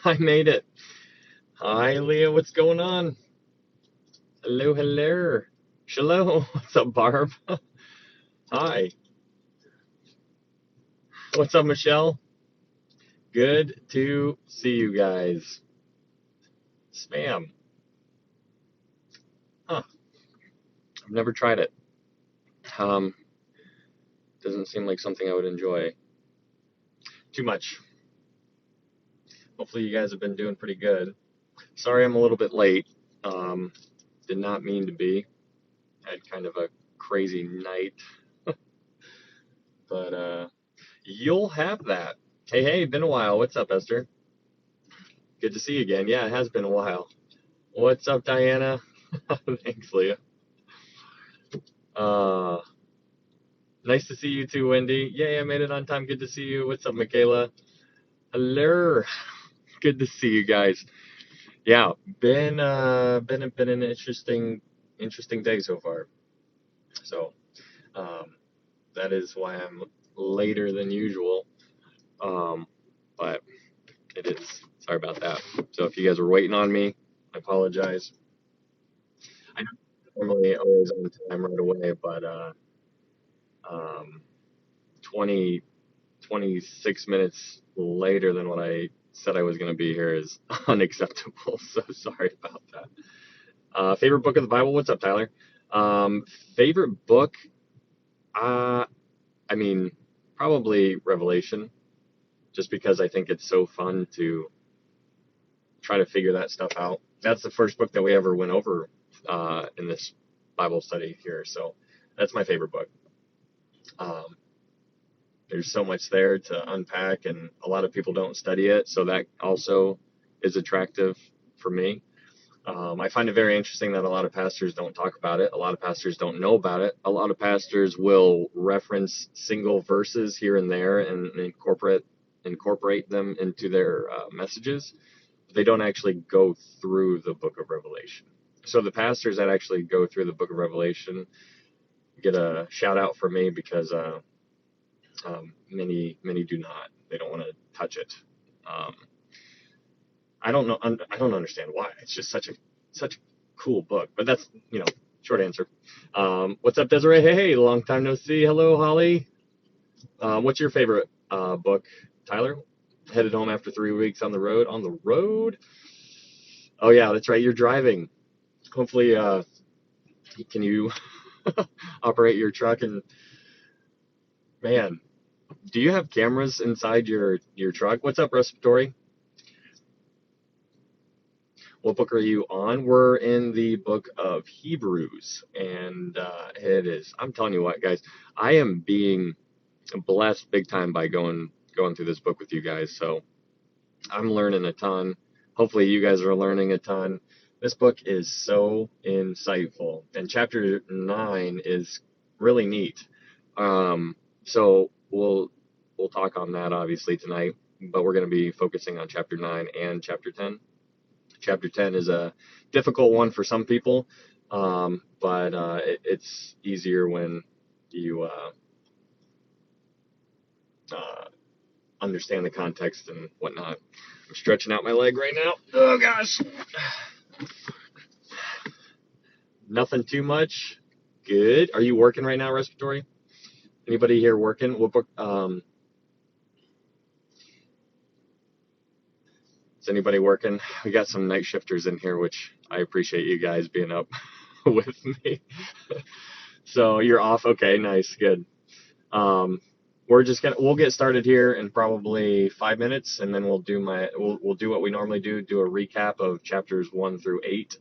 I made it. Hi, Leah. What's going on? Hello, hello. Shalom. What's up, Barb? Hi. What's up, Michelle? Good to see you guys. Spam. Huh. I've never tried it. Um, doesn't seem like something I would enjoy too much. Hopefully, you guys have been doing pretty good. Sorry, I'm a little bit late. Um, did not mean to be. Had kind of a crazy night, but you'll have that. Hey, hey, been a while. What's up, Esther? Good to see you again. Yeah, it has been a while. What's up, Diana? Thanks, Leah. Uh, nice to see you too, Wendy. Yay, I made it on time. Good to see you. What's up, Michaela? Hello. Good to see you guys. Yeah, been an interesting day so far. So, um, that is why I'm later than usual. Um, but it is. Sorry about that. So if you guys were waiting on me, I apologize. I know I'm normally always on time right away, but um, 20, 26 minutes later than what I said I was going to be here is unacceptable. So sorry about that. Favorite book of the Bible? What's up, Tyler? Um, Favorite book? Uh, I mean, probably Revelation, just because I think it's so fun to try to figure that stuff out. That's the first book that we ever went over in this Bible study here. So that's my favorite book. Um, there's so much there to unpack, and a lot of people don't study it. So that also is attractive for me. I find it very interesting that a lot of pastors don't talk about it. A lot of pastors don't know about it. A lot of pastors will reference single verses here and there and incorporate them into their messages. They don't actually go through the book of Revelation. So the pastors that actually go through the book of Revelation get a shout out from me because many do not. They don't want to touch it. Um, I don't know. I don't understand why. It's just such a cool book. But that's short answer. What's up, Desiree? Hey, hey, long time no see. Hello, Holly. What's your favorite book, Tyler? Headed home after 3 weeks on the road. On the road? Oh yeah, that's right. You're driving. Hopefully, can you operate your truck? And man, do you have cameras inside your truck? What's up, Respiratory? What book are you on? We're in the book of Hebrews, and it is. I'm telling you what, guys, I am being blessed big time by going through this book with you guys. So I'm learning a ton. Hopefully, you guys are learning a ton. This book is so insightful, and chapter 9 is really neat. So we'll talk on that obviously tonight, but we're going to be focusing on chapter 9 and chapter 10. Chapter 10 is a difficult one for some people, but it's easier when you uh, understand the context and whatnot. I'm stretching out my leg right now. Oh gosh, nothing too much. Good. Are you working right now, Respiratory? Anybody here working? What book? Is anybody working? We got some night shifters in here, which I appreciate you guys being up with me. So you're off. Okay, nice, good. Um, we'll get started here in probably 5 minutes, and then we'll do what we normally do a recap of chapters 1 through 8.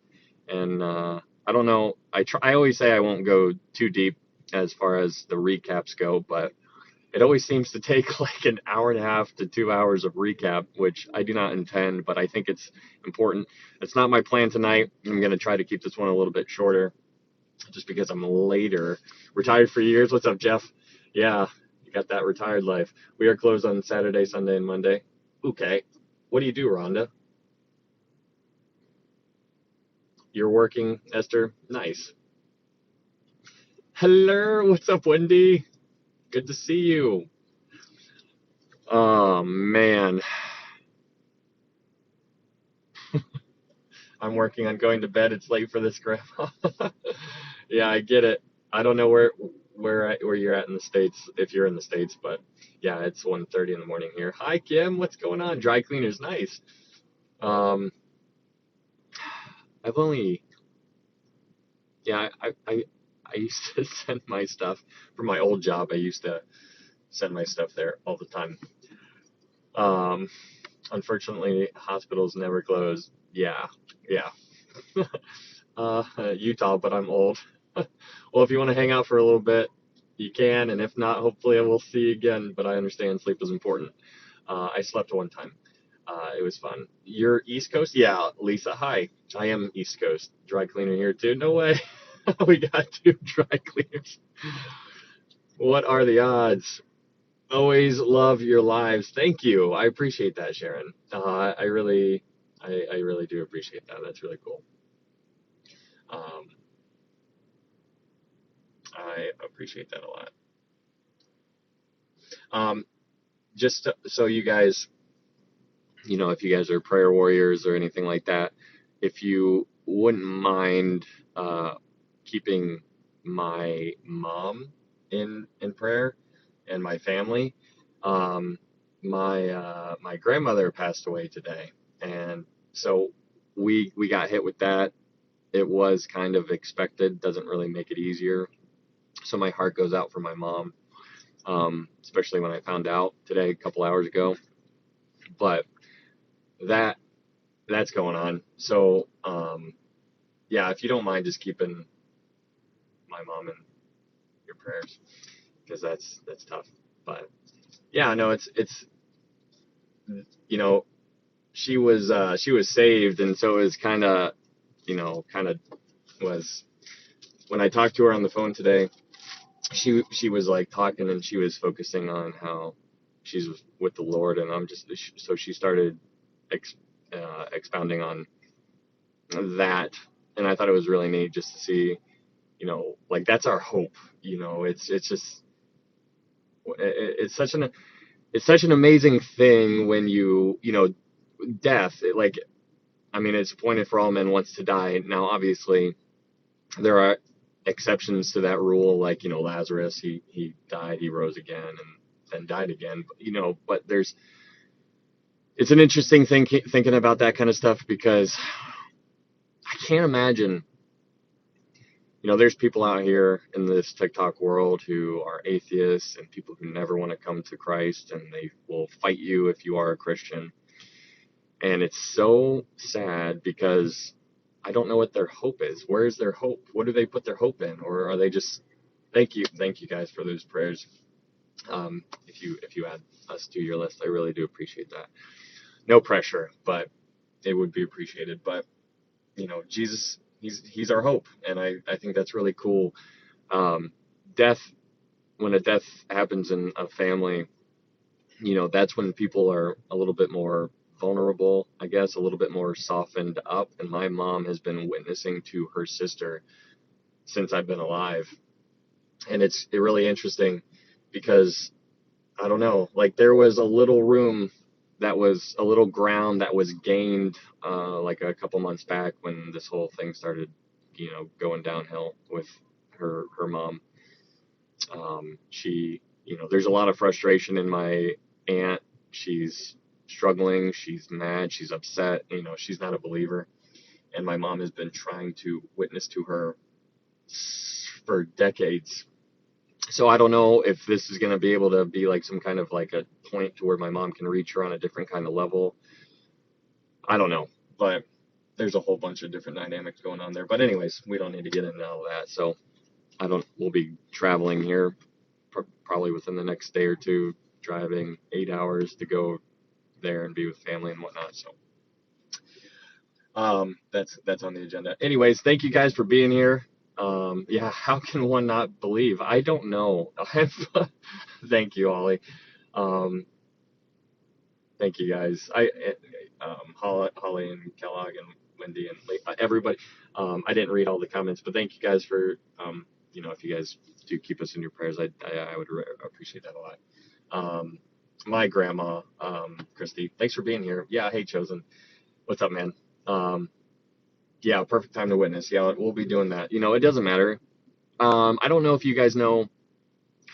And I don't know, I always say I won't go too deep as far as the recaps go, but it always seems to take like an hour and a half to 2 hours of recap, which I do not intend, but I think it's important. It's not my plan tonight. I'm going to try to keep this one a little bit shorter just because I'm later. Retired for years. What's up, Jeff? Yeah, you got that retired life. We are closed on Saturday, Sunday, and Monday. Okay. What do you do, Rhonda? You're working, Esther? Nice. Hello. What's up, Wendy? Good to see you. Oh, man. I'm working on going to bed. It's late for this, Grandma. Yeah, I get it. I don't know where you're at in the States, if you're in the States, but yeah, it's 1:30 in the morning here. Hi, Kim. What's going on? Dry cleaner's nice. Um, I've only yeah, I used to send my stuff for my old job. I used to send my stuff there all the time. Um, Unfortunately, hospitals never close. Yeah, yeah. Utah, but I'm old. Well, if you want to hang out for a little bit, you can, and if not, hopefully I will see you again. But I understand sleep is important. I slept one time. It was fun. You're East Coast? Yeah, Lisa. Hi. I am East Coast. Dry cleaner here too. No way. We got two dry cleaners. What are the odds? Always love your lives. Thank you. I appreciate that, Sharon. I really do appreciate that. That's really cool. Um, I appreciate that a lot. Um, just so you guys, if you guys are prayer warriors or anything like that, if you wouldn't mind keeping my mom in prayer and my family. Um, my grandmother passed away today, and so we got hit with that. It was kind of expected. Doesn't really make it easier. So my heart goes out for my mom, especially when I found out today, a couple hours ago. But that that's going on. So yeah, if you don't mind just keeping my mom in your prayers, because that's tough. But yeah, no, it's you know she was saved, and so it was kind of was when I talked to her on the phone today. She was like talking, and she was focusing on how she's with the Lord, and so she started ex, expounding on that, and I thought it was really neat just to see, like that's our hope. It's just it's such an amazing thing when death. Like, I mean, it's appointed for all men once to die. Now, obviously, there are exceptions to that rule, like Lazarus. He died, he rose again, and then died again. But it's an interesting thing thinking about that kind of stuff, because I can't imagine. There's people out here in this TikTok world who are atheists and people who never want to come to Christ, and they will fight you if you are a Christian. And it's so sad because I don't know what their hope is. Where is their hope? What do they put their hope in? Or are they just, thank you guys for those prayers. If you add us to your list, I really do appreciate that. No pressure, but it would be appreciated. But Jesus, he's our hope, and I think that's really cool. Death, when a death happens in a family, that's when people are a little bit more vulnerable, I guess, a little bit more softened up. And my mom has been witnessing to her sister since I've been alive. And it's really interesting because I don't know, like there was a little room that was a little ground that was gained like a couple months back when this whole thing started, going downhill with her mom. There's a lot of frustration in my aunt. She's struggling, she's mad, she's upset. She's not a believer, and my mom has been trying to witness to her for decades. So I don't know if this is going to be able to be like some kind of like a point to where my mom can reach her on a different kind of level. I don't know, but there's a whole bunch of different dynamics going on there. But anyways, we don't need to get into all that. So we'll be traveling here probably within the next day or two, driving 8 hours to go there and be with family and whatnot. So that's on the agenda. Anyways, thank you guys for being here. Yeah, how can one not believe? I don't know. Thank you, Ollie. Um, Thank you guys. Holly and Kellogg and Wendy and everybody. I didn't read all the comments, but thank you guys for if you guys do keep us in your prayers, I would appreciate that a lot. My grandma, Christy, thanks for being here. Yeah, hey Chosen, what's up, man? Yeah, perfect time to witness. Yeah, we'll be doing that. It doesn't matter. I don't know if you guys know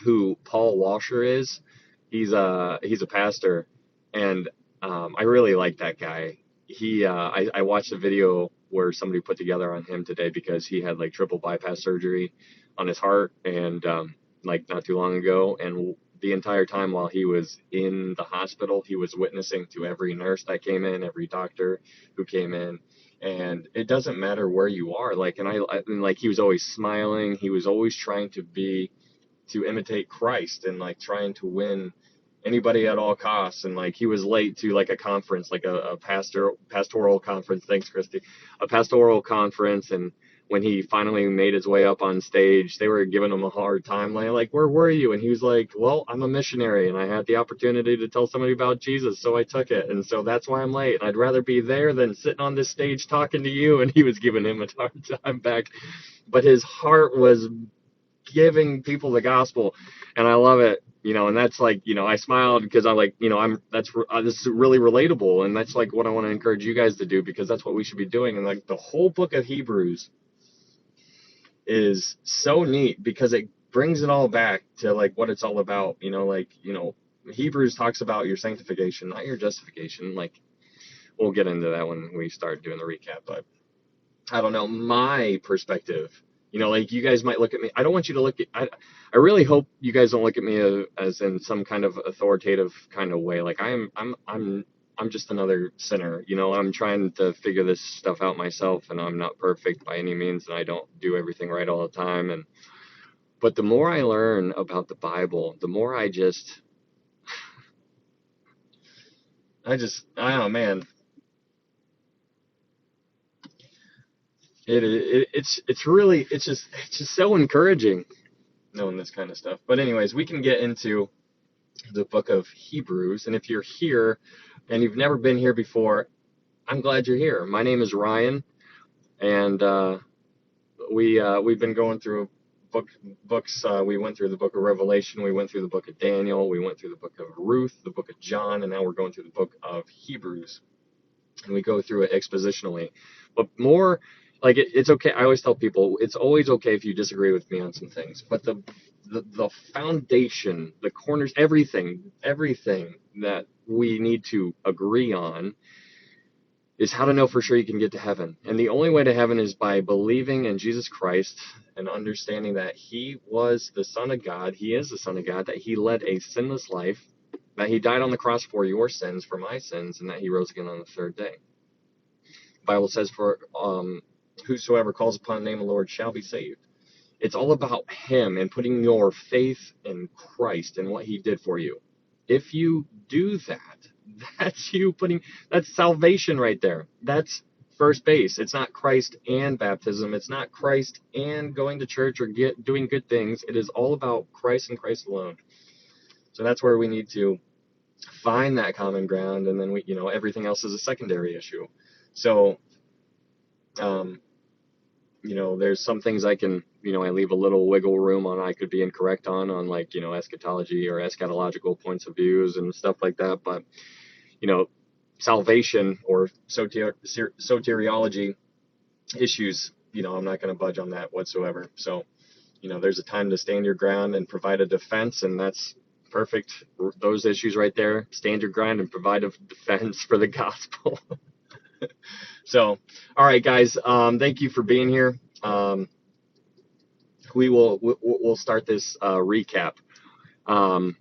who Paul Washer is. He's a pastor, and I really like that guy. I watched a video where somebody put together on him today because he had like triple bypass surgery on his heart, and like not too long ago, and the entire time while he was in the hospital, he was witnessing to every nurse that came in, every doctor who came in. And it doesn't matter where you are. Like, and like he was always smiling. He was always trying to imitate Christ and like trying to win anybody at all costs. And like he was late to like a conference, like a pastoral conference. Thanks, Christy. A pastoral conference. And when he finally made his way up on stage, they were giving him a hard time, like, where were you? And he was like, well, I'm a missionary and I had the opportunity to tell somebody about Jesus, so I took it. And so that's why I'm late. And I'd rather be there than sitting on this stage talking to you. And he was giving him a hard time back. But his heart was giving people the gospel, and I love it. And that's like, I smiled because I like, this is really relatable, and that's like what I want to encourage you guys to do, because that's what we should be doing. And like the whole book of Hebrews is so neat because it brings it all back to like what it's all about. Hebrews talks about your sanctification, not your justification. Like, we'll get into that when we start doing the recap, but I don't know, my perspective. Like, you guys might look at me. I don't want you to look at. I really hope you guys don't look at me as in some kind of authoritative kind of way. Like, I'm just another sinner. I'm trying to figure this stuff out myself, and I'm not perfect by any means, and I don't do everything right all the time. But the more I learn about the Bible, the more I don't know, man. It's just so encouraging knowing this kind of stuff. But anyways, we can get into the book of Hebrews. And if you're here and you've never been here before, I'm glad you're here. My name is Ryan, and we've been going through books. We went through the book of Revelation, we went through the book of Daniel, we went through the book of Ruth, the book of John, and now we're going through the book of Hebrews. And we go through it expositionally. But more like it's okay. I always tell people it's always okay if you disagree with me on some things. But the foundation, the corners, everything that we need to agree on is how to know for sure you can get to heaven. And the only way to heaven is by believing in Jesus Christ and understanding that he was the Son of God. He is the Son of God, that he led a sinless life, that he died on the cross for your sins, for my sins, and that he rose again on the third day. The Bible says, for whosoever calls upon the name of the Lord shall be saved. It's all about him and putting your faith in Christ and what he did for you. If you do that, that's salvation right there. That's first base. It's not Christ and baptism. It's not Christ and going to church or doing good things. It is all about Christ and Christ alone. So that's where we need to find that common ground, and then everything else is a secondary issue. So, there's some things I can, I leave a little wiggle room on. I could be incorrect on like, eschatology or eschatological points of views and stuff like that. But, salvation or soteriology issues, I'm not going to budge on that whatsoever. So, there's a time to stand your ground and provide a defense, and that's perfect. Those issues right there, stand your ground and provide a defense for the gospel. So, all right, guys, thank you for being here. We'll start this recap, and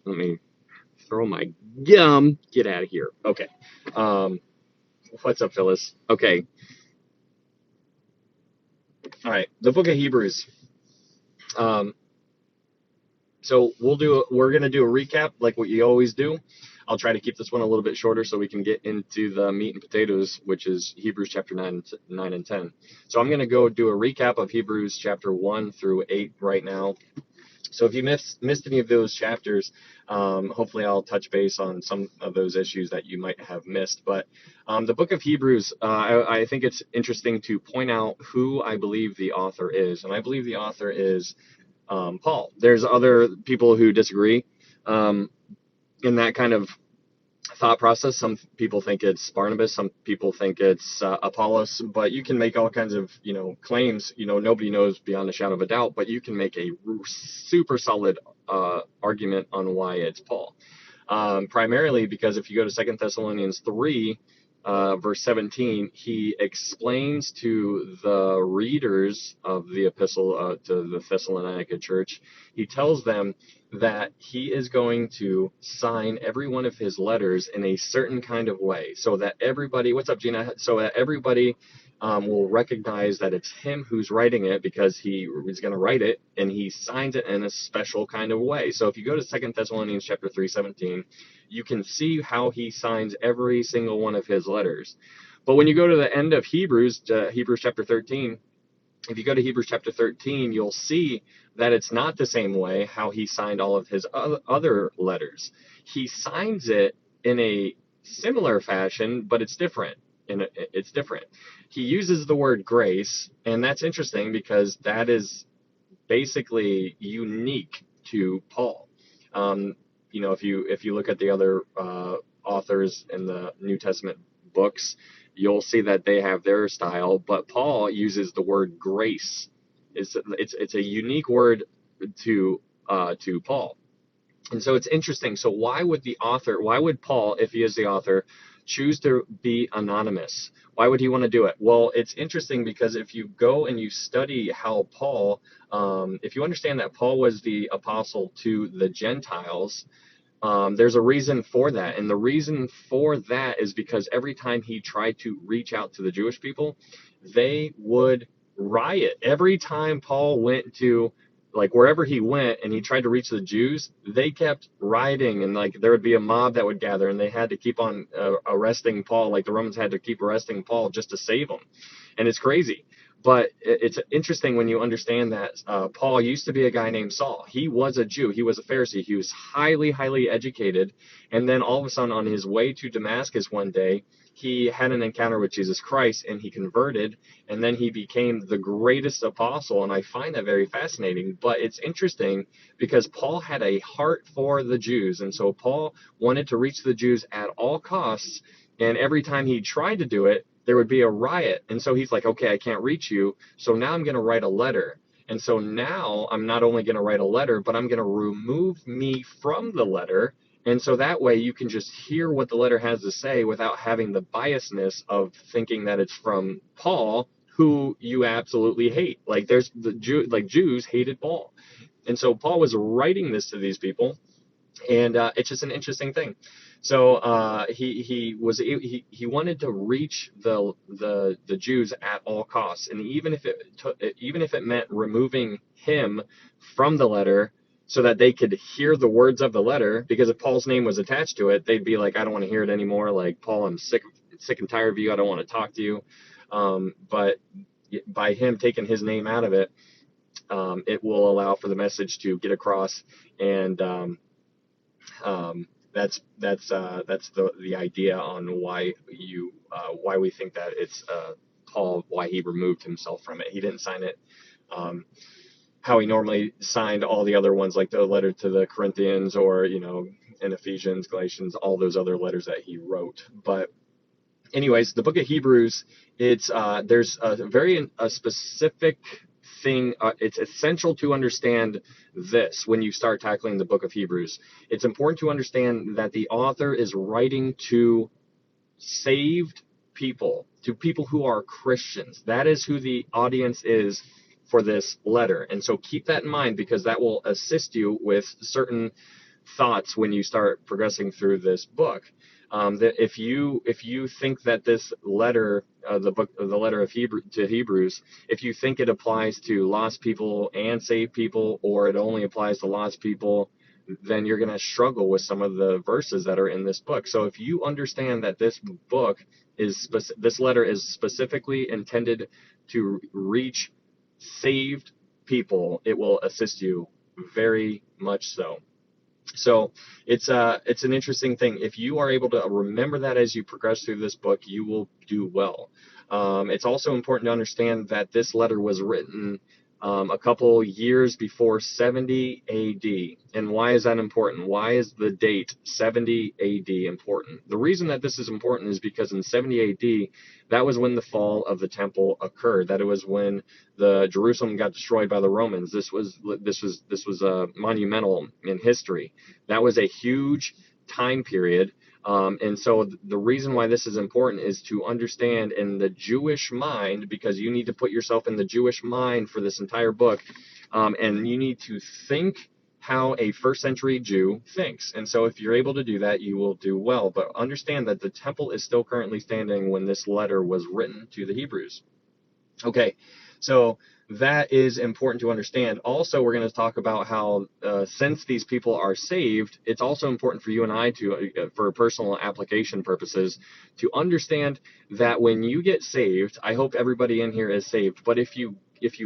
let me throw my gum. Get out of here. Okay. What's up, Phyllis? Okay. All right. The book of Hebrews. So we're gonna do a recap like what you always do. I'll try to keep this one a little bit shorter so we can get into the meat and potatoes, which is Hebrews chapter 9 and 10. So I'm going to go do a recap of Hebrews chapter 1 through 8 right now. So if you missed any of those chapters, hopefully I'll touch base on some of those issues that you might have missed. But the book of Hebrews, I think it's interesting to point out who I believe the author is. And I believe the author is Paul. There's other people who disagree in that kind of thought process. Some people think it's Barnabas, some people think it's Apollos, but you can make all kinds of claims. Nobody knows beyond a shadow of a doubt, but you can make a super solid argument on why it's Paul. Primarily because if you go to 2 Thessalonians 3, verse 17, he explains to the readers of the epistle to the Thessalonica church, he tells them that he is going to sign every one of his letters in a certain kind of way so that everybody, what's up, Gina? So that everybody will recognize that it's him who's writing it, because he is going to write it, and he signs it in a special kind of way. So if you go to 2 Thessalonians chapter 3:17, you can see how he signs every single one of his letters. But when you go to the end of Hebrews, Hebrews chapter 13, if you go to Hebrews chapter 13, you'll see that it's not the same way how he signed all of his other letters. He signs it in a similar fashion, but it's different. It's different. He uses the word grace, and that's interesting because that is basically unique to Paul. If you look at the other authors in the New Testament books, you'll see that they have their style, but Paul uses the word grace. It's a unique word to Paul, and so it's interesting. So why would Paul, if he is the author, choose to be anonymous? Why would he want to do it? Well, it's interesting because if you go and you study how Paul, if you understand that Paul was the apostle to the Gentiles, there's a reason for that. And the reason for that is because every time he tried to reach out to the Jewish people, they would riot. Every time Paul went to, like, wherever he went and he tried to reach the Jews, they kept rioting, and like there would be a mob that would gather, and they had to keep on arresting Paul. Like the Romans had to keep arresting Paul just to save him. And it's crazy. But it's interesting when you understand that Paul used to be a guy named Saul. He was a Jew. He was a Pharisee. He was highly, highly educated. And then all of a sudden, on his way to Damascus one day, he had an encounter with Jesus Christ, and he converted. And then he became the greatest apostle. And I find that very fascinating. But it's interesting because Paul had a heart for the Jews. And so Paul wanted to reach the Jews at all costs. And every time he tried to do it, there would be a riot. And so he's like, okay, I can't reach you. So now I'm going to write a letter. And so now I'm not only going to write a letter, but I'm going to remove me from the letter. And so that way you can just hear what the letter has to say without having the biasness of thinking that it's from Paul, who you absolutely hate. Like there's Jews hated Paul. And so Paul was writing this to these people. And it's just an interesting thing. So he wanted to reach the Jews at all costs, and even if it meant removing him from the letter so that they could hear the words of the letter, because if Paul's name was attached to it, they'd be like, I don't want to hear it anymore. Like, Paul, I'm sick and tired of you. I don't want to talk to you. But by him taking his name out of it, it will allow for the message to get across. And that's the idea on why we think that it's Paul, why he removed himself from it. He didn't sign it how he normally signed all the other ones, like the letter to the Corinthians, or in Ephesians, Galatians, all those other letters that he wrote. But anyways, the book of Hebrews, there's a specific thing. It's essential to understand this when you start tackling the book of Hebrews. It's important to understand that the author is writing to saved people, to people who are Christians. That is who the audience is for this letter. And so keep that in mind, because that will assist you with certain thoughts when you start progressing through this book. That if you think that this letter, the letter of Hebrews, if you think it applies to lost people and saved people, or it only applies to lost people, then you're going to struggle with some of the verses that are in this book. So if you understand that this letter is specifically intended to reach saved people, it will assist you very much so. So it's an interesting thing. If you are able to remember that as you progress through this book, you will do well. It's also important to understand that this letter was written a couple years before 70 AD. And why is that important? Why is the date 70 AD important? The reason that this is important is because in 70 AD, that was when the fall of the temple occurred. That it was when the Jerusalem got destroyed by the Romans. This was monumental in history. That was a huge time period. And so the reason why this is important is to understand in the Jewish mind, because you need to put yourself in the Jewish mind for this entire book, and you need to think how a first century Jew thinks. And so if you're able to do that, you will do well. But understand that the temple is still currently standing when this letter was written to the Hebrews. Okay, so that is important to understand. Also, we're going to talk about how since these people are saved, it's also important for you and I to, for personal application purposes, to understand that when you get saved, I hope everybody in here is saved. But if you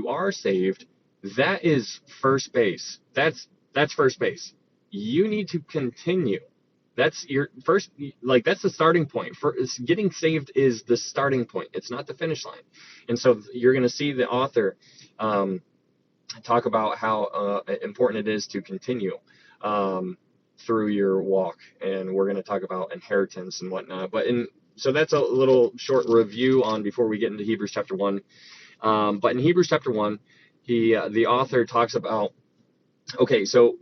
are saved, that is first base. That's first base. You need to continue. That's your first, like that's the starting point. For getting saved is the starting point. It's not the finish line. And so you're going to see the author talk about how important it is to continue through your walk. And we're going to talk about inheritance and whatnot. So that's a little short review on before we get into Hebrews chapter 1. But in Hebrews chapter 1, the author talks about, okay, so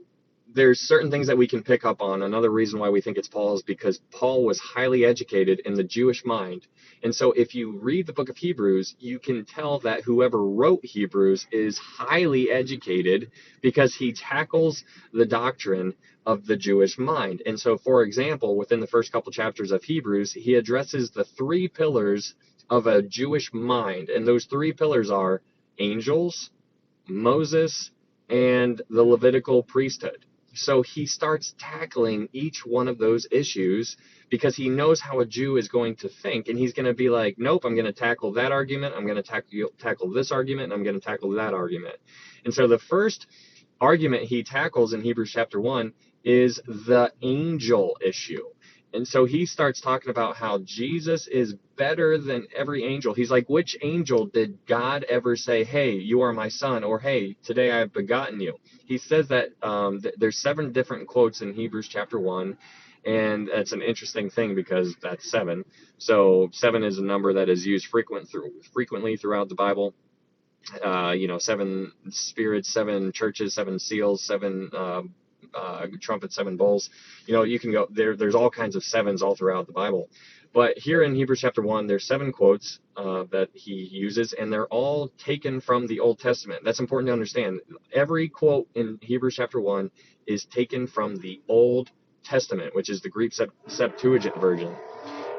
there's certain things that we can pick up on. Another reason why we think it's Paul is because Paul was highly educated in the Jewish mind. And so if you read the book of Hebrews, you can tell that whoever wrote Hebrews is highly educated because he tackles the doctrine of the Jewish mind. And so, for example, within the first couple chapters of Hebrews, he addresses the three pillars of a Jewish mind. And those three pillars are angels, Moses, and the Levitical priesthood. So he starts tackling each one of those issues because he knows how a Jew is going to think, and he's going to be like, nope, I'm going to tackle that argument, I'm going to tackle this argument, and I'm going to tackle that argument. And so the first argument he tackles in Hebrews chapter 1 is the angel issue. And so he starts talking about how Jesus is better than every angel. He's like, which angel did God ever say, hey, you are my son, or hey, today I have begotten you? He says that there's 7 different quotes in Hebrews chapter 1, and that's an interesting thing because that's 7. So 7 is a number that is used frequently throughout the Bible. 7 spirits, 7 churches, 7 seals, 7 trumpets, 7 bowls. You can go there. There's all kinds of 7s all throughout the Bible. But here in Hebrews chapter 1, there's 7 quotes that he uses, and they're all taken from the Old Testament. That's important to understand. Every quote in Hebrews chapter 1 is taken from the Old Testament, which is the Greek Septuagint version.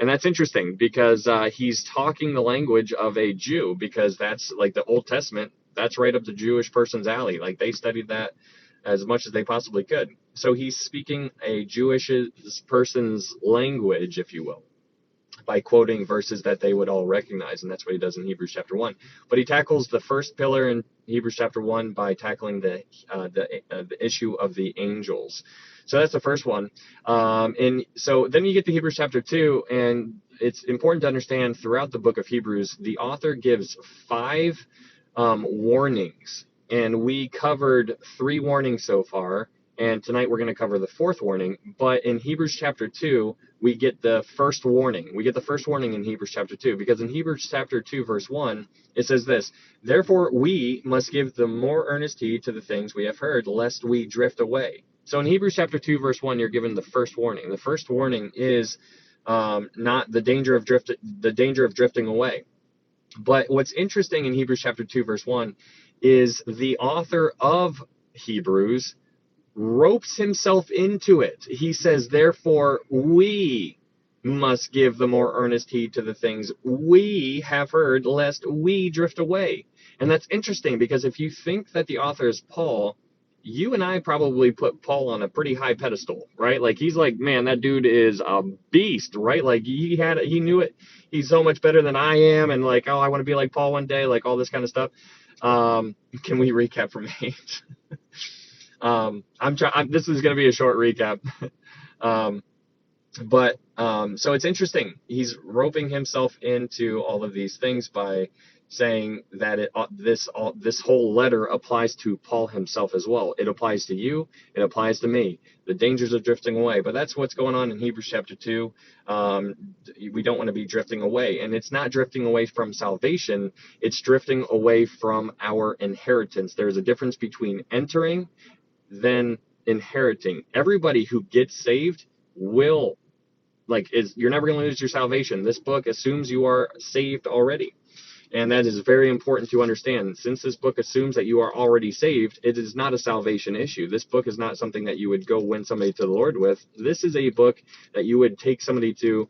And that's interesting because he's talking the language of a Jew, because that's like the Old Testament. That's right up the Jewish person's alley. Like they studied that as much as they possibly could. So he's speaking a Jewish person's language, if you will, by quoting verses that they would all recognize, and that's what he does in Hebrews chapter 1. But he tackles the first pillar in Hebrews chapter 1 by tackling the issue of the angels. So that's the first one. And so then you get to Hebrews chapter 2, and it's important to understand throughout the book of Hebrews, the author gives 5 warnings. And we covered 3 warnings so far, and tonight we're going to cover the 4th warning. But in Hebrews chapter 2, we get the first warning. We get the first warning in Hebrews chapter 2, because in Hebrews chapter 2, verse 1, it says this: therefore we must give the more earnest heed to the things we have heard, lest we drift away. So in Hebrews chapter 2, verse 1, you're given the first warning. The first warning is not the danger of drifting away. But what's interesting in Hebrews chapter 2, verse 1, is the author of Hebrews ropes himself into it. He says, therefore, we must give the more earnest heed to the things we have heard, lest we drift away. And that's interesting, because if you think that the author is Paul, you and I probably put Paul on a pretty high pedestal, right? Like, he's like, man, that dude is a beast, right? Like, he knew it. He's so much better than I am. And like, oh, I want to be like Paul one day, like all this kind of stuff. Can we recap from 8? This is going to be a short recap. So it's interesting. He's roping himself into all of these things by saying that this whole letter applies to Paul himself as well. It applies to you. It applies to me. The dangers of drifting away. But that's what's going on in Hebrews chapter 2. We don't want to be drifting away. And it's not drifting away from salvation. It's drifting away from our inheritance. There's a difference between entering than inheriting. Everybody who gets saved will, you're never going to lose your salvation. This book assumes you are saved already. And that is very important to understand. Since this book assumes that you are already saved, it is not a salvation issue. This book is not something that you would go win somebody to the Lord with. This is a book that you would take somebody to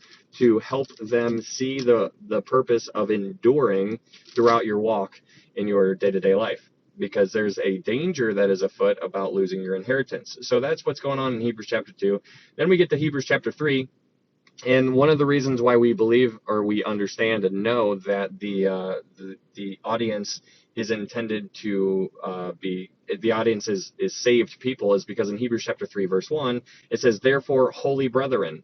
help them see the purpose of enduring throughout your walk in your day-to-day life, because there's a danger that is afoot about losing your inheritance. So that's what's going on in Hebrews chapter 2. Then we get to Hebrews chapter 3. And one of the reasons why we believe, or we understand and know, that the audience is intended to the audience is saved people is because in Hebrews chapter 3 verse 1 it says, "Therefore, holy brethren."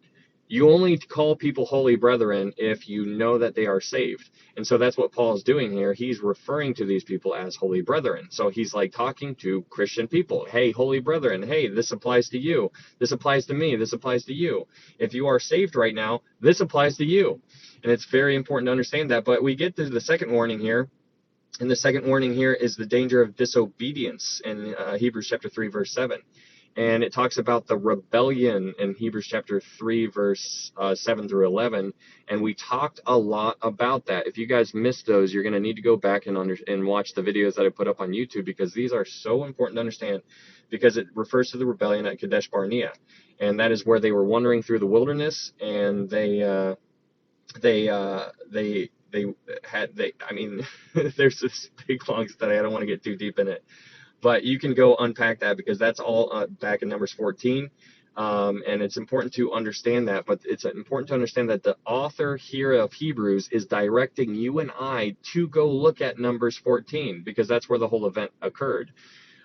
You only call people holy brethren if you know that they are saved. And so that's what Paul is doing here. He's referring to these people as holy brethren. So he's like talking to Christian people. Hey, holy brethren. Hey, this applies to you. This applies to me. This applies to you. If you are saved right now, this applies to you. And it's very important to understand that. But we get to the second warning here. And the second warning here is the danger of disobedience in Hebrews chapter 3, verse 7. And it talks about the rebellion in Hebrews chapter 3, verse 7 through 11. And we talked a lot about that. If you guys missed those, you're going to need to go back and watch the videos that I put up on YouTube, because these are so important to understand, because it refers to the rebellion at Kadesh Barnea. And that is where they were wandering through the wilderness, and there's this big long study. I don't want to get too deep in it. But you can go unpack that, because that's all back in Numbers 14. And it's important to understand that. But it's important to understand that the author here of Hebrews is directing you and I to go look at Numbers 14, because that's where the whole event occurred.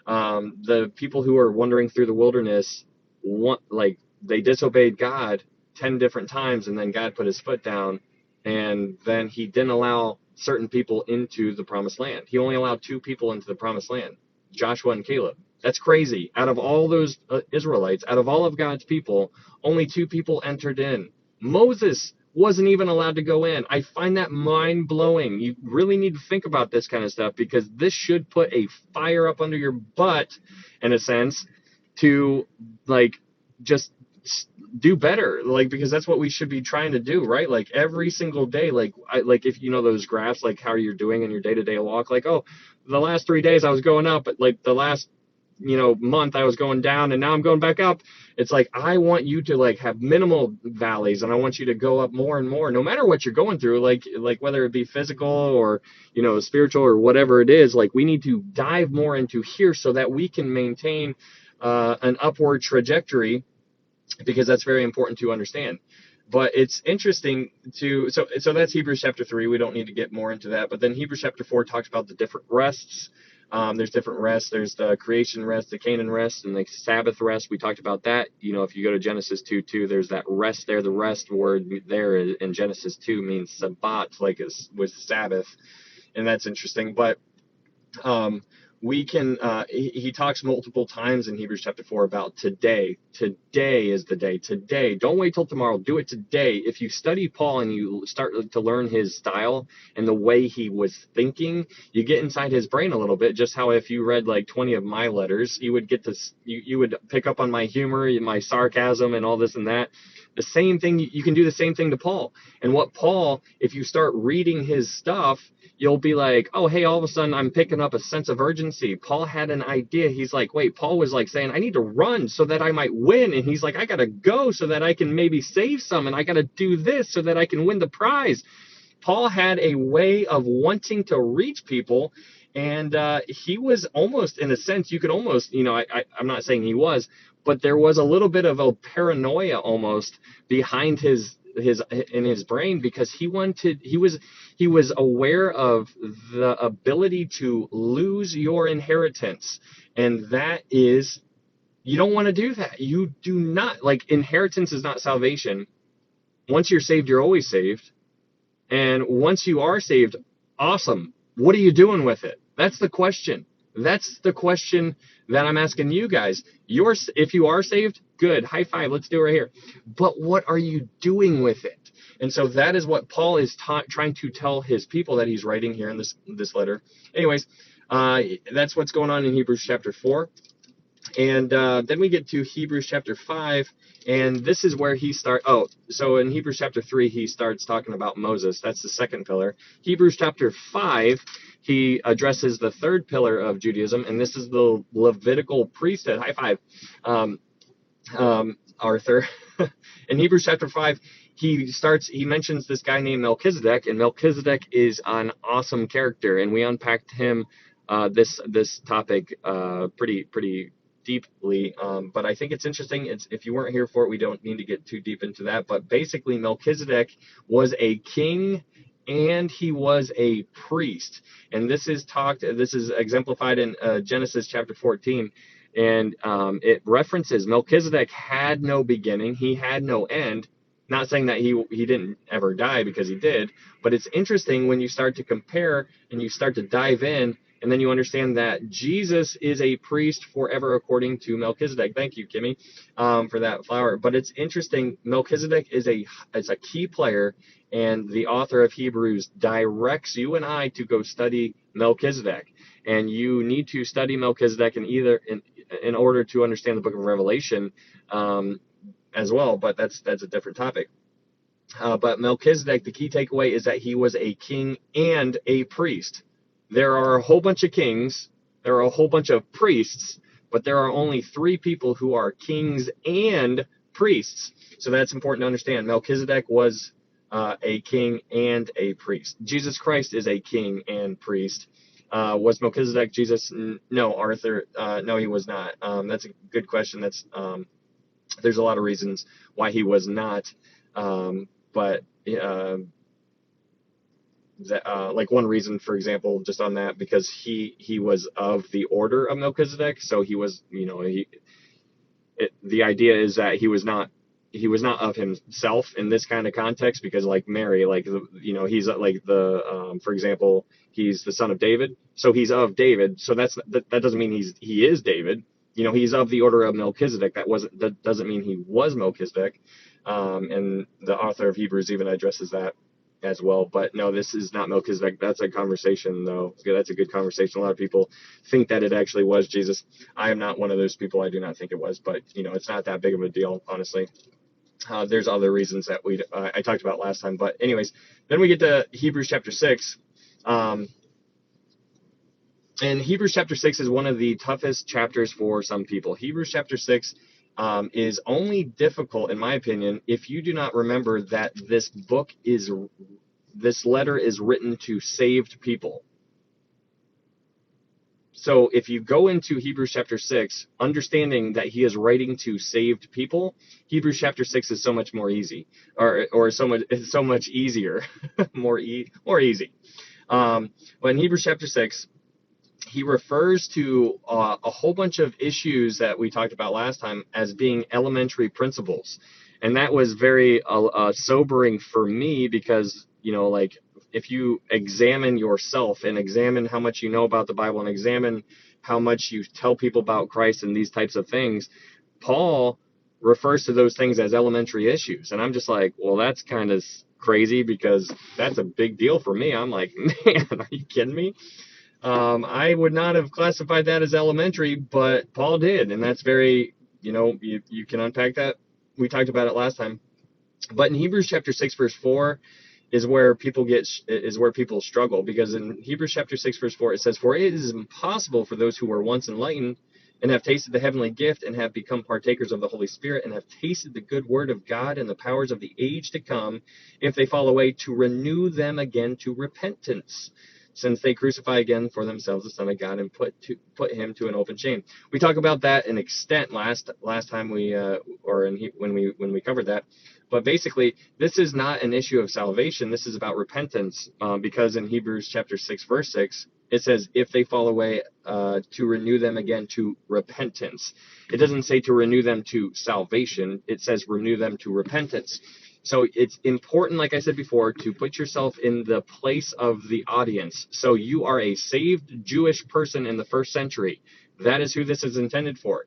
The people who are wandering through the wilderness, they disobeyed God 10 different times, and then God put his foot down, and then he didn't allow certain people into the promised land. He only allowed 2 people into the promised land, Joshua and Caleb. That's crazy. Out of all those Israelites, out of all of God's people, only 2 people entered in. Moses wasn't even allowed to go in. I find that mind-blowing. You really need to think about this kind of stuff, because this should put a fire up under your butt, in a sense, to just do better, because that's what we should be trying to do, right? Every single day, if you know those graphs, how you're doing in your day-to-day walk, the last 3 days I was going up, but the last month I was going down, and now I'm going back up. It's I want you to have minimal valleys, and I want you to go up more and more, no matter what you're going through, whether it be physical or spiritual or whatever it is. We need to dive more into here so that we can maintain an upward trajectory, because that's very important to understand. But it's interesting so that's Hebrews chapter 3. We don't need to get more into that. But then Hebrews chapter 4 talks about the different rests. There's different rests. There's the creation rest, the Canaan rest, and the Sabbath rest. We talked about that. If you go to Genesis 2:2, there's that rest there. The rest word there in Genesis 2 means Sabbat, with Sabbath. And that's interesting. But we can he talks multiple times in Hebrews chapter 4 about today. Today is the day. Today. Don't wait till tomorrow. Do it today. If you study Paul and you start to learn his style and the way he was thinking, you get inside his brain a little bit. Just how if you read 20 of my letters, you would get this, you would pick up on my humor, my sarcasm, and all this and that. The same thing, you can do the same thing to Paul. And what Paul, if you start reading his stuff, you'll be like, oh, hey, all of a sudden I'm picking up a sense of urgency. Paul had an idea. He's wait, Paul was saying, I need to run so that I might win. And he's I got to go so that I can maybe save some. And I got to do this so that I can win the prize. Paul had a way of wanting to reach people. And he was almost, in a sense, you could almost, I'm not saying he was, but there was a little bit of a paranoia almost behind his brain, because he was aware of the ability to lose your inheritance. And that is, you don't want to do that. You do not, inheritance is not salvation. Once you're saved, you're always saved. And once you are saved, awesome. What are you doing with it? That's the question. That's the question that I'm asking you guys. If you are saved, good. High five. Let's do it right here. But what are you doing with it? And so that is what Paul is trying to tell his people that he's writing here in this letter. Anyways, that's what's going on in Hebrews chapter 4. And then we get to Hebrews chapter 5, and this is where he starts. Oh, so in Hebrews chapter 3, he starts talking about Moses. That's the second pillar. Hebrews chapter 5, he addresses the third pillar of Judaism, and this is the Levitical priesthood. High five, Arthur. In Hebrews chapter 5, he mentions this guy named Melchizedek, and Melchizedek is an awesome character, and we unpacked him, this topic, pretty deeply, but I think it's interesting. If you weren't here for it, we don't need to get too deep into that, but basically Melchizedek was a king and he was a priest, and this is exemplified in Genesis chapter 14, and it references Melchizedek had no beginning, he had no end. Not saying that he didn't ever die, because he did, but it's interesting when you start to compare and you start to dive in, and then you understand that Jesus is a priest forever according to Melchizedek. Thank you, Kimmy, for that flower. But it's interesting. Melchizedek is a key player, and the author of Hebrews directs you and I to go study Melchizedek. And you need to study Melchizedek in order to understand the book of Revelation as well. But that's a different topic. But Melchizedek, the key takeaway is that he was a king and a priest. There are a whole bunch of kings, there are a whole bunch of priests, but there are only 3 people who are kings and priests. So that's important to understand. Melchizedek was a king and a priest. Jesus Christ is a king and priest. Was Melchizedek Jesus? No, Arthur. No, he was not. That's a good question. There's a lot of reasons why he was not, but like one reason, for example, just on that, because he was of the order of Melchizedek, so he was, the idea is that he was not of himself in this kind of context, because like Mary, like he's like for example, he's the son of David, so he's of David, so that doesn't mean he is David. He's of the order of Melchizedek. That doesn't mean he was Melchizedek, and the author of Hebrews even addresses that as well. But no, this is not Melchizedek. That's a conversation, though. That's a good conversation. A lot of people think that it actually was Jesus. I am not one of those people. I do not think it was, but it's not that big of a deal, honestly. There's other reasons that I talked about last time. But anyways, then we get to Hebrews chapter 6. And Hebrews chapter 6 is one of the toughest chapters for some people. Hebrews chapter 6 is only difficult, in my opinion, if you do not remember that this letter is written to saved people. So if you go into Hebrews chapter 6, understanding that he is writing to saved people, Hebrews chapter 6 is so much more easy, or so much easier, more easy. But in Hebrews chapter 6, he refers to a whole bunch of issues that we talked about last time as being elementary principles. And that was very sobering for me, because, like, if you examine yourself and examine how much you know about the Bible and examine how much you tell people about Christ and these types of things, Paul refers to those things as elementary issues. And I'm just like, well, that's kind of crazy, because that's a big deal for me. I'm like, man, are you kidding me? I would not have classified that as elementary, but Paul did, and that's very, you can unpack that. We talked about it last time. But in Hebrews chapter 6 verse 4 is where people struggle, because in Hebrews chapter 6 verse 4 it says, "For it is impossible for those who were once enlightened and have tasted the heavenly gift and have become partakers of the Holy Spirit and have tasted the good word of God and the powers of the age to come, if they fall away, to renew them again to repentance, since they crucify again for themselves the Son of God and put him to an open shame." We talked about that in extent last time when we covered that. But basically, this is not an issue of salvation. This is about repentance, because in Hebrews chapter 6 verse 6 it says, "If they fall away, to renew them again to repentance." It doesn't say to renew them to salvation. It says renew them to repentance. So it's important, like I said before, to put yourself in the place of the audience. So you are a saved Jewish person in the first century. That is who this is intended for.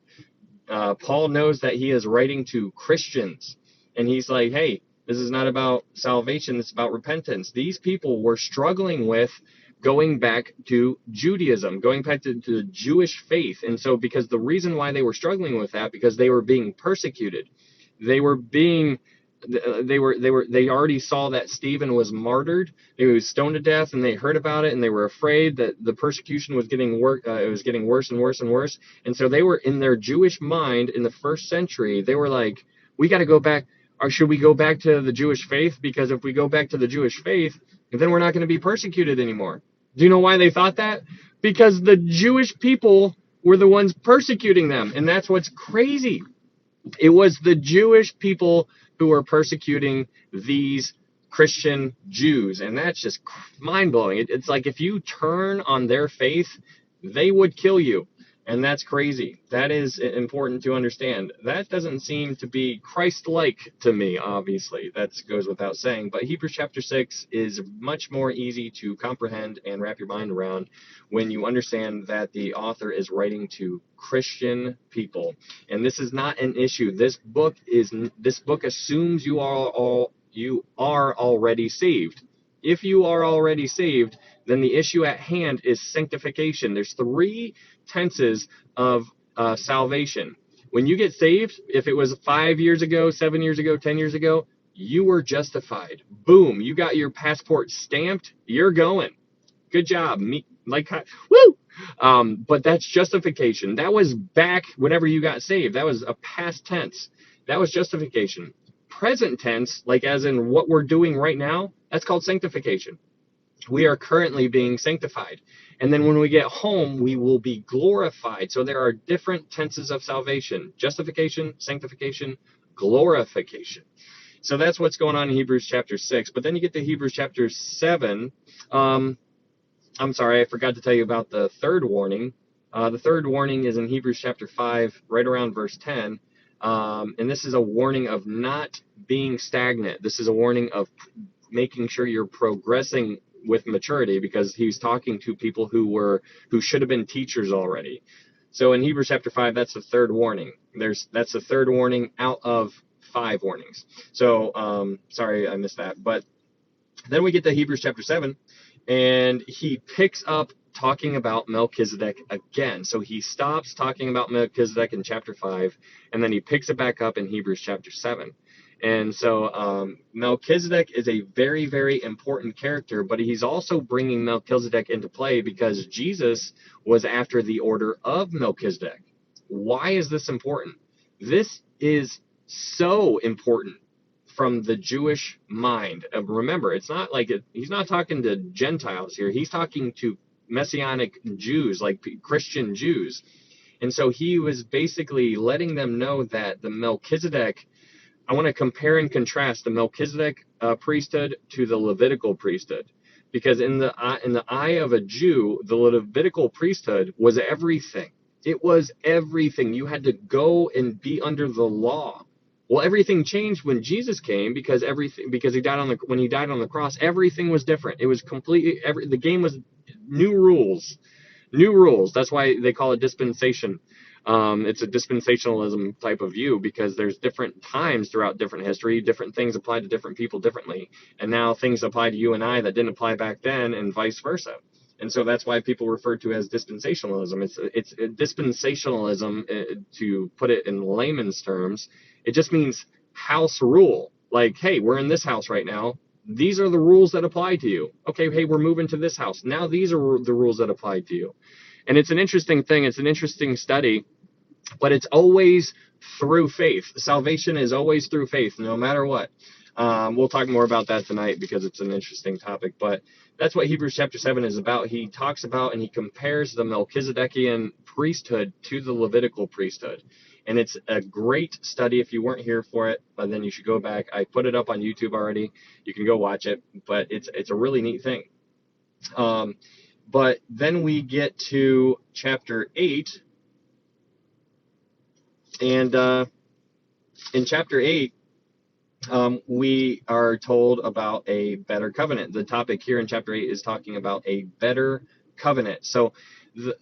Paul knows that he is writing to Christians, and he's like, hey, this is not about salvation, it's about repentance. These people were struggling with going back to Judaism, going back to the Jewish faith. And so, because the reason why they were struggling with that, because they were being persecuted. They were being they already saw that Stephen was martyred. He was stoned to death, and they heard about it, and they were afraid that the persecution was getting worse. It was getting worse and worse and worse. And so they were, in their Jewish mind in the first century, they were like, we got to go back. Or should we go back to the Jewish faith? Because if we go back to the Jewish faith, then we're not going to be persecuted anymore. Do you know why they thought that? Because the Jewish people were the ones persecuting them. And that's what's crazy. It was the Jewish people who were persecuting these Christian Jews. And that's just mind-blowing. It's like if you turn on their faith, they would kill you. And that's crazy. That is important to understand. That doesn't seem to be Christ-like to me, obviously. That goes without saying. But Hebrews chapter 6 is much more easy to comprehend and wrap your mind around when you understand that the author is writing to Christian people. And this is not an issue. This book assumes you are already saved. If you are already saved, then the issue at hand is sanctification. There's 3 tenses of salvation. When you get saved, if it was 5 years ago, 7 years ago, 10 years ago, you were justified. Boom, you got your passport stamped. You're going. Good job. Woo! But that's justification. That was back whenever you got saved. That was a past tense. That was justification. Present tense, like as in what we're doing right now, that's called sanctification. We are currently being sanctified. And then when we get home, we will be glorified. So there are different tenses of salvation: justification, sanctification, glorification. So that's what's going on in Hebrews chapter 6. But then you get to Hebrews chapter 7. I'm sorry, I forgot to tell you about the third warning. The third warning is in Hebrews chapter 5, right around verse 10. And this is a warning of not being stagnant. This is a warning of making sure you're progressing with maturity, because he's talking to people who should have been teachers already. So in Hebrews chapter 5, that's the third warning. That's the third warning out of 5 warnings. So sorry I missed that. But then we get to Hebrews chapter 7, and he picks up talking about Melchizedek again. So he stops talking about Melchizedek in chapter 5, and then he picks it back up in Hebrews chapter 7. And so Melchizedek is a very, very important character, but he's also bringing Melchizedek into play because Jesus was after the order of Melchizedek. Why is this important? This is so important from the Jewish mind. Remember, it's not like he's not talking to Gentiles here. He's talking to Messianic Jews, like Christian Jews. And so he was basically letting them know that the Melchizedek, I want to compare and contrast the Melchizedek priesthood to the Levitical priesthood, because in the eye of a Jew, the Levitical priesthood was everything. It was everything. You had to go and be under the law. Well, everything changed when Jesus came, because he died when he died on the cross, everything was different. It was completely the game was new rules. That's why they call it dispensation. It's a dispensationalism type of view, because there's different times throughout different history, different things apply to different people differently, and now things apply to you and I that didn't apply back then, and vice versa. And so that's why people refer to it as dispensationalism. It's dispensationalism, to put it in layman's terms. It just means house rule. Like, hey, we're in this house right now. These are the rules that apply to you. Okay, hey, we're moving to this house. Now these are the rules that apply to you. And it's an interesting thing. It's an interesting study, but it's always through faith. Salvation is always through faith, no matter what. We'll talk more about that tonight because it's an interesting topic, but that's what Hebrews chapter 7 is about. He talks about and he compares the Melchizedekian priesthood to the Levitical priesthood. And it's a great study. If you weren't here for it, then you should go back. I put it up on YouTube already. You can go watch it, but it's a really neat thing. But then we get to chapter 8, and in chapter 8, we are told about a better covenant. The topic here in chapter 8 is talking about a better covenant. So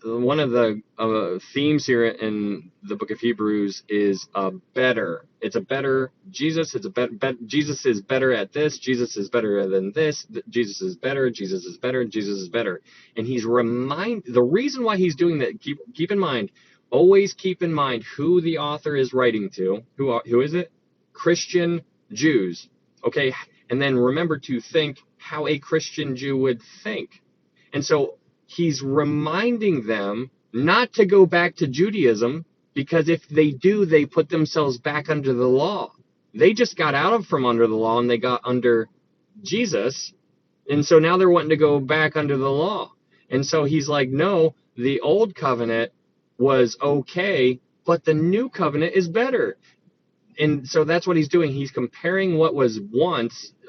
one of the themes here in the book of Hebrews is a better. It's a better Jesus. It's a Jesus is better at this. Jesus is better than this. Jesus is better. Jesus is better. Jesus is better. And he's the reason why he's doing that. Keep in mind. Always keep in mind who the author is writing to. Who is it? Christian Jews. Okay, and then remember to think how a Christian Jew would think. And so he's reminding them not to go back to Judaism, because if they do, they put themselves back under the law. They just got out from under the law and they got under Jesus. And so now they're wanting to go back under the law. And so he's like, no, the old covenant was okay, but the new covenant is better. And so that's what he's doing. He's comparing what was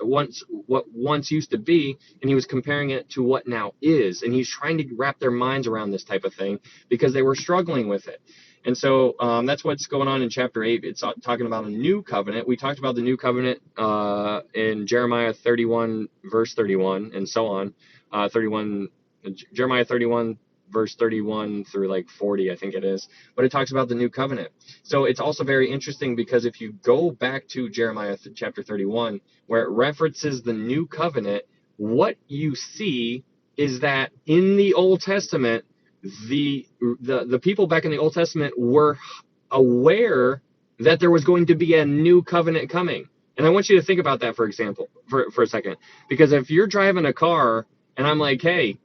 what once used to be, and he was comparing it to what now is. And he's trying to wrap their minds around this type of thing because they were struggling with it. And so that's what's going on in chapter 8. It's talking about a new covenant. We talked about the new covenant in Jeremiah 31, verse 31, and so on. Jeremiah 31, verse 31 through like 40, I think it is. But it talks about the new covenant. So it's also very interesting because if you go back to Jeremiah chapter 31, where it references the new covenant, what you see is that in the Old Testament, the people back in the Old Testament were aware that there was going to be a new covenant coming. And I want you to think about that, for example, for a second. Because if you're driving a car and I'm like, hey,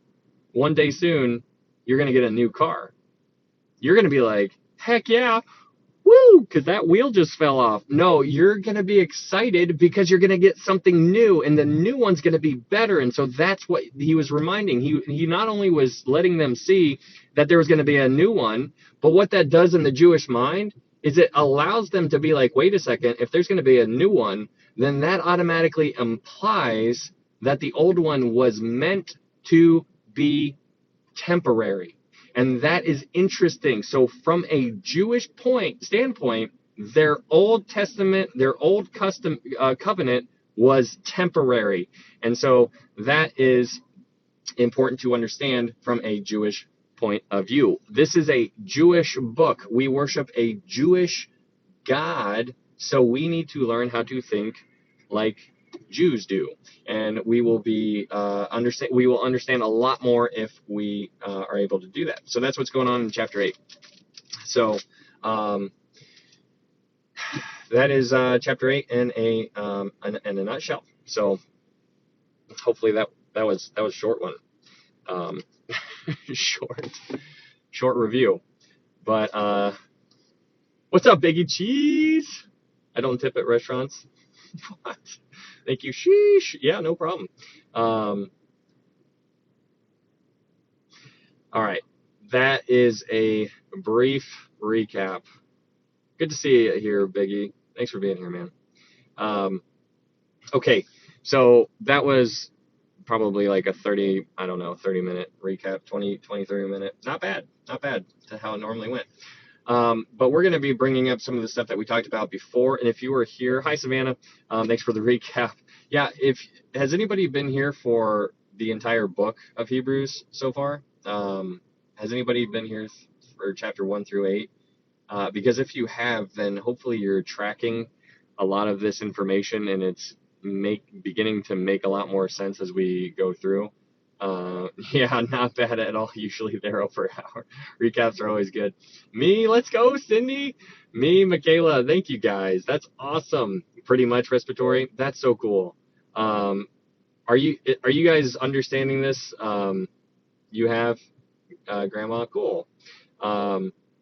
one day soon, you're going to get a new car. You're going to be like, heck yeah, woo, because that wheel just fell off. No, you're going to be excited because you're going to get something new, and the new one's going to be better. And so that's what he was reminding. He not only was letting them see that there was going to be a new one, but what that does in the Jewish mind is it allows them to be like, wait a second, if there's going to be a new one, then that automatically implies that the old one was meant to be temporary. And that is interesting. So from a Jewish standpoint, their Old Testament, their old covenant was temporary. And so that is important to understand from a Jewish point of view. This is a Jewish book. We worship a Jewish God, so we need to learn how to think like Jews do, and we will be we will understand a lot more if we are able to do that. So that's what's going on in chapter 8. So that is chapter 8 in a nutshell. So hopefully that was a short one, short review. But what's up, Biggie Cheese? I don't tip at restaurants. What? Thank you. Sheesh. Yeah, no problem. All right. That is a brief recap. Good to see you here, Biggie. Thanks for being here, man. Okay. So that was probably like a 30-minute recap, 30-minute. Not bad to how it normally went. But we're going to be bringing up some of the stuff that we talked about before. And if you were here, hi, Savannah. Thanks for the recap. Yeah, has anybody been here for the entire book of Hebrews so far? Has anybody been here for chapter 1 through 8? Because if you have, then hopefully you're tracking a lot of this information, and it's beginning to make a lot more sense as we go through. Yeah, not bad at all. Usually they're over an hour. Recaps are always good. Let's go, Cindy. Michaela, thank you guys. That's awesome. Pretty much respiratory. That's so cool. Are you guys understanding this? You have Grandma? Cool.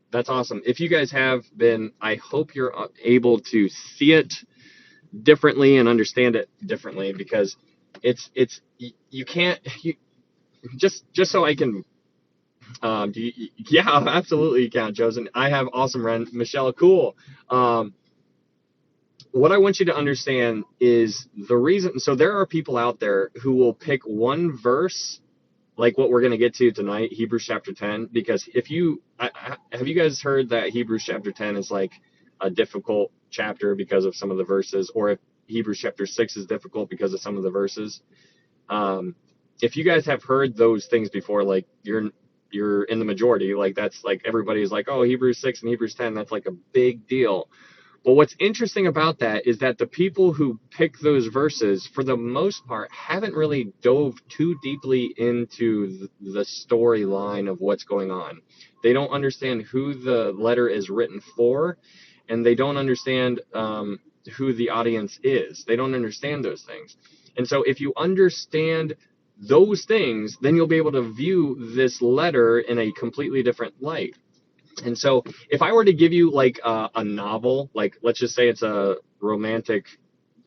That's awesome. If you guys have been, I hope you're able to see it differently and understand it differently, because you can't just so I can yeah, absolutely you can, Josen. I have awesome Ren Michelle, cool. What I want you to understand is the reason. So there are people out there who will pick one verse, like what we're going to get to tonight, Hebrews chapter 10, because have you guys heard that Hebrews chapter 10 is like a difficult chapter because of some of the verses? Or Hebrews chapter 6 is difficult because of some of the verses. If you guys have heard those things before, like you're in the majority, like that's like everybody's like, oh, Hebrews 6 and Hebrews 10, that's like a big deal. But what's interesting about that is that the people who pick those verses, for the most part, haven't really dove too deeply into the storyline of what's going on. They don't understand who the letter is written for, and they don't understand who the audience is. They don't understand those things. And so if you understand those things, then you'll be able to view this letter in a completely different light. And so if I were to give you like a novel, like let's just say it's a romantic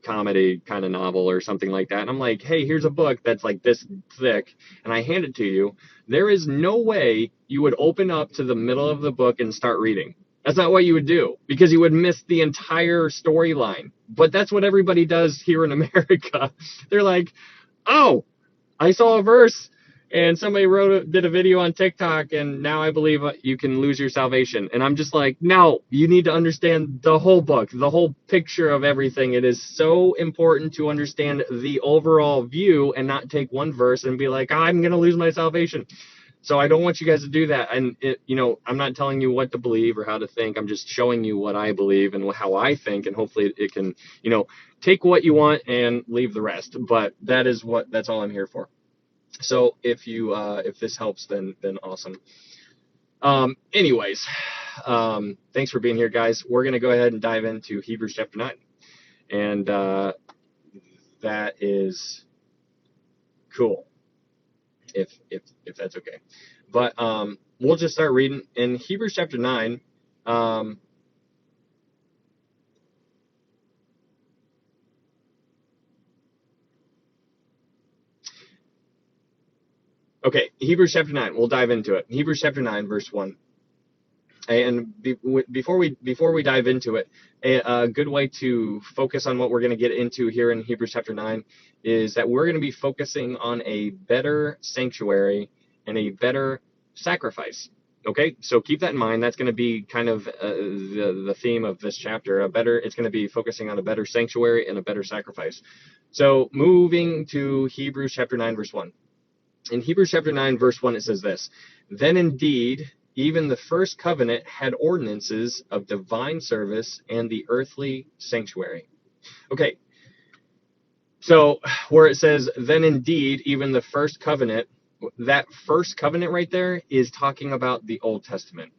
comedy kind of novel or something like that, and I'm like, hey, here's a book that's like this thick, and I hand it to you, there is no way you would open up to the middle of the book and start reading. That's not what you would do, because you would miss the entire storyline. But that's what everybody does here in America. They're like, oh, I saw a verse and somebody did a video on TikTok, and now I believe you can lose your salvation. And I'm just like, no, you need to understand the whole book, the whole picture of everything. It is so important to understand the overall view and not take one verse and be like, I'm going to lose my salvation. So I don't want you guys to do that. And, I'm not telling you what to believe or how to think. I'm just showing you what I believe and how I think. And hopefully it can, take what you want and leave the rest. But that's all I'm here for. So if this helps, then awesome. Anyways, thanks for being here, guys. We're going to go ahead and dive into Hebrews chapter 9. And that is cool, if that's okay. But we'll just start reading in Hebrews chapter 9. Okay, Hebrews chapter 9. We'll dive into it. Hebrews chapter 9, verse 1. And before we dive into it, a good way to focus on what we're going to get into here in Hebrews chapter 9 is that we're going to be focusing on a better sanctuary and a better sacrifice. Okay, so keep that in mind. That's going to be kind of the theme of this chapter. It's going to be focusing on a better sanctuary and a better sacrifice. So moving to Hebrews chapter 9, verse 1. In Hebrews chapter 9, verse 1, it says this: Then indeed, even the first covenant had ordinances of divine service and the earthly sanctuary. Okay, so where it says, then indeed, even the first covenant, that first covenant right there is talking about the Old Testament.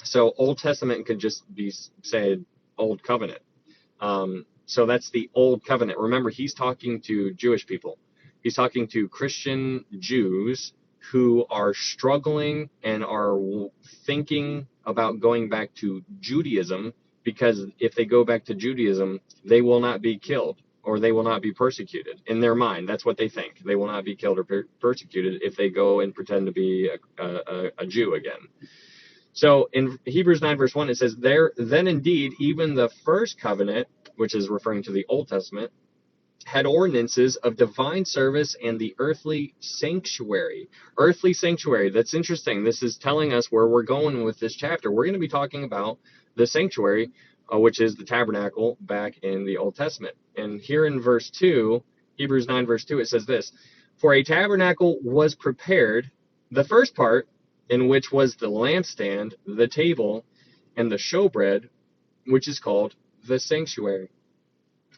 So Old Testament could just be said Old Covenant. So that's the Old Covenant. Remember, he's talking to Jewish people. He's talking to Christian Jews who are struggling and are thinking about going back to Judaism, because if they go back to Judaism, they will not be killed or they will not be persecuted. In their mind, that's what they think. They will not be killed or persecuted if they go and pretend to be a Jew again. So in Hebrews 9, verse 1, it says, then indeed, even the first covenant, which is referring to the Old Testament, had ordinances of divine service and the earthly sanctuary. Earthly sanctuary, that's interesting. This is telling us where we're going with this chapter. We're going to be talking about the sanctuary, which is the tabernacle back in the Old Testament. And here in verse 2, Hebrews 9, verse 2, it says this: For a tabernacle was prepared, the first part, in which was the lampstand, the table, and the showbread, which is called the sanctuary.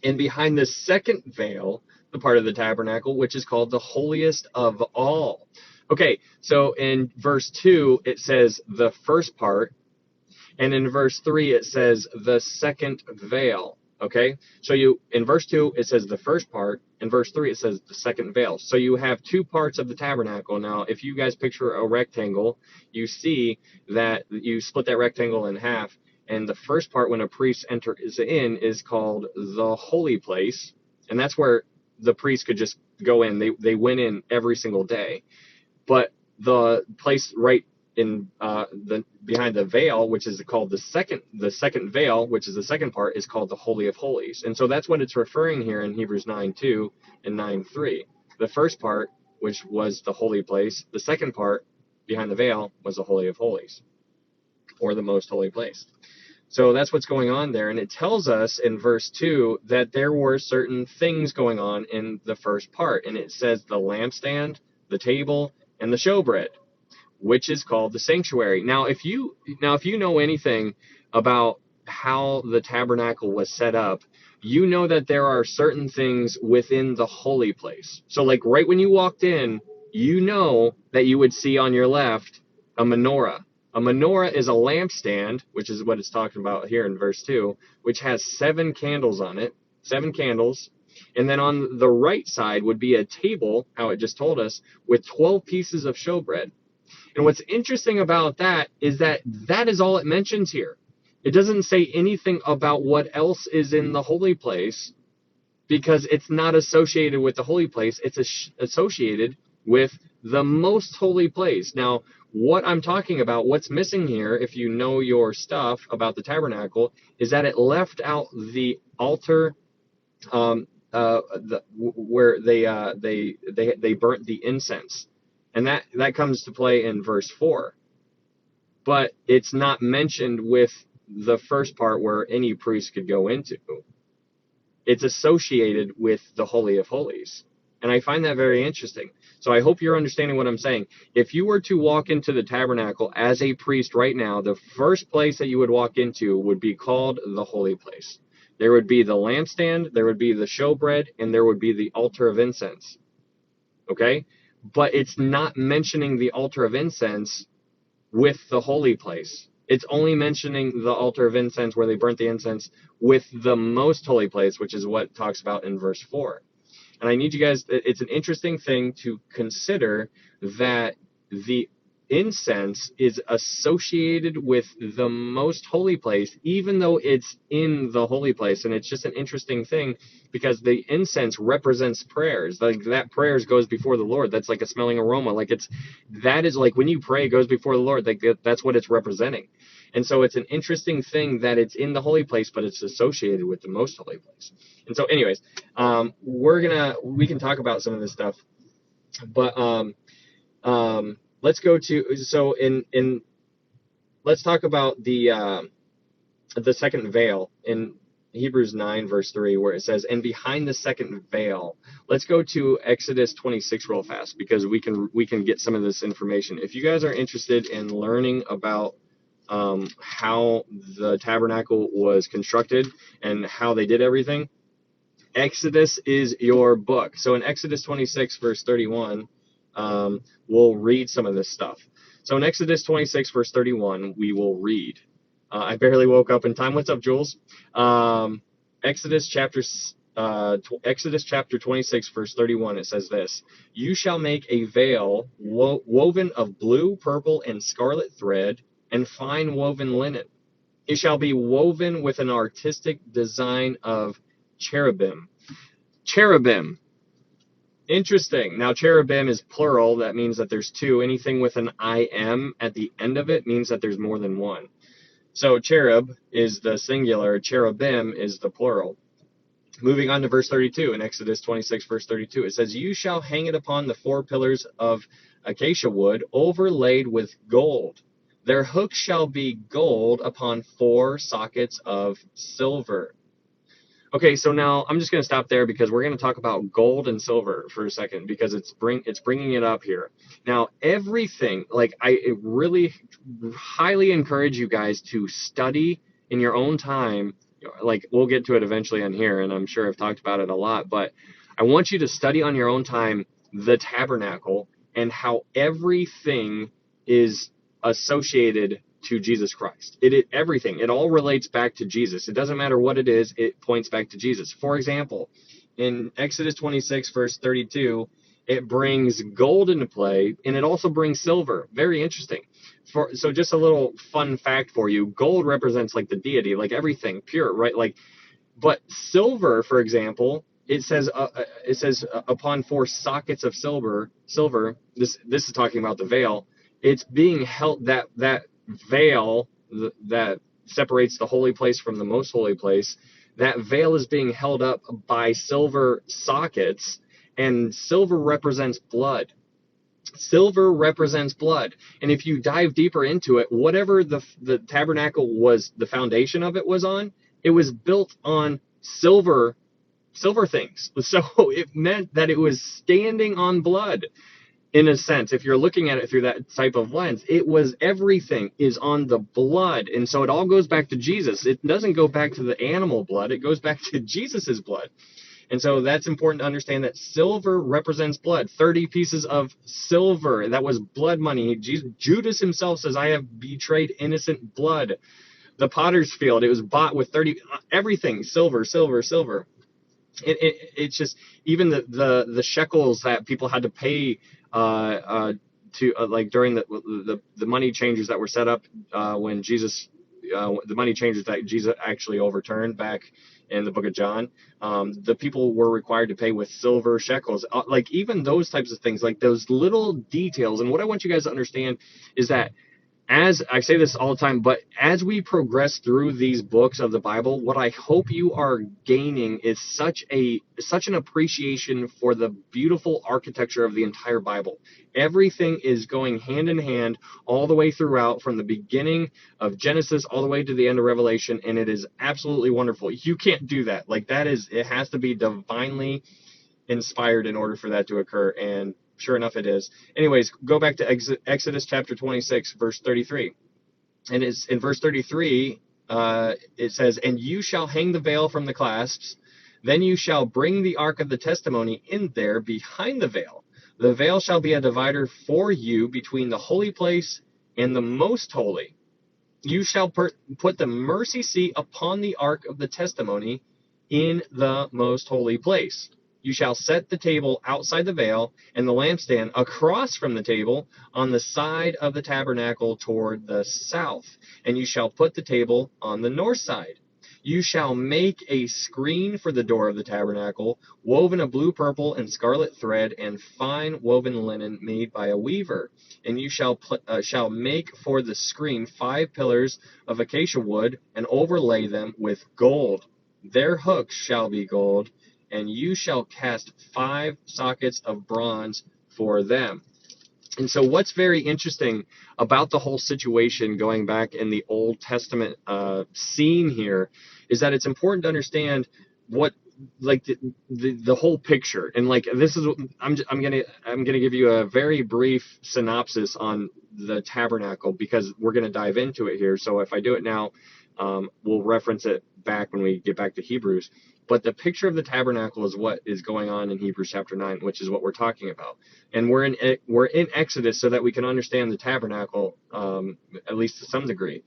And behind the second veil, the part of the tabernacle, which is called the holiest of all. Okay, so in verse 2, it says the first part, and in verse 3, it says the second veil. Okay, so in verse 2, it says the first part. In verse 3, it says the second veil. So you have two parts of the tabernacle. Now, if you guys picture a rectangle, you see that you split that rectangle in half. And the first part, when a priest enters in, is called the holy place. And that's where the priest could just go in. They went in every single day. But the place right in behind the veil, which is called the second veil, which is the second part, is called the Holy of Holies. And so that's what it's referring here in Hebrews 9:2 and 9:3. The first part, which was the holy place. The second part, behind the veil, was the Holy of Holies, or the most holy place. So that's what's going on there. And it tells us in verse 2 that there were certain things going on in the first part. And it says the lampstand, the table, and the showbread, which is called the sanctuary. Now, if you know anything about how the tabernacle was set up, you know that there are certain things within the holy place. So like right when you walked in, you know that you would see on your left a menorah. A menorah is a lampstand, which is what it's talking about here in verse 2, which has 7 candles on it, 7 candles. And then on the right side would be a table, how it just told us, with 12 pieces of showbread. And what's interesting about that is that is all it mentions here. It doesn't say anything about what else is in the holy place, because it's not associated with the holy place. It's associated with the most holy place. Now, what I'm talking about, what's missing here, if you know your stuff about the tabernacle, is that it left out the altar, where they burnt the incense. And that comes to play in verse 4. But it's not mentioned with the first part where any priest could go into. It's associated with the Holy of Holies. And I find that very interesting. So I hope you're understanding what I'm saying. If you were to walk into the tabernacle as a priest right now, the first place that you would walk into would be called the holy place. There would be the lampstand, there would be the showbread, and there would be the altar of incense. Okay? But it's not mentioning the altar of incense with the holy place. It's only mentioning the altar of incense where they burnt the incense with the most holy place, which is what it talks about in verse 4. And I need you guys, it's an interesting thing to consider that the incense is associated with the most holy place, even though it's in the holy place. And it's just an interesting thing because the incense represents prayers. Like that prayers goes before the Lord. That's like a smelling aroma. That is like when you pray, it goes before the Lord. Like that's what it's representing. And so it's an interesting thing that it's in the holy place, but it's associated with the most holy place. And so anyways, we can talk about some of this stuff, but let's go to, so let's talk about the second veil in Hebrews 9 verse 3, where it says, and behind the second veil. Let's go to Exodus 26 real fast, because we can get some of this information. If you guys are interested in learning about how the tabernacle was constructed and how they did everything, Exodus is your book. So in Exodus 26 verse 31, we'll read some of this stuff. So in Exodus 26 verse 31, we will read. I barely woke up in time. What's up, Jules? Exodus chapter 26 verse 31, it says this: you shall make a veil woven of blue, purple, and scarlet thread, and fine woven linen. It shall be woven with an artistic design of cherubim. Cherubim. Interesting. Now, cherubim is plural. That means that there's 2. Anything with an im at the end of it means that there's more than 1. So cherub is the singular. Cherubim is the plural. Moving on to verse 32 in Exodus 26, verse 32. It says, you shall hang it upon the 4 pillars of acacia wood, overlaid with gold. Their hooks shall be gold upon 4 sockets of silver. Okay, so now I'm just going to stop there because we're going to talk about gold and silver for a second, because it's bringing it up here. Now, everything, like I really highly encourage you guys to study in your own time. Like we'll get to it eventually on here, and I'm sure I've talked about it a lot, but I want you to study on your own time the tabernacle and how everything is associated to Jesus Christ. Everything. It all relates back to Jesus. It doesn't matter what it is, it points back to Jesus. For example, in Exodus 26, verse 32, it brings gold into play, and it also brings silver. Very interesting. So just a little fun fact for you: gold represents like the deity, like everything pure, right? But silver, for example, it says upon 4 sockets of silver. This is talking about the veil. It's being held, that veil that separates the holy place from the most holy place. That veil is being held up by silver sockets, and silver represents blood. Silver represents blood. And if you dive deeper into it, whatever the tabernacle was, the foundation of it was on, it was built on silver things. So it meant that it was standing on blood in a sense. If you're looking at it through that type of lens, it was everything is on the blood. And so it all goes back to Jesus. It doesn't go back to the animal blood. It goes back to Jesus's blood. And so that's important to understand, that silver represents blood. 30 pieces of silver, that was blood money. Judas himself says, I have betrayed innocent blood. The potter's field, it was bought with 30, everything, silver, silver, silver. It's just, even the shekels that people had to pay to like during the money changers that were set up when Jesus, the money changers that Jesus actually overturned back in the book of John, the people were required to pay with silver shekels. Like even those types of things, like those little details. And what I want you guys to understand is that, as I say this all the time, but as we progress through these books of the Bible, what I hope you are gaining is such an appreciation for the beautiful architecture of the entire Bible. Everything is going hand in hand all the way throughout, from the beginning of Genesis all the way to the end of Revelation, and it is absolutely wonderful. You can't do that. Like, it has to be divinely inspired in order for that to occur, and sure enough, it is. Anyways, go back to Exodus chapter 26, verse 33. And it's in verse 33, it says, and you shall hang the veil from the clasps. Then you shall bring the ark of the testimony in there behind the veil. The veil shall be a divider for you between the holy place and the most holy. You shall put the mercy seat upon the ark of the testimony in the most holy place. You shall set the table outside the veil, and the lampstand across from the table on the side of the tabernacle toward the south. And you shall put the table on the north side. You shall make a screen for the door of the tabernacle, woven of blue, purple, and scarlet thread, and fine woven linen made by a weaver. And you shall make for the screen 5 pillars of acacia wood, and overlay them with gold. Their hooks shall be gold, and you shall cast 5 sockets of bronze for them. And so what's very interesting about the whole situation going back in the Old Testament scene here is that it's important to understand what, like, the whole picture. And like, this is, I'm gonna give you a very brief synopsis on the tabernacle, because we're gonna dive into it here. So if I do it now, we'll reference it back when we get back to Hebrews. But the picture of the tabernacle is what is going on in Hebrews chapter 9, which is what we're talking about. And we're in Exodus so that we can understand the tabernacle, at least to some degree.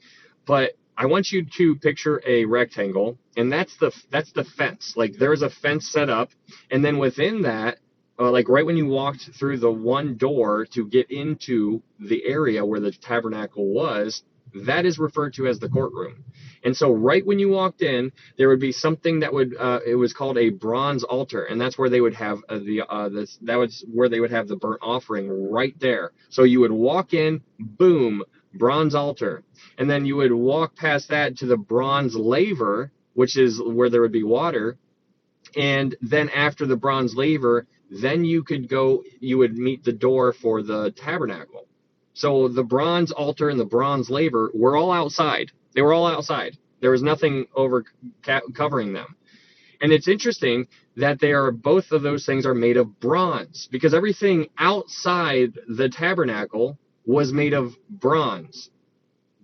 But I want you to picture a rectangle, and that's the fence. Like, there's a fence set up, and then within that, like right when you walked through the one door to get into the area where the tabernacle was, that is referred to as the courtroom. And so right when you walked in, there would be something that would, it was called a bronze altar, and that's where they would have that was where they would have the burnt offering, right there. So you would walk in, boom, bronze altar. And then you would walk past that to the bronze laver, which is where there would be water. And then after the bronze laver, then you would meet the door for the tabernacle. So the bronze altar and the bronze laver were all outside. They were all outside. There was nothing covering them. And it's interesting that both of those things are made of bronze, because everything outside the tabernacle was made of bronze.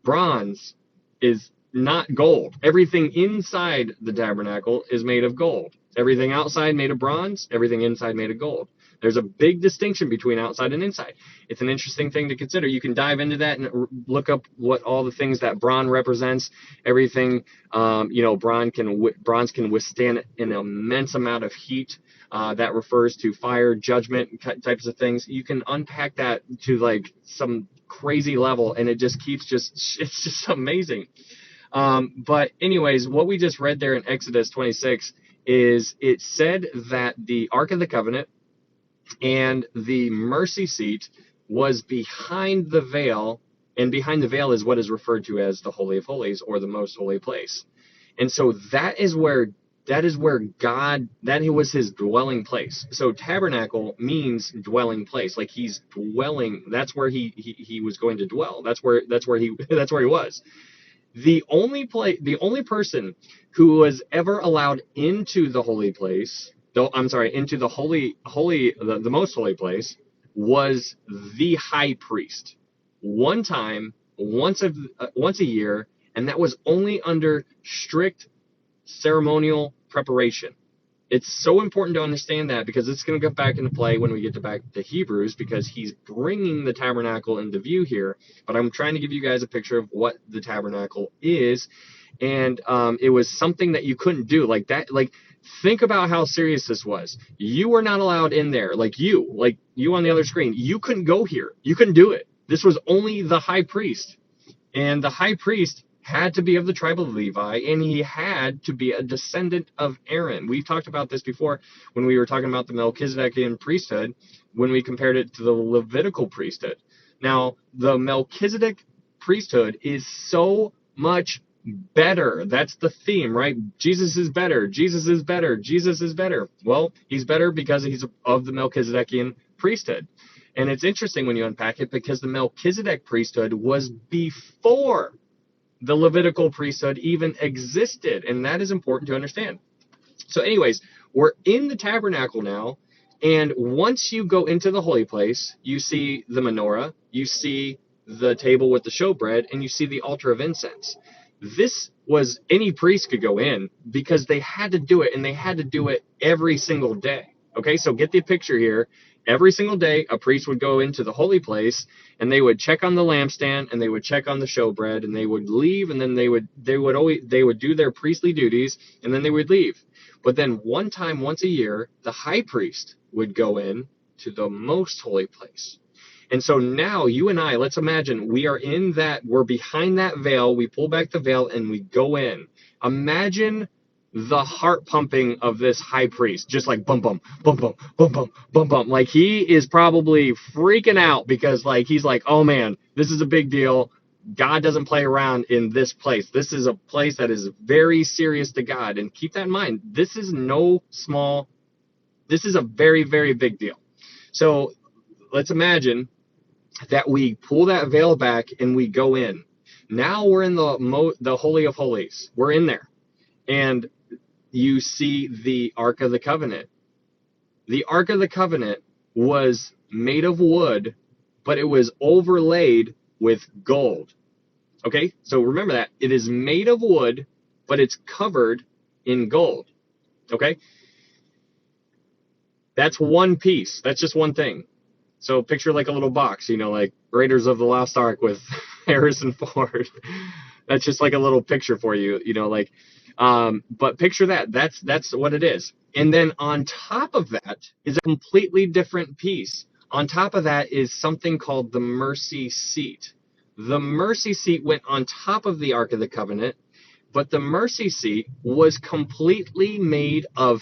Bronze is not gold. Everything inside the tabernacle is made of gold. Everything outside made of bronze, everything inside made of gold. There's a big distinction between outside and inside. It's an interesting thing to consider. You can dive into that and look up what all the things that bronze represents. Everything, bronze can withstand an immense amount of heat. That refers to fire, judgment, types of things. You can unpack that to like some crazy level, and it just keeps it's just amazing. But anyways, what we just read there in Exodus 26 is, it said that the Ark of the Covenant and the mercy seat was behind the veil, and behind the veil is what is referred to as the Holy of Holies, or the most holy place. And so that is where that is where God, that was his dwelling place. So tabernacle means dwelling place. Like he's dwelling, that's where he was going to dwell. That's where he that's where he was. The only person who was ever allowed into the holy place, though I'm sorry, into the the most holy place, was the high priest. One time, once a year, and that was only under strict ceremonial preparation. It's so important to understand that, because it's going to get back into play when we get back to Hebrews, because he's bringing the tabernacle into view here. But I'm trying to give you guys a picture of what the tabernacle is. And it was something that you couldn't do like that. Like, think about how serious this was. You were not allowed in there. Like you on the other screen, you couldn't go here. You couldn't do it. This was only the high priest. And the high priest had to be of the tribe of Levi, and he had to be a descendant of Aaron. We talked about this before when we were talking about the Melchizedekian priesthood, when we compared it to the Levitical priesthood. Now, the Melchizedek priesthood is so much better. That's the theme, right? Jesus is better. Jesus is better. Jesus is better. Well, he's better because he's of the Melchizedekian priesthood. And it's interesting when you unpack it, because the Melchizedek priesthood was before the Levitical priesthood even existed, and that is important to understand. So anyways, we're in the tabernacle now, and once you go into the holy place, you see the menorah, you see the table with the showbread, and you see the altar of incense. This was, any priest could go in, because they had to do it, and they had to do it every single day. Okay, so get the picture here. Every single day, a priest would go into the holy place, and they would check on the lampstand, and they would check on the showbread, and they would leave, and then they would do their priestly duties, and then they would leave. But then once a year, the high priest would go in to the most holy place. And so now you and I, let's imagine we're behind that veil. We pull back the veil and we go in. Imagine the heart pumping of this high priest, just like bum bum bum bum bum bum bum bum. Like, he is probably freaking out, because he's like, oh man, this is a big deal. God doesn't play around in this place. This is a place that is very serious to God. And keep that in mind. This is a very, very big deal. So let's imagine that we pull that veil back and we go in. Now we're in the Holy of Holies. We're in there. And you see the Ark of the Covenant. The Ark of the Covenant was made of wood, but it was overlaid with gold. Okay, so remember that. It is made of wood, but it's covered in gold. Okay? That's one piece. That's just one thing. So picture like a little box, like Raiders of the Lost Ark with Harrison Ford. That's just like a little picture for you, but picture that. That's what it is. And then on top of that is a completely different piece. On top of that is something called the mercy seat. The mercy seat went on top of the Ark of the Covenant, but the mercy seat was completely made of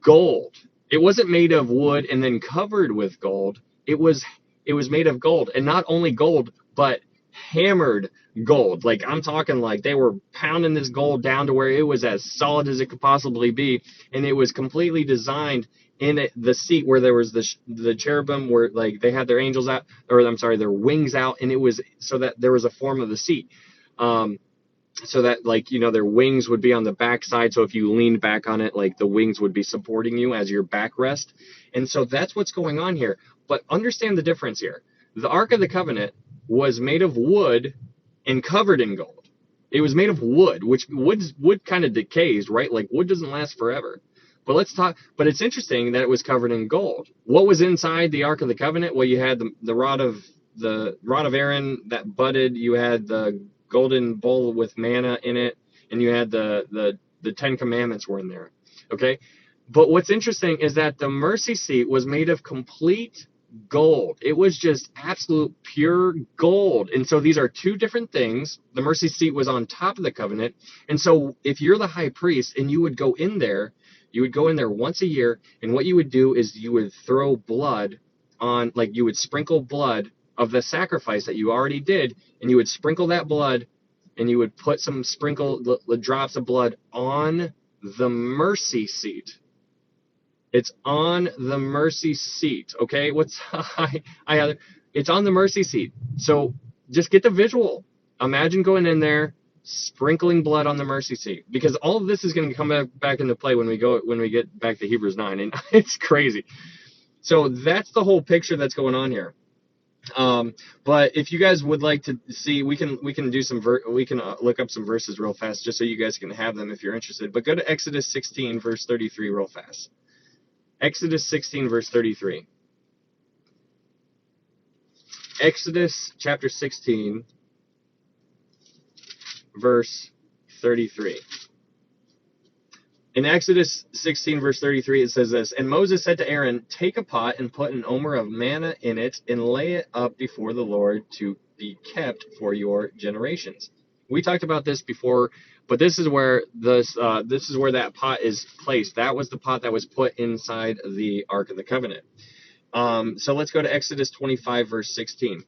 gold. It wasn't made of wood and then covered with gold. It was made of gold, and not only gold, but hammered gold. Like, I'm talking like they were pounding this gold down to where it was as solid as it could possibly be, and it was completely designed in the seat where there was the cherubim, where like they had their angels out, or I'm sorry, their wings out, and it was so that there was a form of the seat. So that, like, their wings would be on the back side. So if you leaned back on it, like, the wings would be supporting you as your backrest. And so that's what's going on here. But understand the difference here. The Ark of the Covenant was made of wood and covered in gold. It was made of wood, which wood kind of decays, right? Like, wood doesn't last forever. But it's interesting that it was covered in gold. What was inside the Ark of the Covenant? Well, you had the rod of Aaron that budded. You had the golden bowl with manna in it, and you had the 10 commandments were in there. Okay, but what's interesting is that the mercy seat was made of complete gold. It was just absolute pure gold. And so these are two different things. The mercy seat was on top of the covenant. And so if you're the high priest and you would go in there once a year, and what you would do is you would throw blood on, like, you would sprinkle blood of the sacrifice that you already did, and you would sprinkle that blood, and you would put some drops of blood on the mercy seat. It's on the mercy seat. Okay, it's on the mercy seat. So just get the visual. Imagine going in there, sprinkling blood on the mercy seat, because all of this is going to come back into play when we get back to Hebrews 9, and it's crazy. So that's the whole picture that's going on here. But if you guys would like to see, we can do some look up some verses real fast, just so you guys can have them if you're interested. But go to Exodus 16 verse 33 real fast. Exodus 16 verse 33. Exodus chapter 16 verse 33. In Exodus 16 verse 33, it says this: "And Moses said to Aaron, take a pot and put an omer of manna in it and lay it up before the Lord to be kept for your generations." We talked about this before, but this is where that pot is placed. That was the pot that was put inside the Ark of the Covenant. So let's go to Exodus 25 verse 16.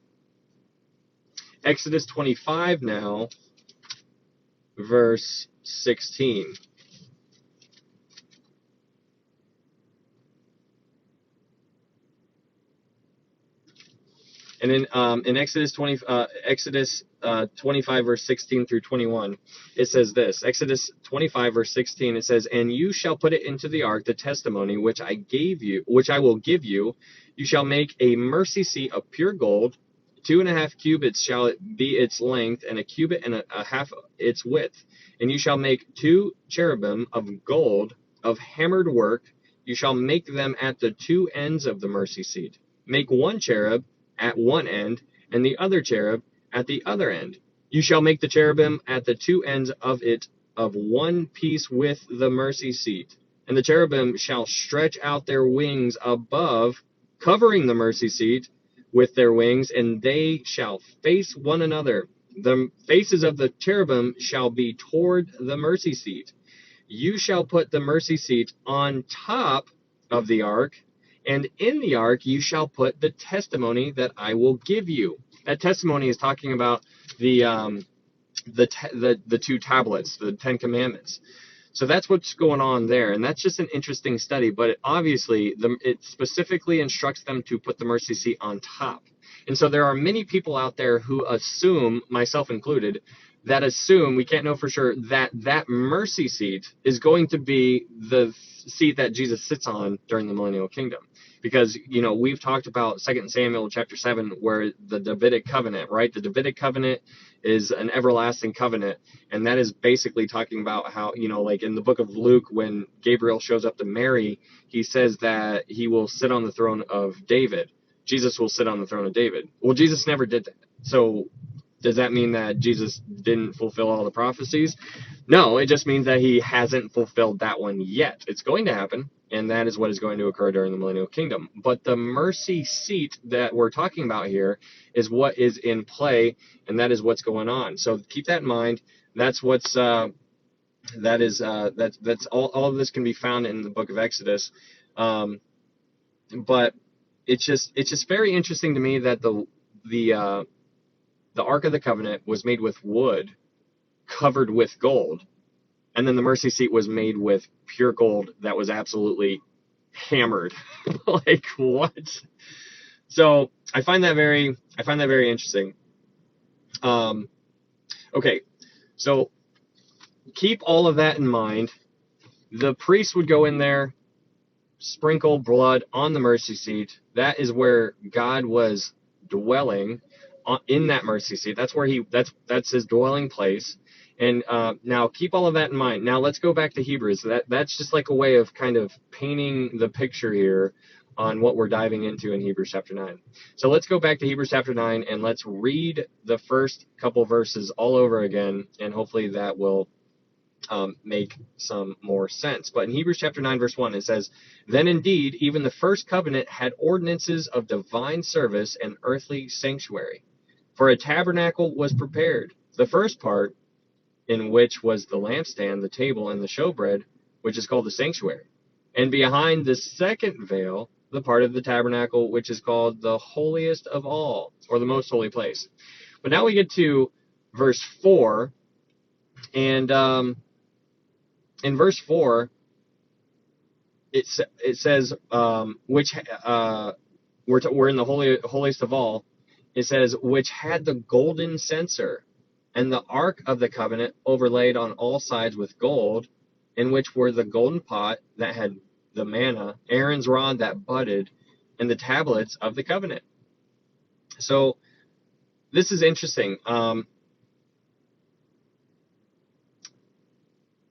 Exodus 25 now, verse 16. And in Exodus 25 verse 16 through 21, it says this. Exodus 25 verse 16, it says, "And you shall put it into the ark, the testimony which I will give you. You shall make a mercy seat of pure gold. 2.5 cubits shall it be its length, and a cubit and a half its width. And you shall make 2 cherubim of gold of hammered work. You shall make them at the 2 ends of the mercy seat. Make 1 cherub at one end, and the other cherub at the other end. You shall make the cherubim at the 2 ends of it of one piece with the mercy seat. And the cherubim shall stretch out their wings above, covering the mercy seat with their wings, and they shall face one another. The faces of the cherubim shall be toward the mercy seat. You shall put the mercy seat on top of the ark, and in the ark you shall put the testimony that I will give you." That testimony is talking about the 2 tablets, the 10 commandments. So that's what's going on there, and that's just an interesting study. But obviously, it specifically instructs them to put the mercy seat on top. And so there are many people out there who assume, myself included, we can't know for sure, that mercy seat is going to be the seat that Jesus sits on during the millennial kingdom. Because, we've talked about 2 Samuel chapter 7, where the Davidic covenant, right? The Davidic covenant is an everlasting covenant. And that is basically talking about how, like in the book of Luke, when Gabriel shows up to Mary, he says that he will sit on the throne of David. Jesus will sit on the throne of David. Well, Jesus never did that. So does that mean that Jesus didn't fulfill all the prophecies? No, it just means that he hasn't fulfilled that one yet. It's going to happen, and that is what is going to occur during the millennial kingdom. But the mercy seat that we're talking about here is what is in play, and that is what's going on. So keep that in mind. That's what's that's all of this can be found in the book of Exodus. But it's just very interesting to me that the Ark of the Covenant was made with wood covered with gold, and then the mercy seat was made with pure gold that was absolutely hammered. Like, what? So I find that very interesting. Okay, so keep all of that in mind. The priest would go in there, sprinkle blood on the mercy seat. That is where God was dwelling, in that mercy seat. That's where that's his dwelling place. And now keep all of that in mind. Now let's go back to Hebrews. That's just like a way of kind of painting the picture here on what we're diving into in Hebrews chapter 9. So let's go back to Hebrews chapter 9 and let's read the first couple verses all over again, and hopefully that will make some more sense. But in Hebrews chapter 9 verse 1, it says, "Then indeed even the first covenant had ordinances of divine service and earthly sanctuary. For a tabernacle was prepared, the first part, in which was the lampstand, the table, and the showbread, which is called the sanctuary. And behind the second veil, the part of the tabernacle, which is called the holiest of all," or the most holy place. But now we get to verse 4, and in verse 4, it says, which we're in the holiest of all. It says, which had the golden censer, and the ark of the covenant overlaid on all sides with gold, in which were the golden pot that had the manna, Aaron's rod that budded, and the tablets of the covenant. So this is interesting.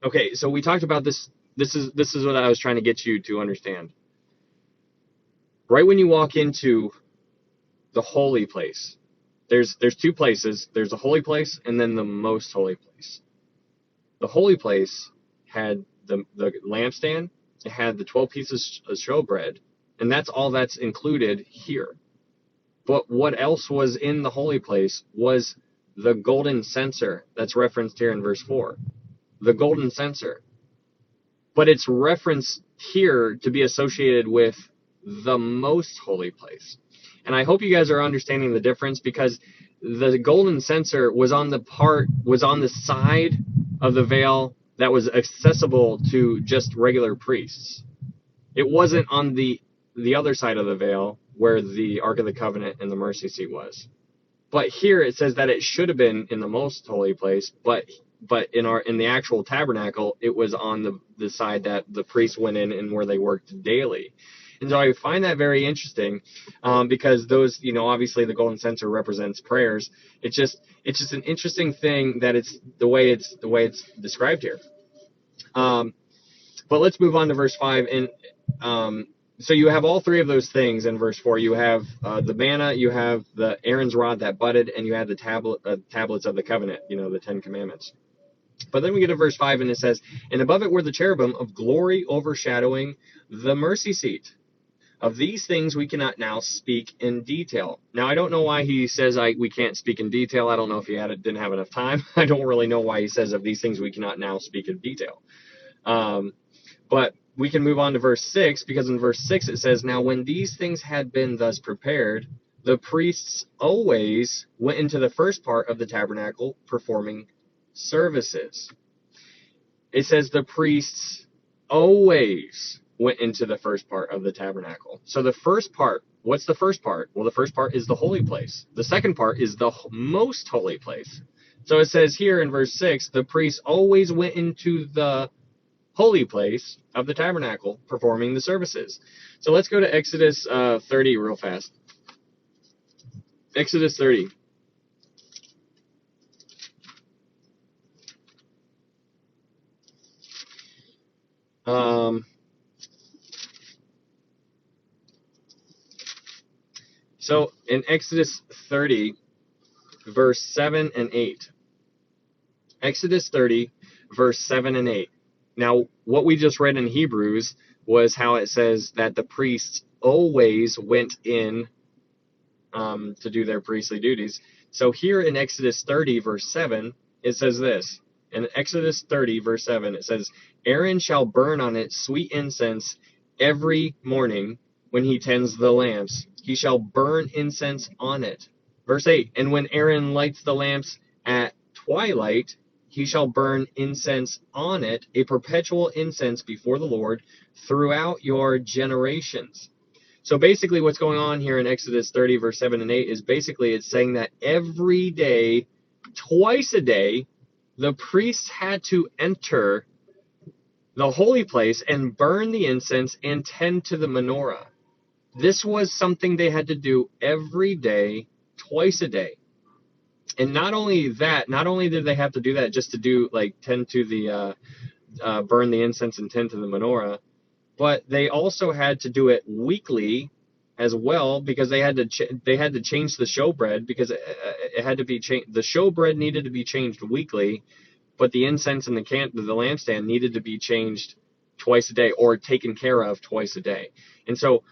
Okay, so we talked about this. This is what I was trying to get you to understand. Right when you walk into the holy place, there's two places. There's the holy place and then the most holy place. The holy place had the lampstand. It had the 12 pieces of showbread, and that's all that's included here. But what else was in the holy place was the golden censer that's referenced here in verse 4. The golden censer. But it's referenced here to be associated with the most holy place. And I hope you guys are understanding the difference, because the golden censer was on the side of the veil that was accessible to just regular priests. It wasn't on the other side of the veil where the Ark of the Covenant and the mercy seat was. But here it says that it should have been in the most holy place, but in the actual tabernacle, it was on the side that the priests went in and where they worked daily. And so I find that very interesting, because those, obviously the golden censer represents prayers. It's just an interesting thing that it's the way it's described here. But let's move on to verse 5. And so you have all three of those things in verse 4. You have the manna, you have the Aaron's rod that budded, and you have the tablets of the covenant, the 10 Commandments. But then we get to verse 5, and it says, and above it were the cherubim of glory overshadowing the mercy seat. Of these things we cannot now speak in detail. Now, I don't know why he says we can't speak in detail. I don't know if he didn't have enough time. I don't really know why he says of these things we cannot now speak in detail. But we can move on to verse 6, because in verse 6 it says, now when these things had been thus prepared, the priests always went into the first part of the tabernacle performing services. It says the priests always went into the first part of the tabernacle. So the first part, what's the first part? Well, the first part is the holy place. The second part is the most holy place. So it says here in verse 6, the priests always went into the holy place of the tabernacle performing the services. So let's go to Exodus 30 real fast. Exodus 30. So in Exodus 30, verse 7 and 8. Exodus 30, verse 7 and 8. Now, what we just read in Hebrews was how it says that the priests always went in to do their priestly duties. So here in Exodus 30, verse 7, it says this. In Exodus 30, verse 7, it says, Aaron shall burn on it sweet incense every morning when he tends the lamps. He shall burn incense on it. Verse 8, and when Aaron lights the lamps at twilight, he shall burn incense on it, a perpetual incense before the Lord throughout your generations. So basically what's going on here in Exodus 30, verse 7 and 8 is basically it's saying that every day, twice a day, the priests had to enter the holy place and burn the incense and tend to the menorah. This was something they had to do every day, twice a day. And not only did they have to do that just to do tend to the burn the incense and tend to the menorah, but they also had to do it weekly as well, because they had to change the showbread, because it had to be changed. The showbread needed to be changed weekly, but the incense and the lampstand needed to be changed twice a day, or taken care of twice a day. And so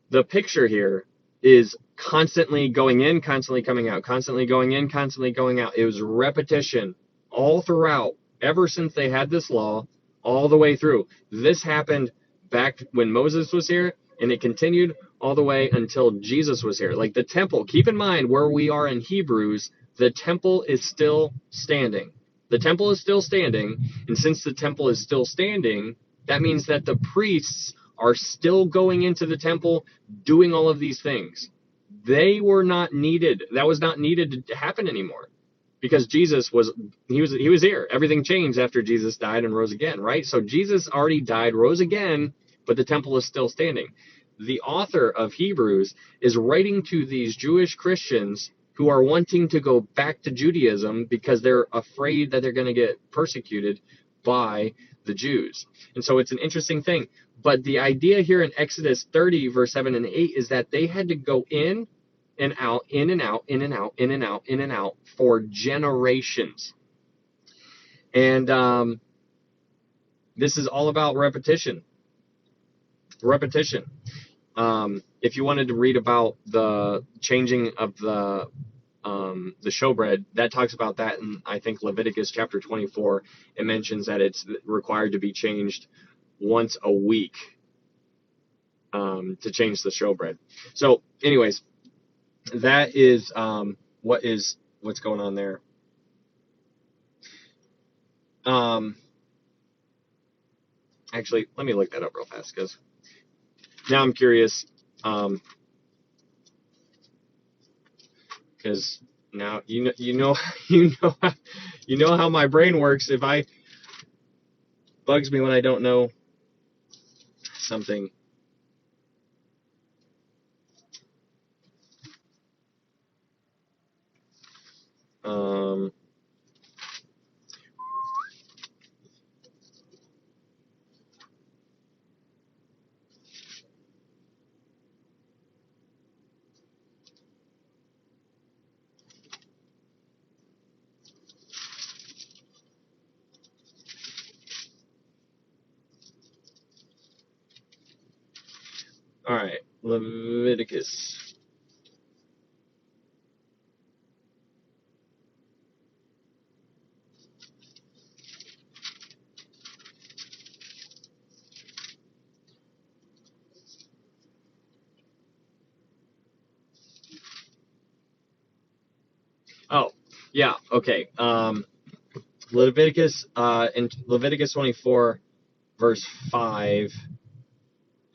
the picture here is constantly going in, constantly coming out, constantly going in, constantly going out. It was repetition all throughout, ever since they had this law, all the way through. This happened back when Moses was here, and it continued all the way until Jesus was here. Like the temple, keep in mind where we are in Hebrews, the temple is still standing. The temple is still standing, and since the temple is still standing, that means that the priests are still going into the temple doing all of these things. They were not needed. That was not needed to happen anymore, because Jesus was here. Everything changed after Jesus died and rose again, right? So Jesus already died, rose again, but the temple is still standing. The author of Hebrews is writing to these Jewish Christians who are wanting to go back to Judaism because they're afraid that they're going to get persecuted by the Jews. And so it's an interesting thing. But the idea here in Exodus 30, verse 7 and 8 is that they had to go in and out, in and out, in and out, in and out, in and out for generations. And this is all about repetition. Repetition. If you wanted to read about the changing of the showbread, that talks about that in, I think, Leviticus chapter 24. It mentions that it's required to be changed once a week to change the showbread. So, anyways, that is what's going on there. Actually, let me look that up real fast because now I'm curious. Because now you know how my brain works. If I bugs me when I don't know something. All right, Leviticus. Oh, yeah, okay. Leviticus in Leviticus 24 verse 5.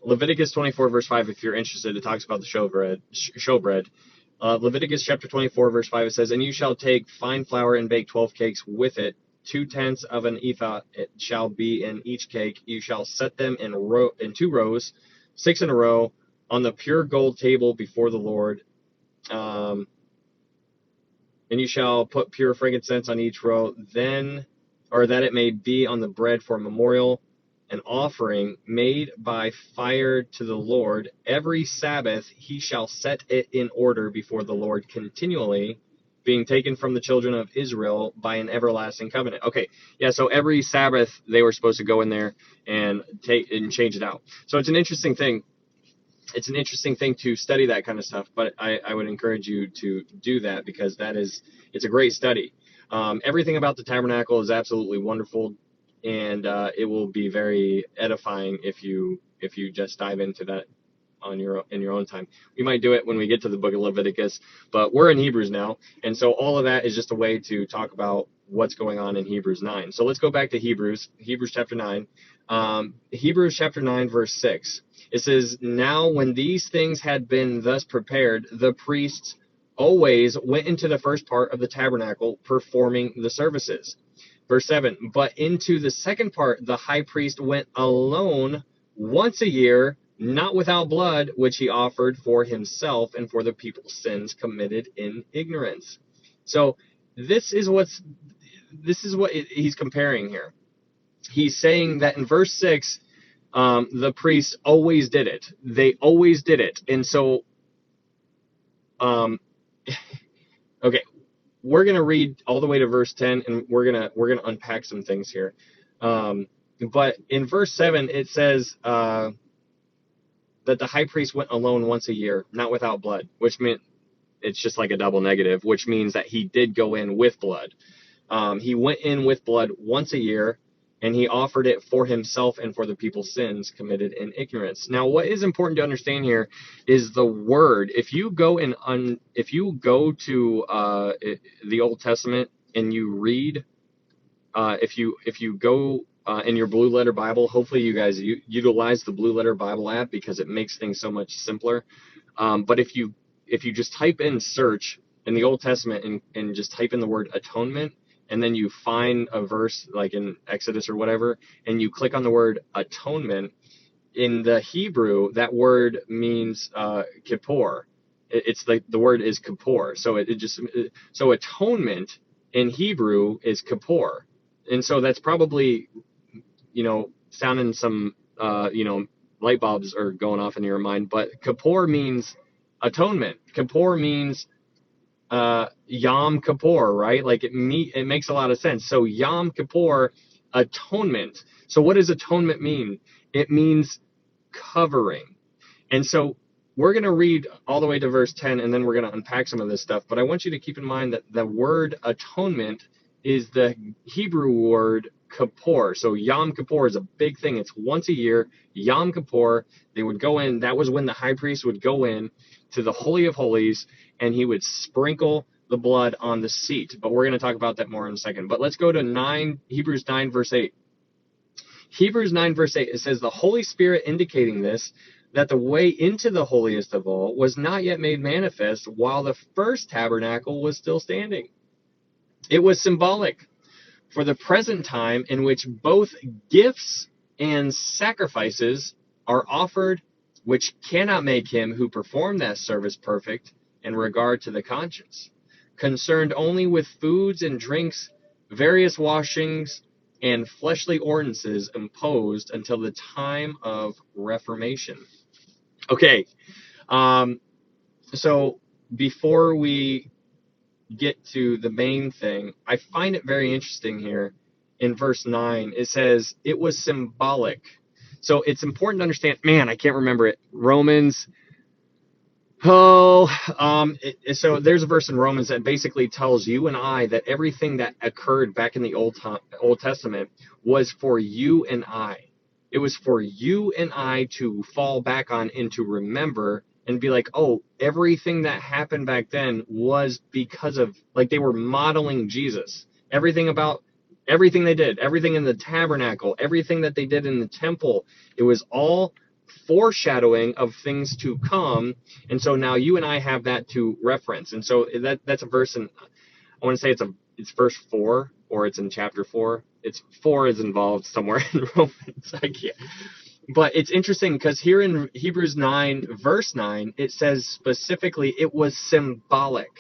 Leviticus 24 verse 5, if you're interested, it talks about the showbread. Leviticus chapter 24 verse 5, it says, "And you shall take fine flour and bake 12 cakes with it. 2/10 of an ephah it shall be in each cake. You shall set them in 2 rows, 6 in a row, on the pure gold table before the Lord. And you shall put pure frankincense on each row, that it may be on the bread for a memorial, an offering made by fire to the Lord. Every Sabbath he shall set it in order before the Lord continually, being taken from the children of Israel by an everlasting covenant." Okay, yeah, so every Sabbath they were supposed to go in there and change it out. So it's an interesting thing. It's an interesting thing to study that kind of stuff, but I would encourage you to do that because it's a great study. Everything about the tabernacle is absolutely wonderful, and it will be very edifying if you just dive into that in your own time. We might do it when we get to the book of Leviticus, but we're in Hebrews now, and so all of that is just a way to talk about what's going on in Hebrews 9. So let's go back to Hebrews chapter 9. Hebrews chapter 9 verse 6. It says, "Now when these things had been thus prepared, the priests always went into the first part of the tabernacle, performing the services." Verse 7, "But into the second part the high priest went alone once a year, not without blood, which he offered for himself and for the people's sins committed in ignorance." So this is what he's comparing here. He's saying that in verse 6, the priests always did it. They always did it. And so, okay, we're going to read all the way to verse 10, and we're going to unpack some things here. But in verse 7, it says that the high priest went alone once a year, not without blood, which meant it's just like a double negative, which means that he did go in with blood. He went in with blood once a year, and he offered it for himself and for the people's sins committed in ignorance. Now, what is important to understand here is the word. If you go to the Old Testament and you read if you go in your Blue Letter Bible, hopefully you guys utilize the Blue Letter Bible app because it makes things so much simpler. But if you just type in search in the Old Testament and just type in the word atonement, and then you find a verse like in Exodus or whatever, and you click on the word atonement, in the Hebrew, that word means kippur. It's like the word is kippur. So atonement in Hebrew is kippur, and so that's probably, sounding some light bulbs are going off in your mind. But kippur means atonement. Kippur means Yom Kippur, right? Like it makes a lot of sense. So Yom Kippur, atonement. So what does atonement mean? It means covering. And so we're going to read all the way to verse 10, and then we're going to unpack some of this stuff. But I want you to keep in mind that the word atonement is the Hebrew word Kippur. So Yom Kippur is a big thing. It's once a year. Yom Kippur, they would go in. That was when the high priest would go in to the Holy of Holies, and he would sprinkle the blood on the seat. But we're going to talk about that more in a second. But let's go to Hebrews 9, verse 8. Hebrews 9, verse 8, it says, the Holy Spirit indicating this, that the way into the holiest of all was not yet made manifest while the first tabernacle was still standing. It was symbolic for the present time in which both gifts and sacrifices are offered, which cannot make him who performed that service perfect in regard to the conscience, concerned only with foods and drinks, various washings, and fleshly ordinances imposed until the time of Reformation. Okay, so before we get to the main thing, I find it very interesting here in verse 9. It says it was symbolic. So it's important to understand, I can't remember it. Romans. So there's a verse in Romans that basically tells you and I that everything that occurred back in the Old Testament was for you and I. It was for you and I to fall back on and to remember and be like, oh, everything that happened back then was because of, like, they were modeling Jesus. Everything they did, everything in the tabernacle, everything that they did in the temple, it was all foreshadowing of things to come. And so now you and I have that to reference. And so that's a verse, and I want to say it's verse 4, or it's in chapter 4. It's 4 is involved somewhere in Romans. I can't. But it's interesting because here in Hebrews 9, verse 9, it says specifically it was symbolic.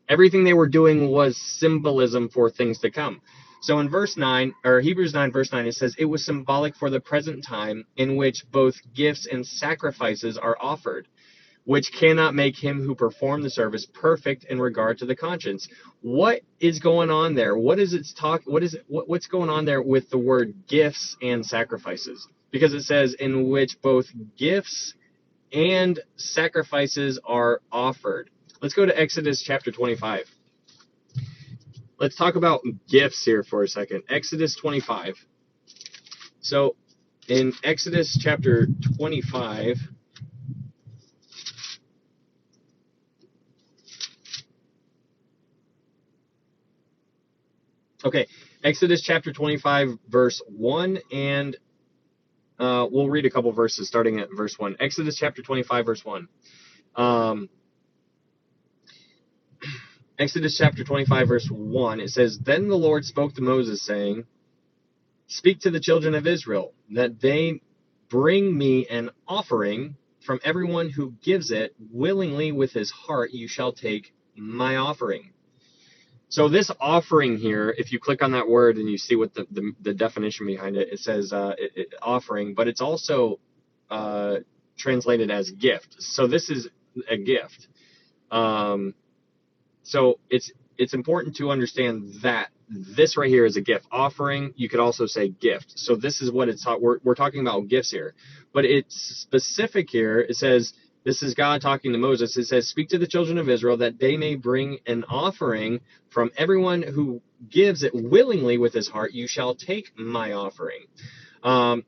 Everything they were doing was symbolism for things to come. So in verse 9, or Hebrews 9, verse 9, it says, it was symbolic for the present time in which both gifts and sacrifices are offered, which cannot make him who performed the service perfect in regard to the conscience. What is going on there? What's going on there with the word gifts and sacrifices? Because it says in which both gifts and sacrifices are offered. Let's go to Exodus chapter 25. Let's talk about gifts here for a second. Exodus 25. So in Exodus chapter 25, okay, Exodus chapter 25, verse 1, and we'll read a couple verses starting at verse 1. Exodus chapter 25, verse 1. Exodus chapter 25, verse 1, it says, then the Lord spoke to Moses, saying, speak to the children of Israel, that they bring me an offering from everyone who gives it willingly with his heart. You shall take my offering. So this offering here, if you click on that word and you see what the definition behind it, it says offering, but it's also translated as gift. So this is a gift. So it's important to understand that this right here is a gift. Offering, you could also say gift. So this is what it's taught. We're talking about gifts here. But it's specific here. It says, this is God talking to Moses. It says, speak to the children of Israel that they may bring an offering from everyone who gives it willingly with his heart. You shall take my offering.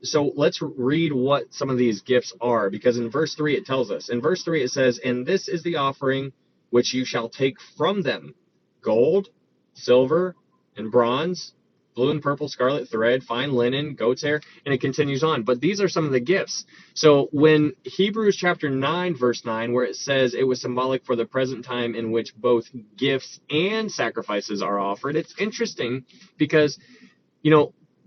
So let's read what some of these gifts are, because in verse 3 it tells us. In verse 3 it says, and this is the offering which you shall take from them: gold, silver, and bronze, blue and purple, scarlet thread, fine linen, goat's hair, and it continues on. But these are some of the gifts. So when Hebrews chapter 9, verse 9, where it says it was symbolic for the present time in which both gifts and sacrifices are offered, it's interesting because,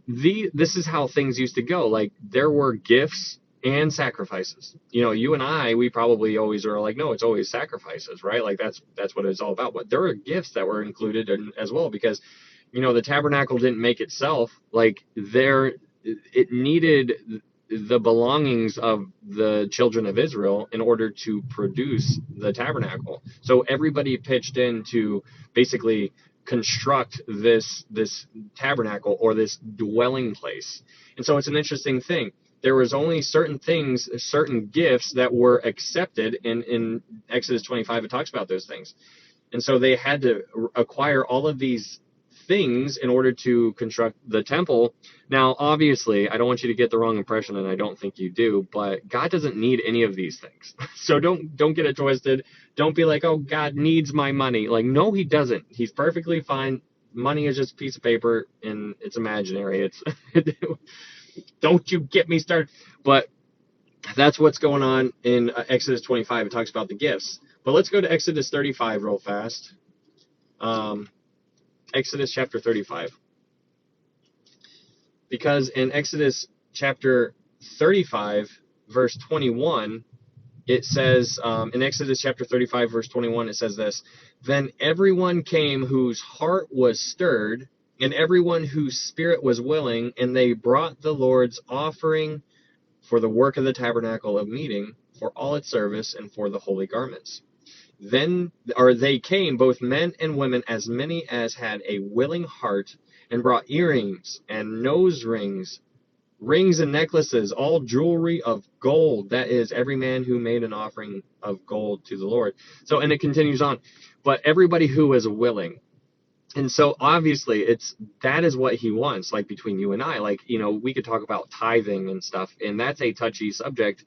this is how things used to go. Like, there were gifts and sacrifices. You and I, we probably always are like, no, it's always sacrifices, right? Like, that's what it's all about. But there are gifts that were included as well, because the tabernacle didn't make itself. Like, it needed the belongings of the children of Israel in order to produce the tabernacle. So everybody pitched in to basically construct this tabernacle, or this dwelling place. And so it's an interesting thing. There was only certain things, certain gifts that were accepted. In Exodus 25, it talks about those things. And so they had to acquire all of these things in order to construct the temple. Now, obviously, I don't want you to get the wrong impression, and I don't think you do, but God doesn't need any of these things. So don't get it twisted. Don't be like, oh, God needs my money. Like, no, he doesn't. He's perfectly fine. Money is just a piece of paper, and it's imaginary. Don't you get me started. But that's what's going on in Exodus 25. It talks about the gifts. But let's go to Exodus 35 real fast. Exodus chapter 35. Because in Exodus chapter 35, verse 21, it says, in Exodus chapter 35, verse 21, it says this: Then everyone came whose heart was stirred, and everyone whose spirit was willing, and they brought the Lord's offering for the work of the tabernacle of meeting, for all its service, and for the holy garments. They came, both men and women, as many as had a willing heart, and brought earrings and nose rings, rings and necklaces, all jewelry of gold. That is, every man who made an offering of gold to the Lord. So, and it continues on. But everybody who was willing. And so obviously that is what he wants, like between you and I. Like, we could talk about tithing and stuff, and that's a touchy subject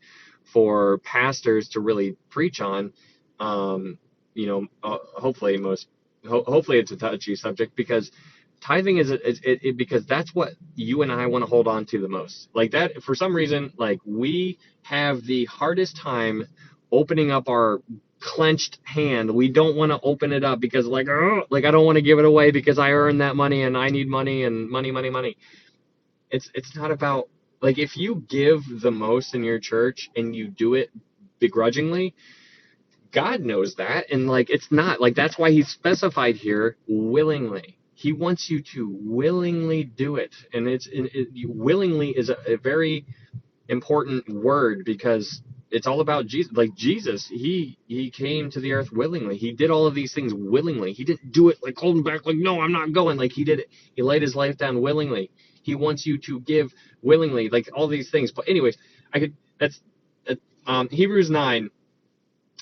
for pastors to really preach on. Hopefully it's a touchy subject, because tithing is because that's what you and I want to hold on to the most. Like, that, for some reason, like, we have the hardest time opening up our clenched hand. We don't want to open it up because I don't want to give it away because I earned that money and I need money and money. It's not about, like, if you give the most in your church and you do it begrudgingly, God knows that. And like, it's not like, that's why he specified here willingly. He wants you to willingly do it. And willingly is a very important word, because it's all about Jesus. Like, Jesus, he came to the earth willingly. He did all of these things willingly. He didn't do it like holding back, like, no, I'm not going. Like, he did it. He laid his life down willingly. He wants you to give willingly, like, all these things. But anyways, that's Hebrews 9,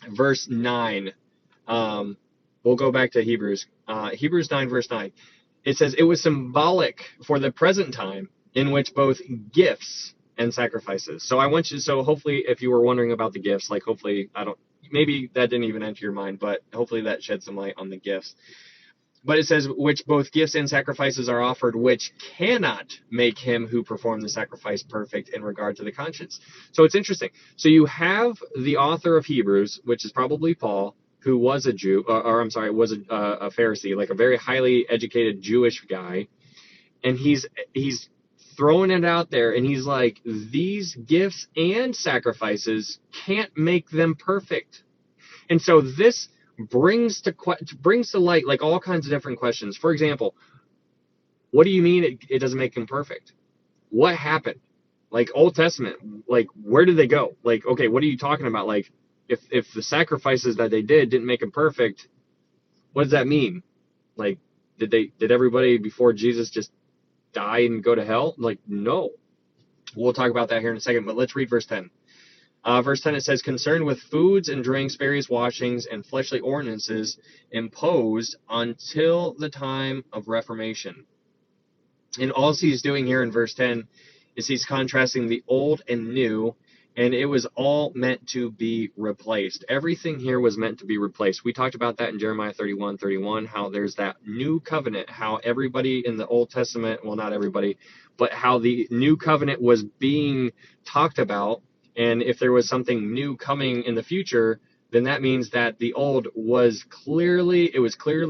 verse 9. We'll go back to Hebrews 9, verse 9. It says, it was symbolic for the present time in which both gifts and sacrifices. So hopefully, if you were wondering about the gifts, like, hopefully, maybe that didn't even enter your mind, but hopefully that shed some light on the gifts. But it says, which both gifts and sacrifices are offered, which cannot make him who performed the sacrifice perfect in regard to the conscience. So it's interesting. So you have the author of Hebrews, which is probably Paul, who was a Jew, was a Pharisee, like a very highly educated Jewish guy. And he's throwing it out there, and he's like, these gifts and sacrifices can't make them perfect. And so this brings to light, like, all kinds of different questions. For example, what do you mean it doesn't make them perfect? What happened? Like, Old Testament, like, where did they go? Like, okay, what are you talking about? Like, if the sacrifices that they didn't make them perfect, what does that mean? Like, did everybody before Jesus just die and go to hell? Like, no. We'll talk about that here in a second, but let's read verse 10. Verse 10, it says, concerned with foods and drinks, various washings, and fleshly ordinances imposed until the time of Reformation. And all he's doing here in verse 10 is he's contrasting the old and new, and it was all meant to be replaced. Everything here was meant to be replaced. We talked about that in Jeremiah 31:31, how there's that new covenant, how everybody in the Old Testament, well, not everybody, but how the new covenant was being talked about. And if there was something new coming in the future, then that means that the old was clearly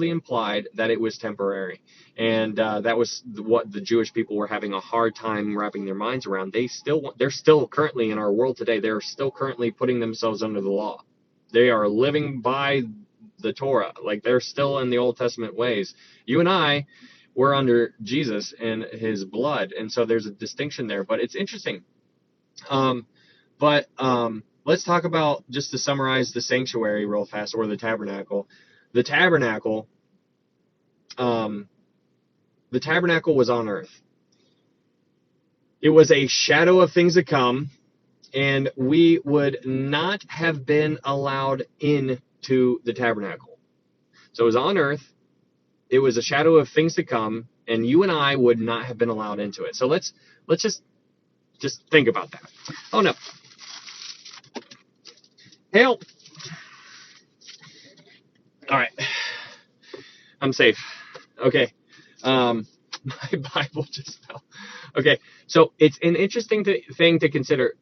implied that it was temporary. And that was what the Jewish people were having a hard time wrapping their minds around. They're still currently in our world today, they're still currently putting themselves under the law. They are living by the Torah. Like, they're still in the Old Testament ways. You and I, we're under Jesus and his blood. And so there's a distinction there. But it's interesting. Let's talk about, just to summarize, the sanctuary real fast, or the tabernacle. The tabernacle was on earth. It was a shadow of things to come, and we would not have been allowed into the tabernacle. So it was on earth. It was a shadow of things to come, and you and I would not have been allowed into it. So let's just think about that. Oh no. Help. All right. I'm safe. Okay. My Bible just fell. Okay. So it's an interesting thing to consider.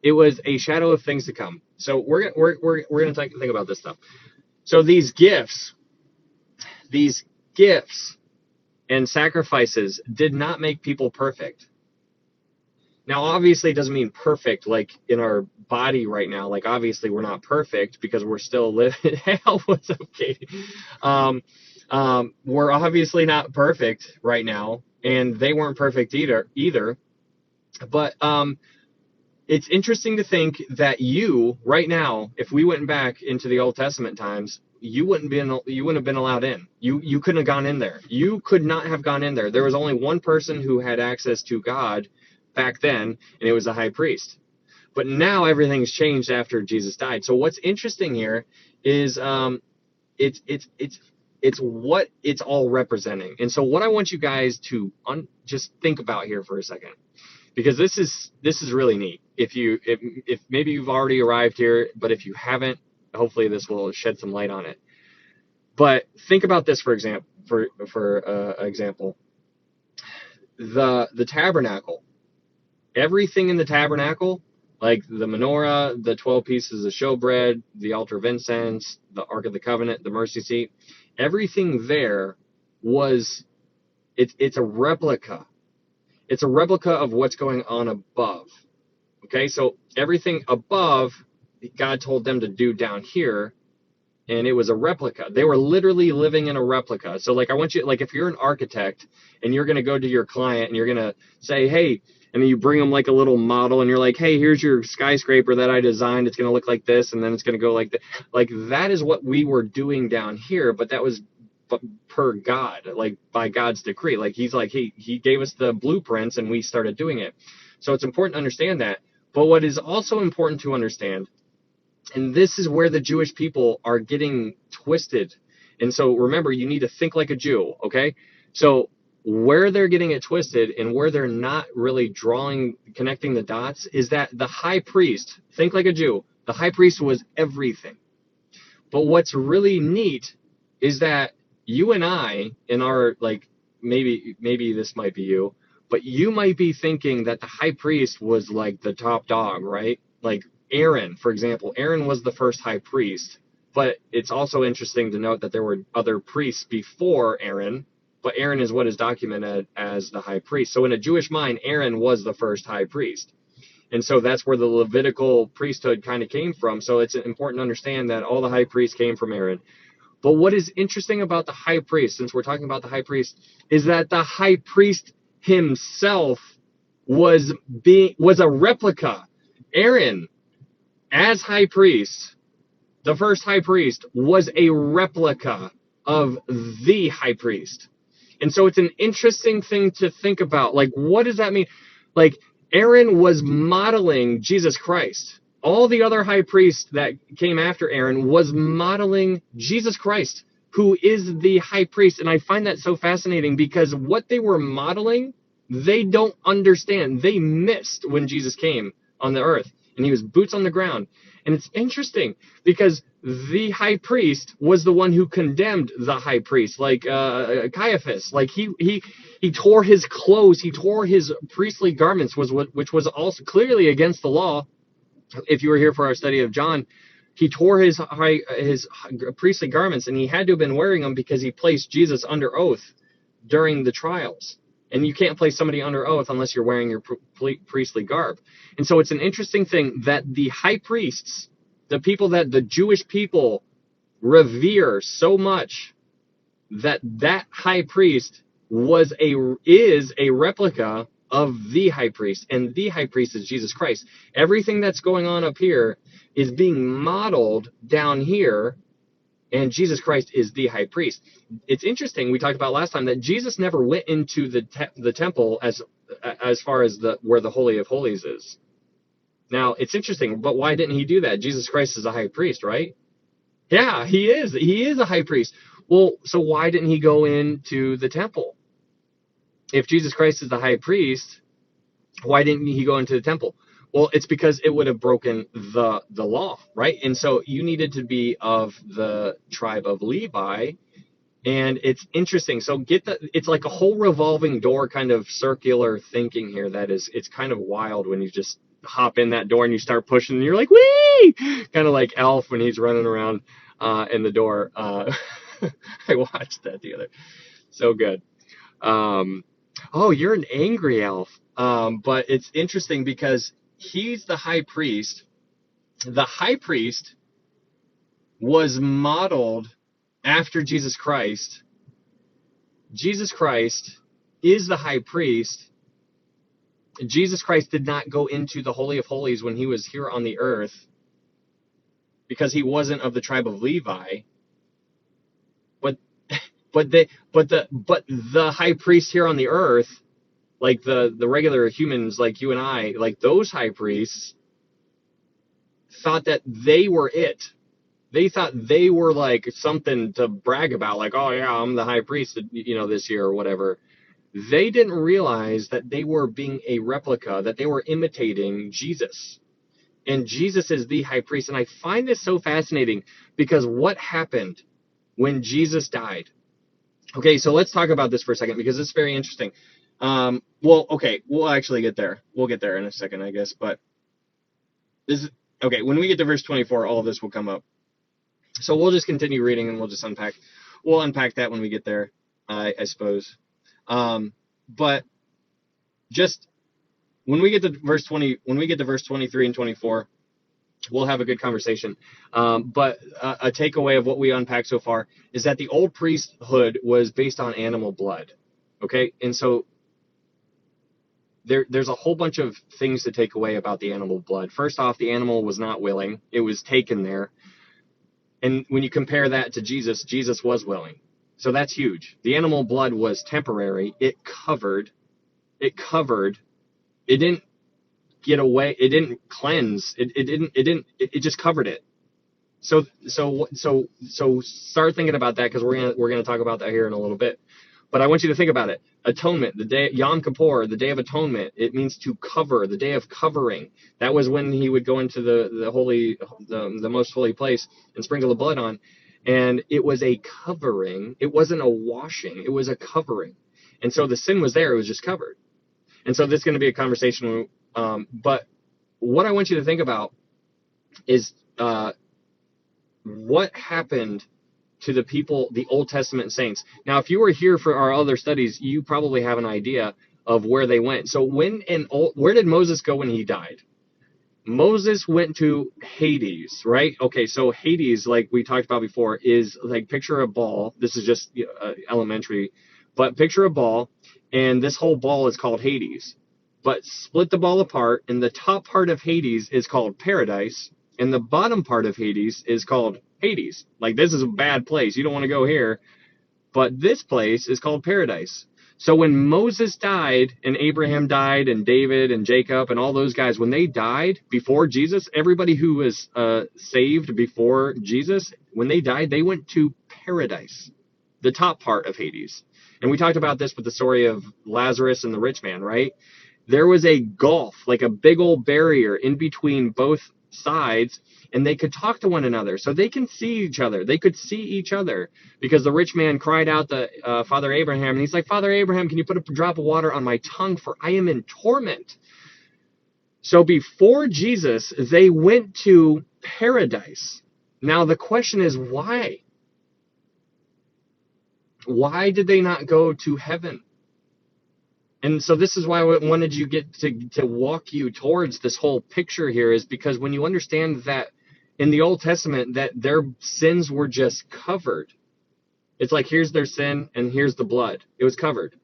It was a shadow of things to come. So we're gonna think about this stuff. So these gifts and sacrifices did not make people perfect. Now, obviously, it doesn't mean perfect like in our body right now. Like, obviously, we're not perfect because we're still living. Hell, what's up, Katie? We're obviously not perfect right now, and they weren't perfect either. But it's interesting to think that you, right now, if we went back into the Old Testament times, you wouldn't have been allowed in. You couldn't have gone in there. You could not have gone in there. There was only one person who had access to God back then, and it was the high priest. But now everything's changed after Jesus died. So what's interesting here is it's what it's all representing. And so what I want you guys to just think about here for a second, because this is really neat. If maybe you've already arrived here, but if you haven't, hopefully this will shed some light on it. But think about this, for example, the tabernacle. Everything in the tabernacle, like the menorah, the 12 pieces of showbread, the altar of incense, the Ark of the Covenant, the mercy seat, everything there it's a replica. It's a replica of what's going on above. Okay, so everything above, God told them to do down here, and it was a replica. They were literally living in a replica. So, like, I want you, like, if you're an architect and you're going to go to your client and you're going to say, hey, and then you bring them like a little model and you're like, hey, here's your skyscraper that I designed. It's going to look like this, and then it's going to go like that. Like, that is what we were doing down here, but that was per God, like by God's decree. Like, he's like, he gave us the blueprints and we started doing it. So it's important to understand that. But what is also important to understand, and this is where the Jewish people are getting twisted. And so remember, you need to think like a Jew, okay? So where they're getting it twisted and where they're not really connecting the dots is that the high priest, think like a Jew, the high priest was everything. But what's really neat is that you and I, in our, like, maybe this might be you, but you might be thinking that the high priest was like the top dog, right? Like Aaron, for example. Aaron was the first high priest, but it's also interesting to note that there were other priests before Aaron, but Aaron is what is documented as the high priest. So in a Jewish mind, Aaron was the first high priest. And so that's where the Levitical priesthood kind of came from. So it's important to understand that all the high priests came from Aaron. But what is interesting about the high priest, since we're talking about the high priest, is that the high priest himself was a replica. Aaron, as high priest, the first high priest, was a replica of the high priest. And so it's an interesting thing to think about. Like, what does that mean? Like, Aaron was modeling Jesus Christ. All the other high priests that came after Aaron was modeling Jesus Christ, who is the high priest. And I find that so fascinating because what they were modeling, they don't understand. They missed when Jesus came on the earth, and he was boots on the ground. And it's interesting because the high priest was the one who condemned the high priest, like Caiaphas. Like he tore his clothes, he tore his priestly garments, which was also clearly against the law. If you were here for our study of John, he tore his priestly garments, and he had to have been wearing them because he placed Jesus under oath during the trials. And you can't place somebody under oath unless you're wearing your priestly garb. And so it's an interesting thing that the high priests, the people that the Jewish people revere so much, that high priest is a replica of the high priest, and the high priest is Jesus Christ. Everything that's going on up here is being modeled down here, and Jesus Christ is the high priest. It's interesting, we talked about last time, that Jesus never went into the temple as far as where the Holy of Holies is. Now, it's interesting, but why didn't he do that? Jesus Christ is a high priest, right? Yeah, he is. He is a high priest. Well, so why didn't he go into the temple? If Jesus Christ is the high priest, why didn't he go into the temple? Well, it's because it would have broken the law, right? And so you needed to be of the tribe of Levi. And it's interesting. So it's like a whole revolving door kind of circular thinking here. It's kind of wild when you just hop in that door and you start pushing and you're like, whee! Kind of like Elf when he's running around in the door. I watched that the other. So good. Oh, you're an angry elf. But it's interesting because he's the high priest. The high priest was modeled after Jesus Christ. Jesus Christ is the high priest. Jesus Christ did not go into the Holy of Holies when he was here on the earth because he wasn't of the tribe of Levi. But the high priest here on the earth, like the regular humans like you and I, like those high priests, thought that they were it. They thought they were like something to brag about, like, oh yeah, I'm the high priest, this year or whatever. They didn't realize that they were being a replica, that they were imitating Jesus. And Jesus is the high priest. And I find this so fascinating because what happened when Jesus died? Okay, so let's talk about this for a second because it's very interesting. Okay, we'll actually get there. We'll get there in a second, I guess. But when we get to verse 24, all of this will come up. So we'll just continue reading and we'll just unpack. We'll unpack that when we get there, I suppose. But just when we get to verse 23 and 24, we'll have a good conversation. But a takeaway of what we unpacked so far is that the old priesthood was based on animal blood. Okay, and so there's a whole bunch of things to take away about the animal blood. First off, the animal was not willing; it was taken there. And when you compare that to Jesus, Jesus was willing. So that's huge. The animal blood was temporary. It covered. It didn't get away. It didn't cleanse. It just covered it. So start thinking about that because we're gonna talk about that here in a little bit. But I want you to think about it. Atonement, the day Yom Kippur, the Day of Atonement. It means to cover, the day of covering. That was when he would go into the most holy place and sprinkle the blood on. And it was a covering. It wasn't a washing. It was a covering. And so the sin was there. It was just covered. And so this is going to be a conversation. But what I want you to think about is what happened to the people, the Old Testament saints. Now, if you were here for our other studies, you probably have an idea of where they went. So where did Moses go when he died? Moses went to Hades, right? Okay, so Hades, like we talked about before, is like picture a ball. This is just elementary, but picture a ball, and this whole ball is called Hades. But split the ball apart, and the top part of Hades is called paradise, and the bottom part of Hades is called Hades. Like, this is a bad place. You don't want to go here. But this place is called paradise. So when Moses died, and Abraham died, and David and Jacob and all those guys, when they died before Jesus, everybody who was saved before Jesus, when they died, they went to paradise, the top part of Hades. And we talked about this with the story of Lazarus and the rich man, right? There was a gulf, like a big old barrier in between both sides, and they could talk to one another. So they can see each other. They could see each other because the rich man cried out to Father Abraham, and he's like, Father Abraham, can you put a drop of water on my tongue, for I am in torment? So before Jesus, they went to paradise. Now the question is, why? Why did they not go to heaven? And so this is why I wanted you to walk you towards this whole picture here, is because when you understand that in the Old Testament that their sins were just covered. It's like, here's their sin and here's the blood. It was covered.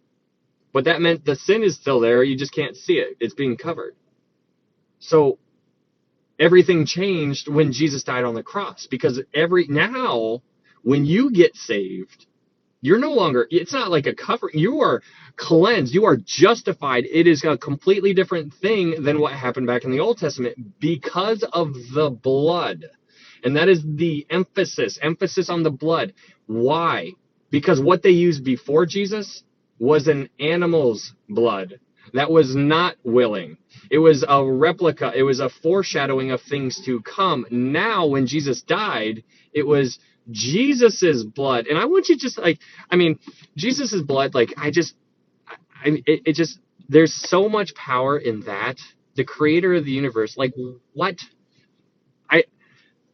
But that meant the sin is still there. You just can't see it. It's being covered. So everything changed when Jesus died on the cross, because now when you get saved, you're no longer, it's not like a covering. You are cleansed. You are justified. It is a completely different thing than what happened back in the Old Testament because of the blood. And that is the emphasis on the blood. Why? Because what they used before Jesus was an animal's blood that was not willing. It was a replica. It was a foreshadowing of things to come. Now, when Jesus died, it was Jesus's blood. And I want you just Jesus's blood, there's so much power in that. The creator of the universe, what?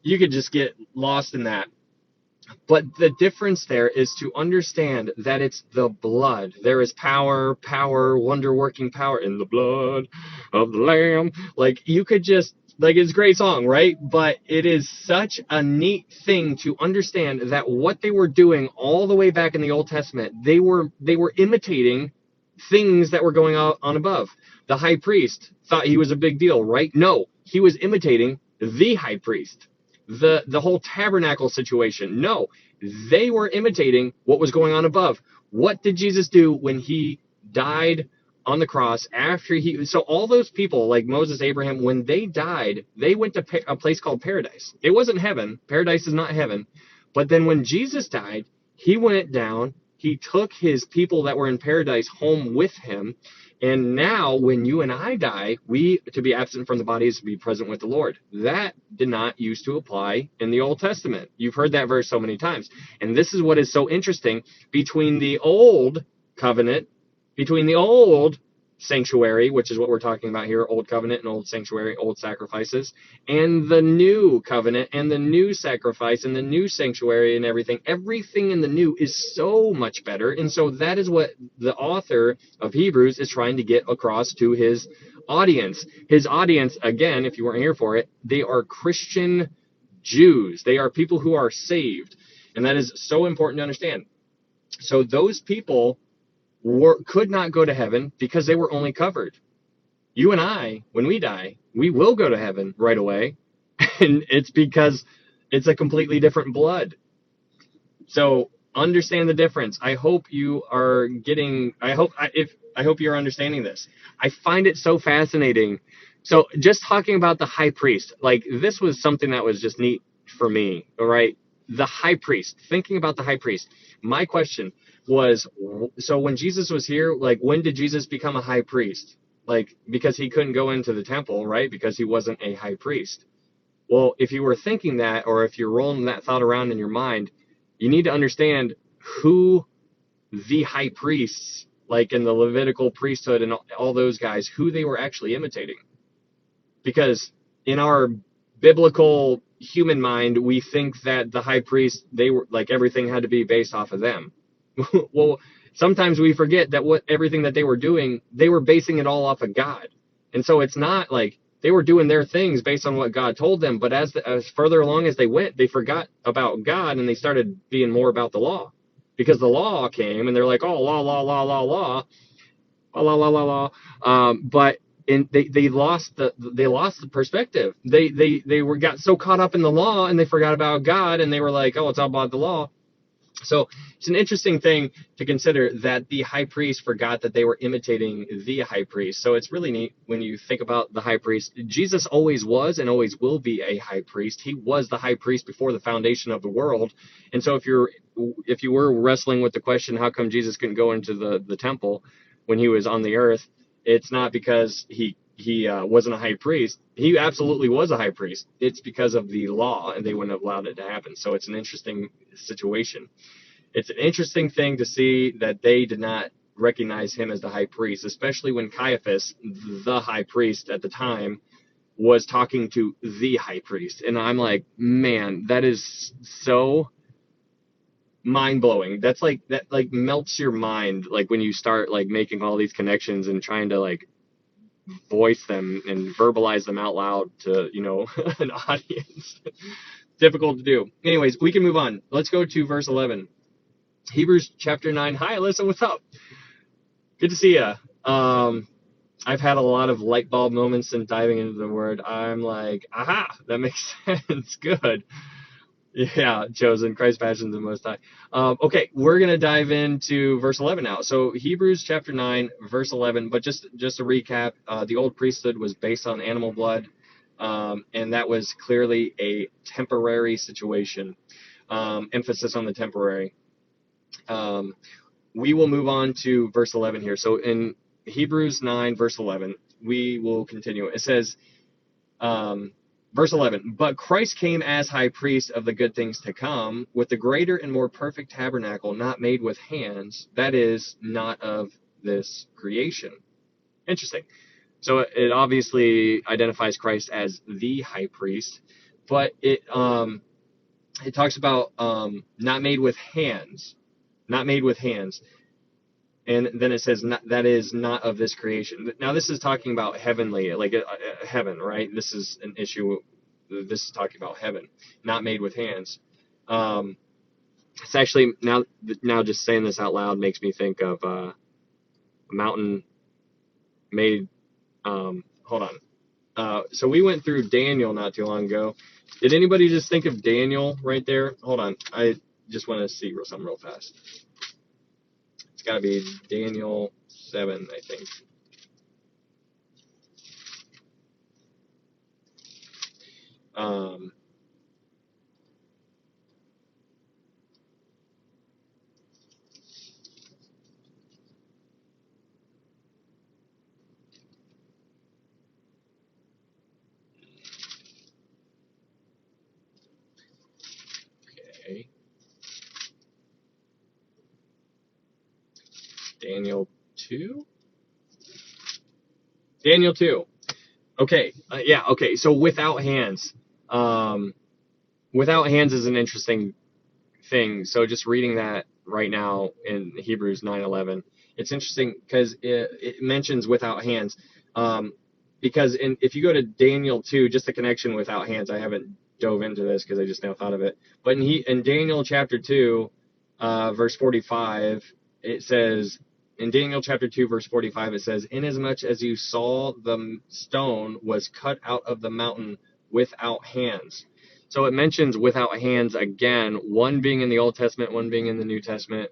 You could just get lost in that. But the difference there is to understand that it's the blood. There is power, wonder-working power in the blood of the Lamb. You could just, it's a great song, right? But it is such a neat thing to understand that what they were doing all the way back in the Old Testament, they were imitating things that were going on above. The high priest thought he was a big deal, right? No, he was imitating the high priest. The whole tabernacle situation. No, they were imitating what was going on above. What did Jesus do when he died on the cross so all those people like Moses, Abraham, when they died, they went to a place called paradise. It wasn't heaven. Paradise is not heaven. But then when Jesus died, he went down, he took his people that were in paradise home with him. And now, when you and I die, we to be absent from the body is to be present with the Lord. That did not used to apply in the Old Testament. You've heard that verse so many times. And this is what is so interesting between the old covenant, between the old sanctuary, which is what we're talking about here, old covenant and old sanctuary, old sacrifices, and the new covenant and the new sacrifice and the new sanctuary and everything in the new is so much better. And so that is what the author of Hebrews is trying to get across to his audience. His audience, again, if you weren't here for it, they are Christian Jews. They are people who are saved. And that is so important to understand. So those people could not go to heaven because they were only covered. You and I, when we die, we will go to heaven right away. And it's because it's a completely different blood. So understand the difference. I hope you are I hope you're understanding this. I find it so fascinating. So just talking about the high priest, this was something that was just neat for me. All right. The high priest, thinking about the high priest. My question was, so when Jesus was here, when did Jesus become a high priest? Because he couldn't go into the temple, right? Because he wasn't a high priest. Well, if you were thinking that, or if you're rolling that thought around in your mind, you need to understand who the high priests, in the Levitical priesthood and all those guys, who they were actually imitating. Because in our biblical human mind, we think that the high priest, they were everything had to be based off of them. Well, sometimes we forget that everything that they were doing, they were basing it all off of God. And so it's not they were doing their things based on what God told them. But as further along as they went, they forgot about God and they started being more about the law, because the law came and they're like, oh, law. But they lost the perspective. They got so caught up in the law and they forgot about God, and they were like, oh, it's all about the law. So it's an interesting thing to consider that the high priest forgot that they were imitating the high priest. So it's really neat when you think about the high priest. Jesus always was and always will be a high priest. He was the high priest before the foundation of the world. And so if you were wrestling with the question, how come Jesus couldn't go into the temple when he was on the earth? It's not because he wasn't a high priest. He absolutely was a high priest. It's because of the law, and they wouldn't have allowed it to happen. So it's an interesting situation. It's an interesting thing to see that they did not recognize him as the high priest, especially when Caiaphas, the high priest at the time, was talking to the high priest. And I'm like, man, that is so mind-blowing. That's like, that like melts your mind, like when you start like making all these connections and trying to like voice them and verbalize them out loud to, an audience. Difficult to do. Anyways, we can move on. Let's go to verse 11. Hebrews chapter 9. Hi, Alyssa. What's up? Good to see you. I've had a lot of light bulb moments in diving into the word. I'm like, aha, that makes sense. Good. Yeah, chosen. Christ's passion is the Most High. Okay, we're going to dive into verse 11 now. So Hebrews chapter 9, verse 11. But just to recap, the old priesthood was based on animal blood, and that was clearly a temporary situation. Emphasis on the temporary. We will move on to verse 11 here. So in Hebrews 9, verse 11, we will continue. It says, verse 11, but Christ came as high priest of the good things to come, with the greater and more perfect tabernacle, not made with hands, that is, not of this creation. Interesting. So it obviously identifies Christ as the high priest, but it talks about not made with hands. Not made with hands. And then it says, that is not of this creation. Now, this is talking about heavenly, like heaven, right? This is an issue. This is talking about heaven, not made with hands. It's actually, now just saying this out loud makes me think of a mountain made, hold on. So we went through Daniel not too long ago. Did anybody just think of Daniel right there? Hold on. I just want to see something real fast. It's got to be Daniel 7, I think. Okay. Daniel 2? Daniel 2. Okay. Yeah, okay. So without hands. Without hands is an interesting thing. So just reading that right now in Hebrews 9:11, it's interesting because it mentions without hands. Because if you go to Daniel 2, just the connection without hands, I haven't dove into this because I just now thought of it. But in Daniel chapter 2, verse 45, it says, in Daniel chapter 2, verse 45, it says, inasmuch as you saw the stone was cut out of the mountain without hands. So it mentions without hands again, one being in the Old Testament, one being in the New Testament,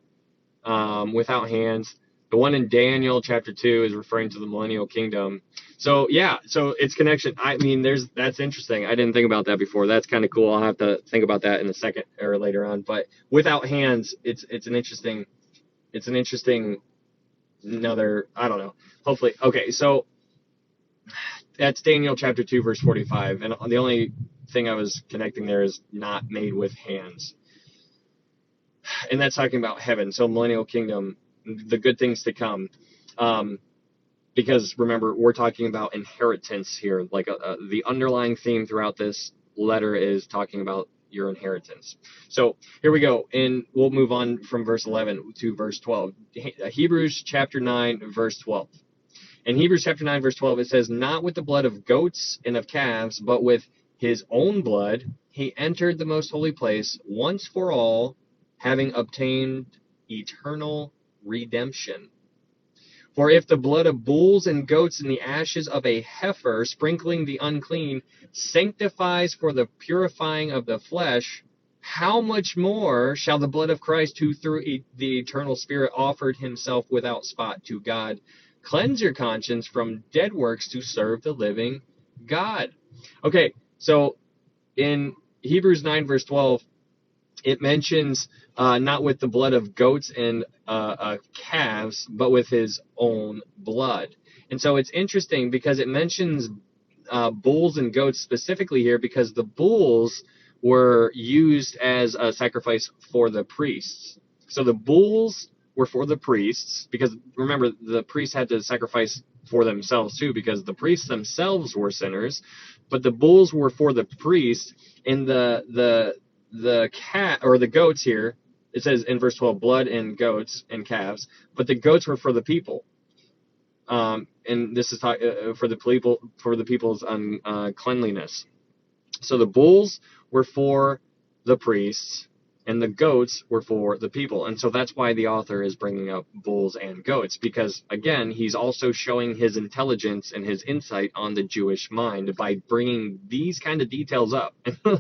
without hands. The one in Daniel chapter 2 is referring to the millennial kingdom. So yeah, so it's connection. I mean, that's interesting. I didn't think about that before. That's kind of cool. I'll have to think about that in a second or later on. But without hands, it's an interesting another, I don't know. Hopefully. Okay, so that's Daniel chapter 2 verse 45, and the only thing I was connecting there is not made with hands. And that's talking about heaven, so millennial kingdom, the good things to come. Because remember, we're talking about inheritance here. Like the underlying theme throughout this letter is talking about your inheritance. So here we go, and we'll move on from verse 11 to verse 12. Hebrews chapter 9, verse 12. In Hebrews chapter 9, verse 12, it says, not with the blood of goats and of calves, but with his own blood, he entered the most holy place once for all, having obtained eternal redemption. For if the blood of bulls and goats and the ashes of a heifer, sprinkling the unclean, sanctifies for the purifying of the flesh, how much more shall the blood of Christ, who through the eternal Spirit offered himself without spot to God, cleanse your conscience from dead works to serve the living God? Okay, so in Hebrews 9, verse 12, it mentions not with the blood of goats and calves, but with his own blood. And so it's interesting because it mentions bulls and goats specifically here, because the bulls were used as a sacrifice for the priests. So the bulls were for the priests, because remember, the priests had to sacrifice for themselves too, because the priests themselves were sinners. But the bulls were for the priests, and the cat, or the goats here, it says in verse 12, blood and goats and calves, but the goats were for the people. And this is for the people's cleanliness. So the bulls were for the priests, and the goats were for the people. And so that's why the author is bringing up bulls and goats, because again, he's also showing his intelligence and his insight on the Jewish mind by bringing these kind of details up.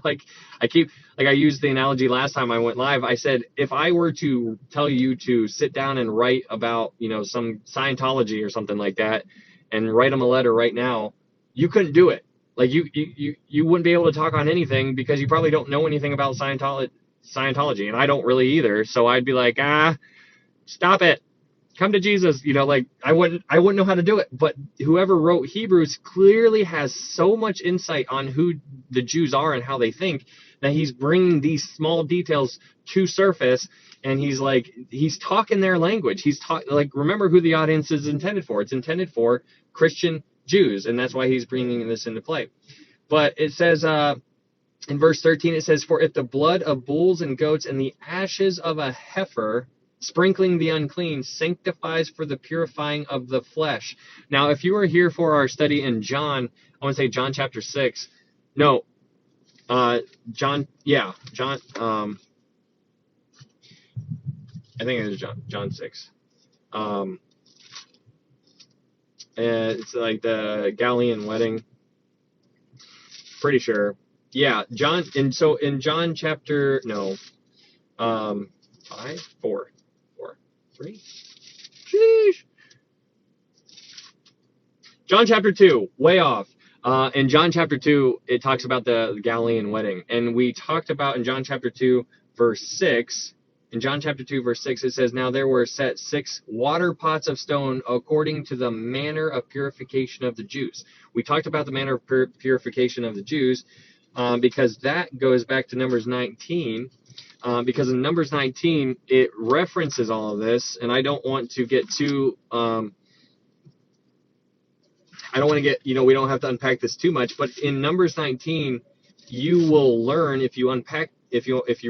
like I used the analogy last time I went live. I said, if I were to tell you to sit down and write about, some Scientology or something like that, and write them a letter right now, you couldn't do it. Like you wouldn't be able to talk on anything, because you probably don't know anything about Scientology, and I don't really either. So I'd be like, stop it, come to Jesus. I wouldn't know how to do it. But whoever wrote Hebrews clearly has so much insight on who the Jews are and how they think, that he's bringing these small details to surface, and he's talking their language. Remember who the audience is intended for. It's intended for Christian Jews, and that's why he's bringing this into play. But it says in verse 13, it says, for if the blood of bulls and goats and the ashes of a heifer, sprinkling the unclean, sanctifies for the purifying of the flesh. Now, if you were here for our study in John, I want to say John chapter 6. No, John, I think it was John 6. And it's like the Galilean wedding. Pretty sure. Yeah, John. And so in John chapter, 5, 4, 3. Sheesh. John chapter 2, way off. In John chapter 2, it talks about the Galilean wedding. And we talked about in John chapter 2, verse 6. In John chapter 2, verse 6, it says, now there were set 6 water pots of stone according to the manner of purification of the Jews. We talked about the manner of purification of the Jews because that goes back to Numbers 19. Because in Numbers 19, it references all of this. And I don't want to get too... I don't want to get, we don't have to unpack this too much. But in Numbers 19, you will learn, if you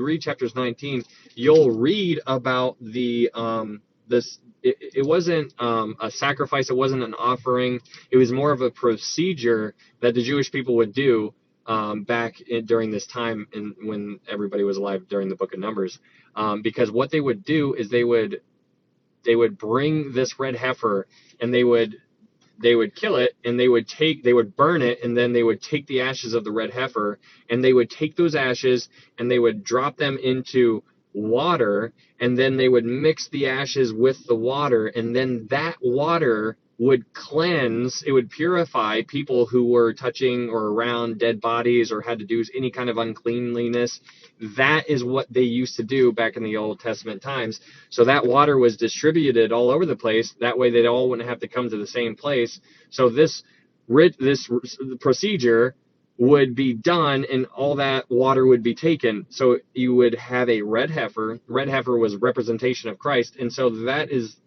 read chapters 19, you'll read about the this. It wasn't a sacrifice. It wasn't an offering. It was more of a procedure that the Jewish people would do during this time, when everybody was alive during the Book of Numbers. Because what they would do is they would bring this red heifer, and they would kill it, and they would burn it, and then they would take the ashes of the red heifer, and they would take those ashes and they would drop them into water, and then they would mix the ashes with the water, and then that water would cleanse, it would purify people who were touching or around dead bodies or had to do any kind of uncleanliness. That is what they used to do back in the Old Testament times. So that water was distributed all over the place. That way they all wouldn't have to come to the same place. So this procedure would be done, and all that water would be taken. So you would have a red heifer. Red heifer was representation of Christ. And so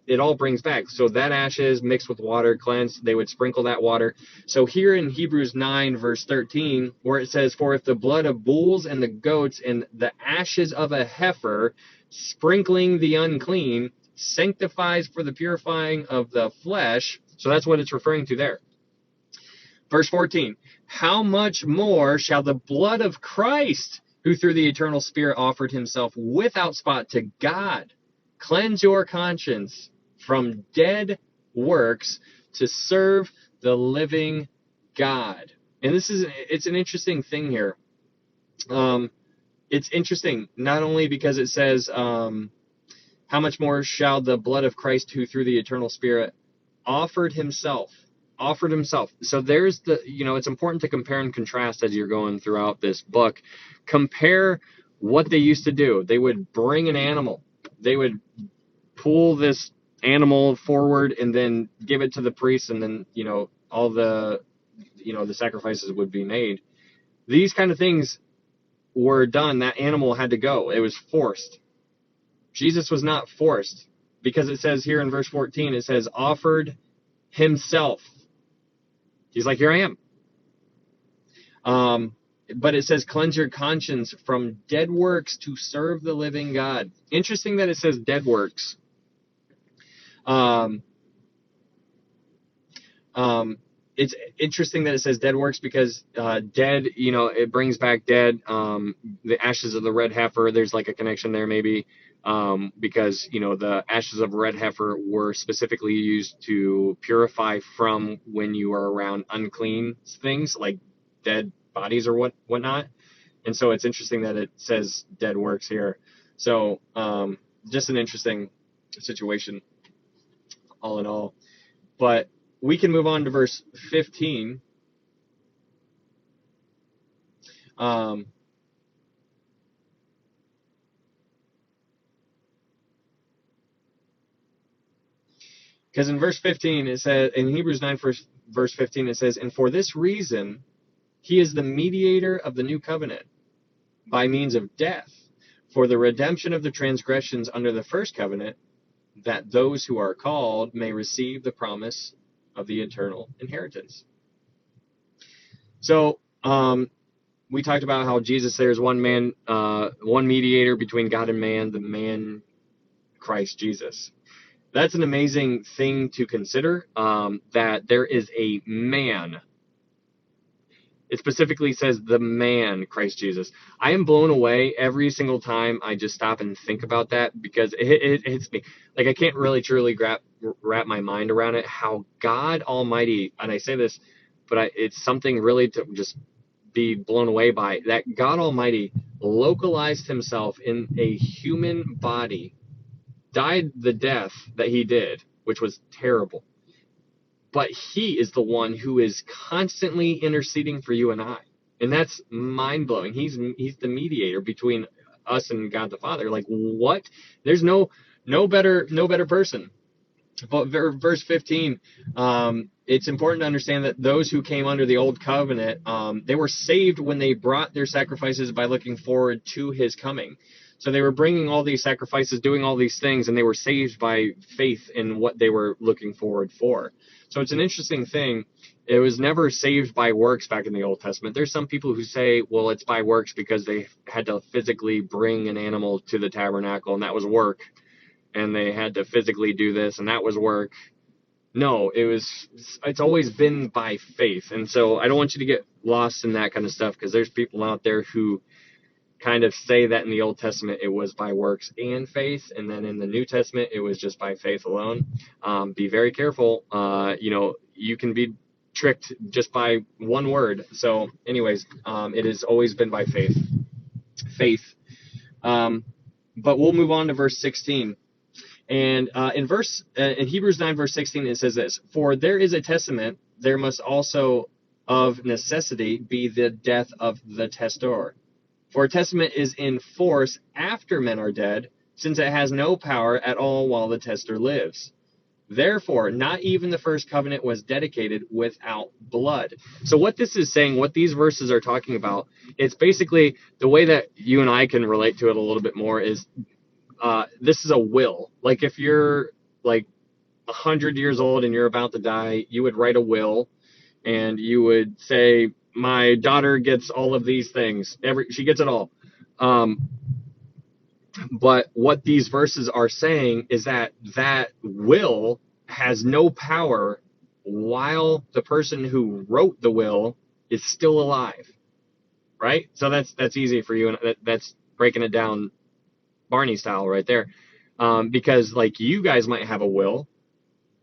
it all brings back. So that ashes mixed with water, cleansed, they would sprinkle that water. So here in Hebrews 9, verse 13, where it says, for if the blood of bulls and the goats and the ashes of a heifer, sprinkling the unclean, sanctifies for the purifying of the flesh. So that's what it's referring to there. Verse 14, how much more shall the blood of Christ, who through the eternal Spirit offered himself without spot to God, cleanse your conscience from dead works to serve the living God. And it's an interesting thing here. It's interesting, not only because it says, how much more shall the blood of Christ, who through the eternal Spirit offered himself. So there's it's important to compare and contrast as you're going throughout this book. Compare what they used to do. They would bring an animal. They would pull this animal forward and then give it to the priest, and then all the the sacrifices would be made. These kind of things were done. That animal had to go. It was forced. Jesus was not forced, because it says here in verse 14, it says offered himself. He's like, here I am. But it says cleanse your conscience from dead works to serve the living God. Interesting that it says dead works. It's interesting that it says dead works, because dead, it brings back dead. The ashes of the red heifer, there's like a connection there maybe, because the ashes of red heifer were specifically used to purify from when you are around unclean things like dead bodies or whatnot. And so it's interesting that it says dead works here. So just an interesting situation all in all. But we can move on to verse 15. Because in verse 15 it says, in Hebrews 9 verse 15 it says, and for this reason he is the mediator of the new covenant by means of death, for the redemption of the transgressions under the first covenant, that those who are called may receive the promise of the eternal inheritance. So we talked about how Jesus, there's one man, one mediator between God and man, the man Christ Jesus. That's an amazing thing to consider, that there is a man. It specifically says the man Christ Jesus. I am blown away every single time I just stop and think about that, because it hits me. Like, I can't really truly wrap my mind around it, how God Almighty, and I say this, but it's something really to just be blown away by, that God Almighty localized himself in a human body, died the death that he did, which was terrible. But he is the one who is constantly interceding for you and I. And that's mind-blowing. He's the mediator between us and God the Father. Like, what? There's no better person. But verse 15, it's important to understand that those who came under the old covenant, they were saved when they brought their sacrifices by looking forward to his coming. So they were bringing all these sacrifices, doing all these things, and they were saved by faith in what they were looking forward for. So it's an interesting thing. It was never saved by works back in the Old Testament. There's some people who say, well, it's by works because they had to physically bring an animal to the tabernacle, and that was work. And they had to physically do this, and that was work. No, it's always been by faith. And so I don't want you to get lost in that kind of stuff, because there's people out there who kind of say that in the Old Testament it was by works and faith, and then in the New Testament it was just by faith alone. Be very careful. You can be tricked just by one word. So anyways, it has always been by faith. But we'll move on to verse 16. And in Hebrews 9 verse 16 it says this: for there is a testament, there must also of necessity be the death of the testator. For a testament is in force after men are dead, since it has no power at all while the testator lives. Therefore, not even the first covenant was dedicated without blood. So what this is saying, what these verses are talking about, it's basically the way that you and I can relate to it a little bit more is this is a will. Like, if you're like 100 years old and you're about to die, you would write a will, and you would say, my daughter gets all of these things. She gets it all. But what these verses are saying is that will has no power while the person who wrote the will is still alive, right? So that's easy for you, and that's breaking it down Barney style right there. Because like, you guys might have a will,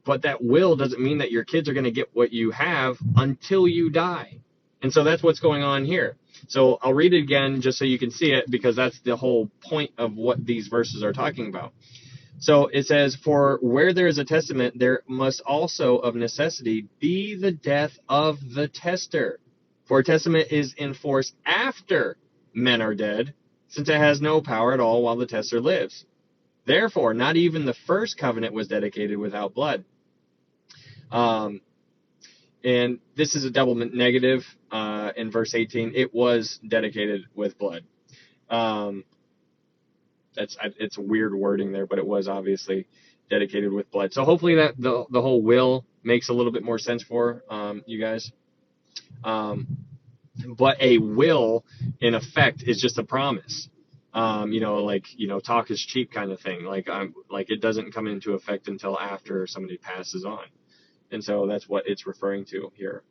but that will doesn't mean that your kids are going to get what you have until you die. And so that's what's going on here. So I'll read it again just so you can see it, because that's the whole point of what these verses are talking about. So it says, for where there is a testament, there must also of necessity be the death of the testator. For a testament is in force after men are dead, since it has no power at all while the testator lives. Therefore, not even the first covenant was dedicated without blood. And this is a double negative in verse 18. It was dedicated with blood. It's weird wording there, but it was obviously dedicated with blood. So hopefully that the whole will makes a little bit more sense for you guys. But a will, in effect, is just a promise. Talk is cheap kind of thing. Like it doesn't come into effect until after somebody passes on. And so that's what it's referring to here.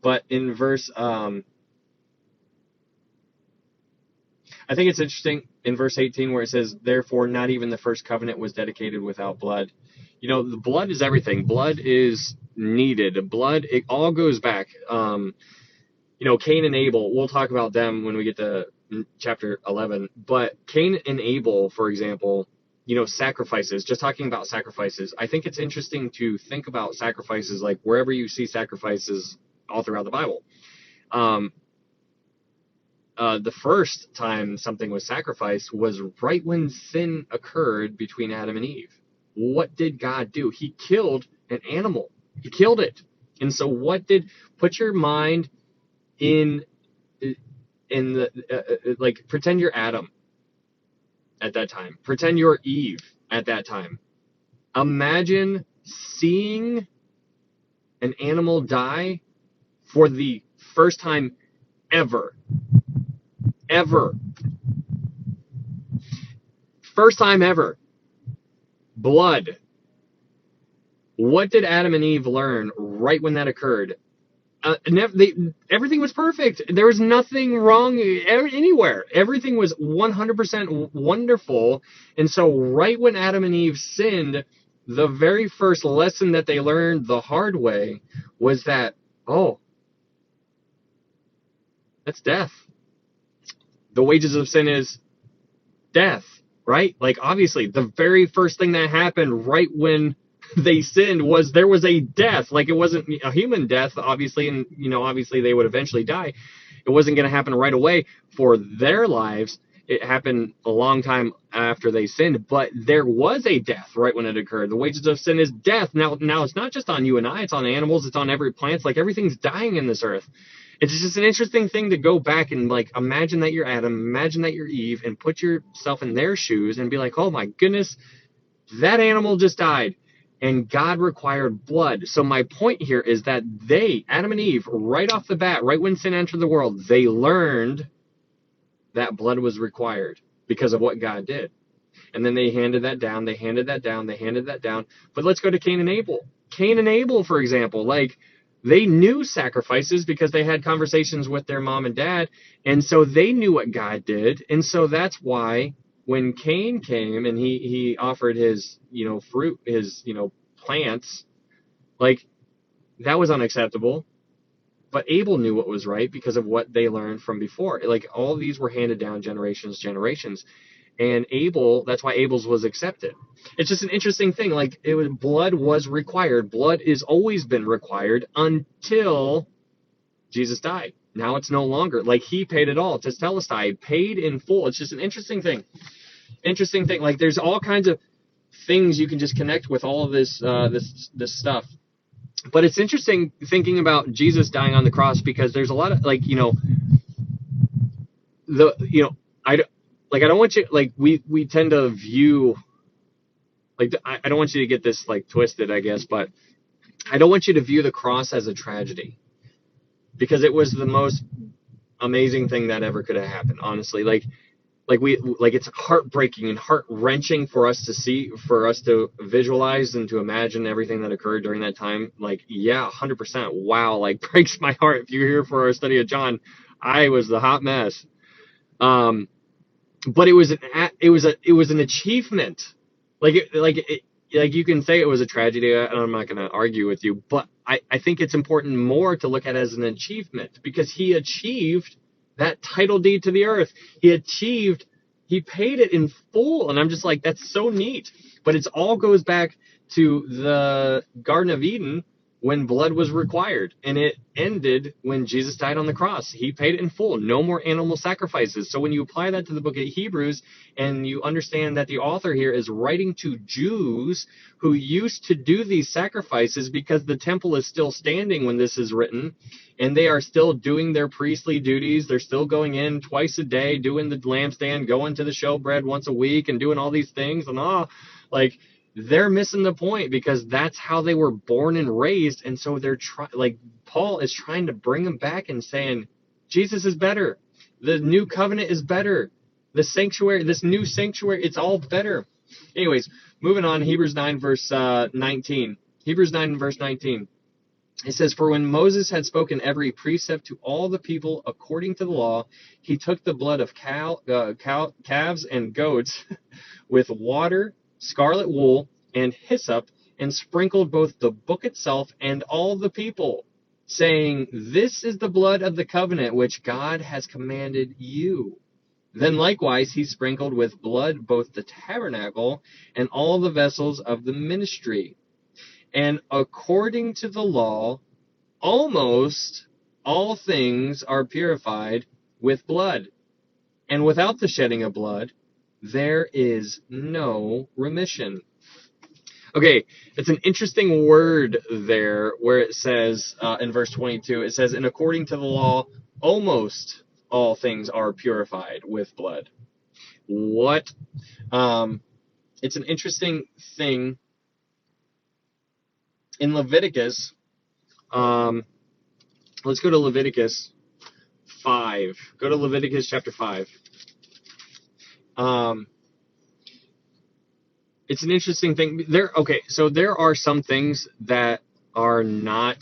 But in verse, I think it's interesting in verse 18 where it says, therefore, not even the first covenant was dedicated without blood. The blood is everything. Blood is needed. Blood, it all goes back. Cain and Abel, we'll talk about them when we get to chapter 11. But Cain and Abel, for example, sacrifices, just talking about sacrifices, I think it's interesting to think about sacrifices like wherever you see sacrifices all throughout the Bible. The first time something was sacrificed was right when sin occurred between Adam and Eve. What did God do? He killed an animal. He killed it. And so put your mind in the, pretend you're Adam at that time. Pretend you're Eve at that time. Imagine seeing an animal die for the first time ever. Ever. First time ever. Blood. What did Adam and Eve learn right when that occurred? Everything was perfect. There was nothing wrong anywhere. Everything was 100% wonderful. And so right when Adam and Eve sinned, the very first lesson that they learned the hard way was that, that's death. The wages of sin is death, right? Obviously, the very first thing that happened right when they sinned was there was a death. It wasn't a human death, obviously, and obviously they would eventually die. It wasn't going to happen right away for their lives. It happened a long time after they sinned, but there was a death right when it occurred. The wages of sin is death. Now it's not just on you and I, it's on animals, it's on every plant. Everything's dying in this earth. It's just an interesting thing to go back and imagine that you're Adam, imagine that you're Eve, and put yourself in their shoes and be like, oh my goodness, that animal just died. And God required blood. So my point here is that Adam and Eve, right off the bat, right when sin entered the world, they learned that blood was required because of what God did. And then they handed that down, they handed that down, they handed that down. But let's go to Cain and Abel. Cain and Abel, for example, they knew sacrifices because they had conversations with their mom and dad. And so they knew what God did. And so that's why when Cain came and he offered his, fruit, his, plants, that was unacceptable. But Abel knew what was right because of what they learned from before. All of these were handed down generations. And Abel, that's why Abel's was accepted. It's just an interesting thing. Blood was required. Blood has always been required until Jesus died. Now it's no longer. He paid it all. Tetelestai, paid in full. It's just an interesting thing. There's all kinds of things you can just connect with all of this this stuff. But it's interesting thinking about Jesus dying on the cross because there's a lot of I don't want you we tend to view I don't want you to get this twisted, I guess, but I don't want you to view the cross as a tragedy because it was the most amazing thing that ever could have happened, honestly. It's heartbreaking and heart-wrenching for us to see, for us to visualize and to imagine everything that occurred during that time. 100%. Wow, breaks my heart. If you're here for our study of John, I was the hot mess. But it was an achievement. You can say it was a tragedy, and I'm not going to argue with you, but I think it's important more to look at it as an achievement because he achieved that title deed to the earth. He paid it in full. And I'm just that's so neat. But it all goes back to the Garden of Eden when blood was required, and it ended when Jesus died on the cross. He paid it in full. No more animal sacrifices. So when you apply that to the book of Hebrews, and you understand that the author here is writing to Jews who used to do these sacrifices because the temple is still standing when this is written, and they are still doing their priestly duties. They're still going in twice a day, doing the lampstand, going to the showbread once a week, and doing all these things, and they're missing the point, because that's how they were born and raised. And so they're Paul is trying to bring them back and saying, Jesus is better. The new covenant is better. The sanctuary, this new sanctuary, it's all better. Anyways, moving on, Hebrews 9, verse 19. Hebrews 9, verse 19. It says, for when Moses had spoken every precept to all the people according to the law, he took the blood of calves and goats with water, scarlet wool, and hyssop, and sprinkled both the book itself and all the people, saying, this is the blood of the covenant which God has commanded you. Then likewise he sprinkled with blood both the tabernacle and all the vessels of the ministry. And according to the law, almost all things are purified with blood, and without the shedding of blood, there is no remission. Okay, it's an interesting word there where it says in verse 22, it says, and according to the law, almost all things are purified with blood. What? It's an interesting thing. In Leviticus, let's go to Leviticus 5. Go to Leviticus chapter 5. It's an interesting thing. So there are some things that are not,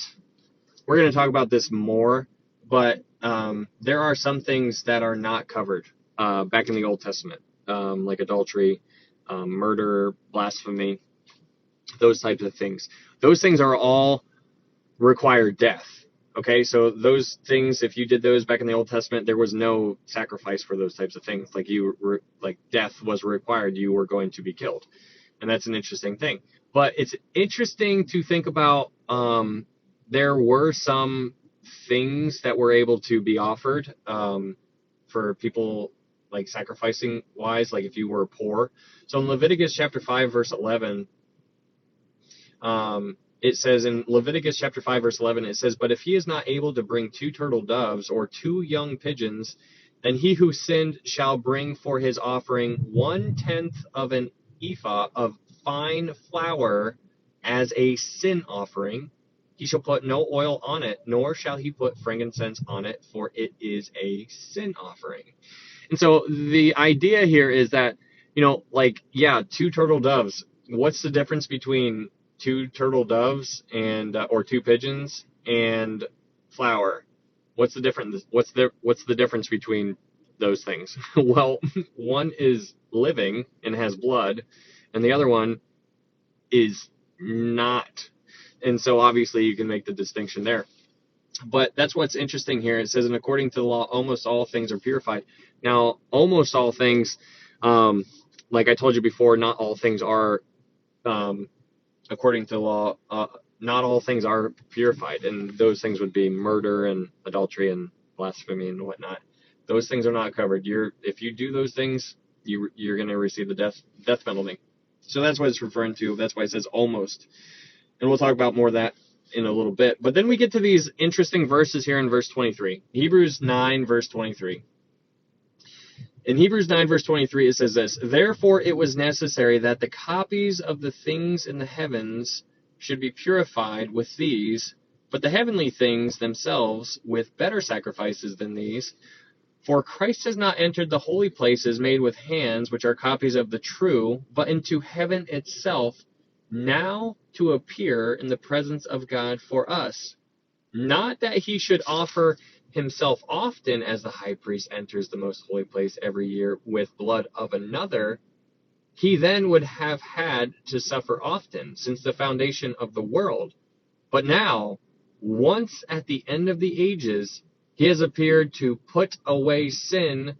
we're going to talk about this more, but there are some things that are not covered back in the Old Testament, like adultery, murder, blasphemy, those types of things. Those things are all require death. Okay, so those things, if you did those back in the Old Testament, there was no sacrifice for those types of things. Like death was required. You were going to be killed. And that's an interesting thing. But it's interesting to think about, there were some things that were able to be offered for people, like sacrificing wise, like if you were poor. So in Leviticus chapter 5, verse 11, it says in Leviticus chapter 5, verse 11, it says, but if he is not able to bring 2 turtle doves or 2 young pigeons, then he who sinned shall bring for his offering 1/10 of an ephah of fine flour as a sin offering. He shall put no oil on it, nor shall he put frankincense on it, for it is a sin offering. And so the idea here is that, 2 turtle doves. What's the difference between 2 turtle doves and or 2 pigeons and flour? What's the difference? What's the difference between those things? Well, one is living and has blood, and the other one is not. And so obviously you can make the distinction there. But that's what's interesting here. It says, and according to the law, almost all things are purified. Now, almost all things, like I told you before, not all things are, according to the law, not all things are purified. And those things would be murder and adultery and blasphemy and whatnot. Those things are not covered. If you do those things, you're going to receive the death penalty. So that's what it's referring to. That's why it says almost. And we'll talk about more of that in a little bit. But then we get to these interesting verses here in verse 23. Hebrews 9, verse 23. In Hebrews 9, verse 23, it says this, therefore it was necessary that the copies of the things in the heavens should be purified with these, but the heavenly things themselves with better sacrifices than these. For Christ has not entered the holy places made with hands, which are copies of the true, but into heaven itself, now to appear in the presence of God for us. Not that he should offer himself often, as the high priest enters the most holy place every year with blood of another. He then would have had to suffer often since the foundation of the world. But now, once at the end of the ages, he has appeared to put away sin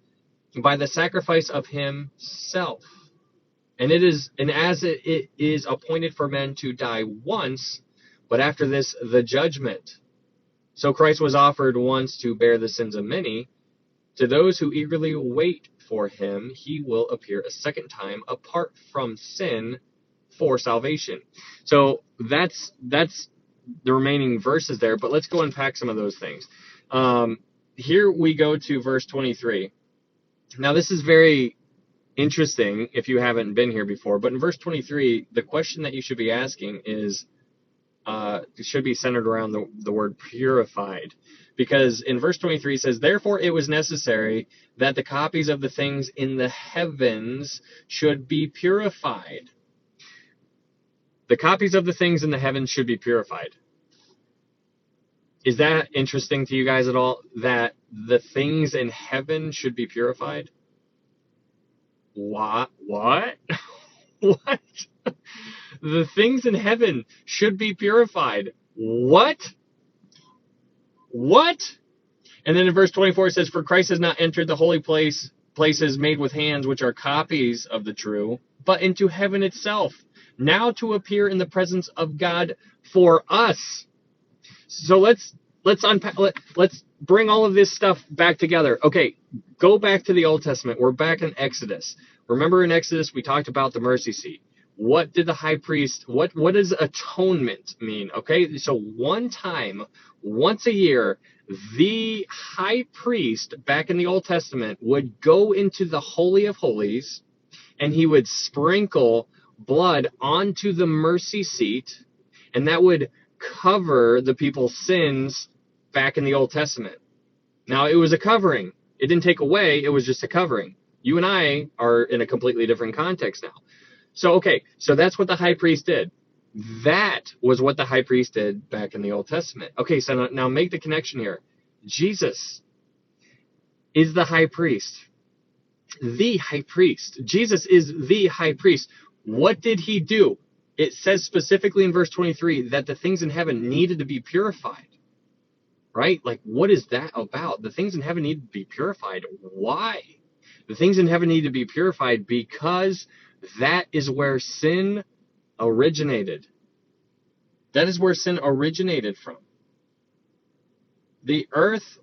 by the sacrifice of himself. And as it is appointed for men to die once, but after this, the judgment. So Christ was offered once to bear the sins of many. To those who eagerly wait for him, he will appear a second time apart from sin for salvation. So that's the remaining verses there, but let's go unpack some of those things. Here we go to verse 23. Now this is very interesting if you haven't been here before, but in verse 23, the question that you should be asking is, it should be centered around the word purified. Because in verse 23 it says, therefore it was necessary that the copies of the things in the heavens should be purified. The copies of the things in the heavens should be purified. Is that interesting to you guys at all? That the things in heaven should be purified? What? What? What? The things in heaven should be purified. What? What? And then in verse 24 it says, for Christ has not entered the holy places made with hands, which are copies of the true, but into heaven itself, now to appear in the presence of God for us. So let's unpack. Let's bring all of this stuff back together. Okay, go back to the Old Testament. We're back in Exodus. Remember in Exodus we talked about the mercy seat. What did the high priest? What does atonement mean? Okay, so one time, once a year, the high priest back in the Old Testament would go into the Holy of Holies, and he would sprinkle blood onto the mercy seat, and that would cover the people's sins back in the Old Testament. Now, it was a covering. It didn't take away. It was just a covering. You and I are in a completely different context now. So, okay, so that's what the high priest did. That was what the high priest did back in the Old Testament. Okay, so now make the connection here. Jesus is the high priest. The high priest. Jesus is the high priest. What did he do? It says specifically in verse 23 that the things in heaven needed to be purified. Right? Like, what is that about? The things in heaven need to be purified. Why? The things in heaven need to be purified because that is where sin originated. That is where sin originated from. The earth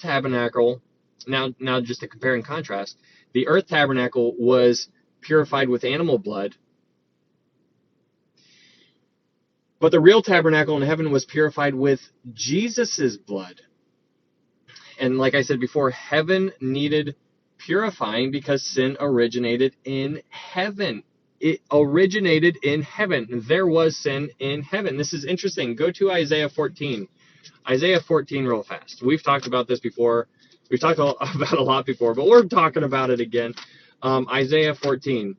tabernacle, now just to compare and contrast, the earth tabernacle was purified with animal blood, but the real tabernacle in heaven was purified with Jesus's blood. And like I said before, heaven needed purifying because sin originated in heaven. It originated in heaven. There was sin in heaven. This is interesting. Go to Isaiah 14. Isaiah 14 real fast. We've talked about this before. We've talked about a lot before, but we're talking about it again. Isaiah 14.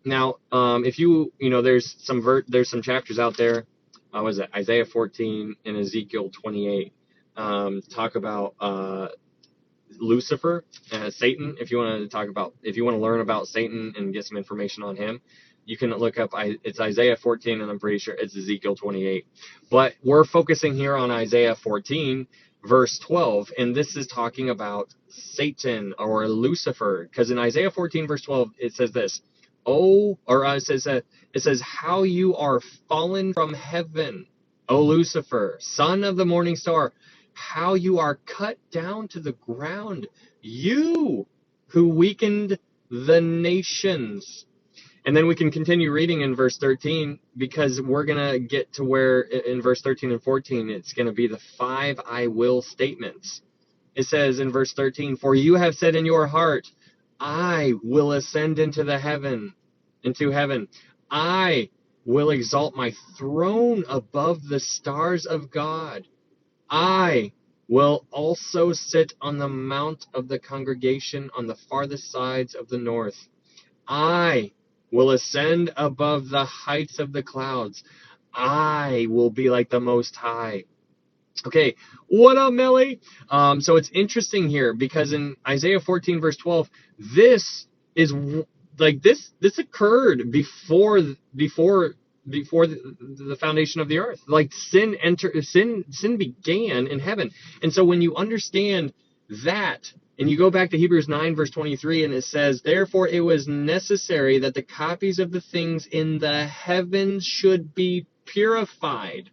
Now, if there's some chapters out there. What is it? Isaiah 14 and Ezekiel 28 talk about Lucifer, Satan. If you want to learn about Satan and get some information on him, you can look up. It's Isaiah 14, and I'm pretty sure it's Ezekiel 28. But we're focusing here on Isaiah 14, verse 12, and this is talking about Satan or Lucifer, because in Isaiah 14, verse 12, it says this. It says, how you are fallen from heaven, O Lucifer, son of the morning star, how you are cut down to the ground, you who weakened the nations. And then we can continue reading in verse 13, because we're going to get to where in verse 13 and 14, it's going to be the 5 I will statements. It says in verse 13, for you have said in your heart, I will ascend into heaven. I will exalt my throne above the stars of God. I will also sit on the mount of the congregation on the farthest sides of the north. I will ascend above the heights of the clouds. I will be like the Most High. Okay, what up, Millie? So it's interesting here because in Isaiah 14, verse 12, this is like this occurred before the foundation of the earth. Like sin began in heaven. And so when you understand that And you go back to Hebrews 9, verse 23, and it says, therefore it was necessary that the copies of the things in the heavens should be purified.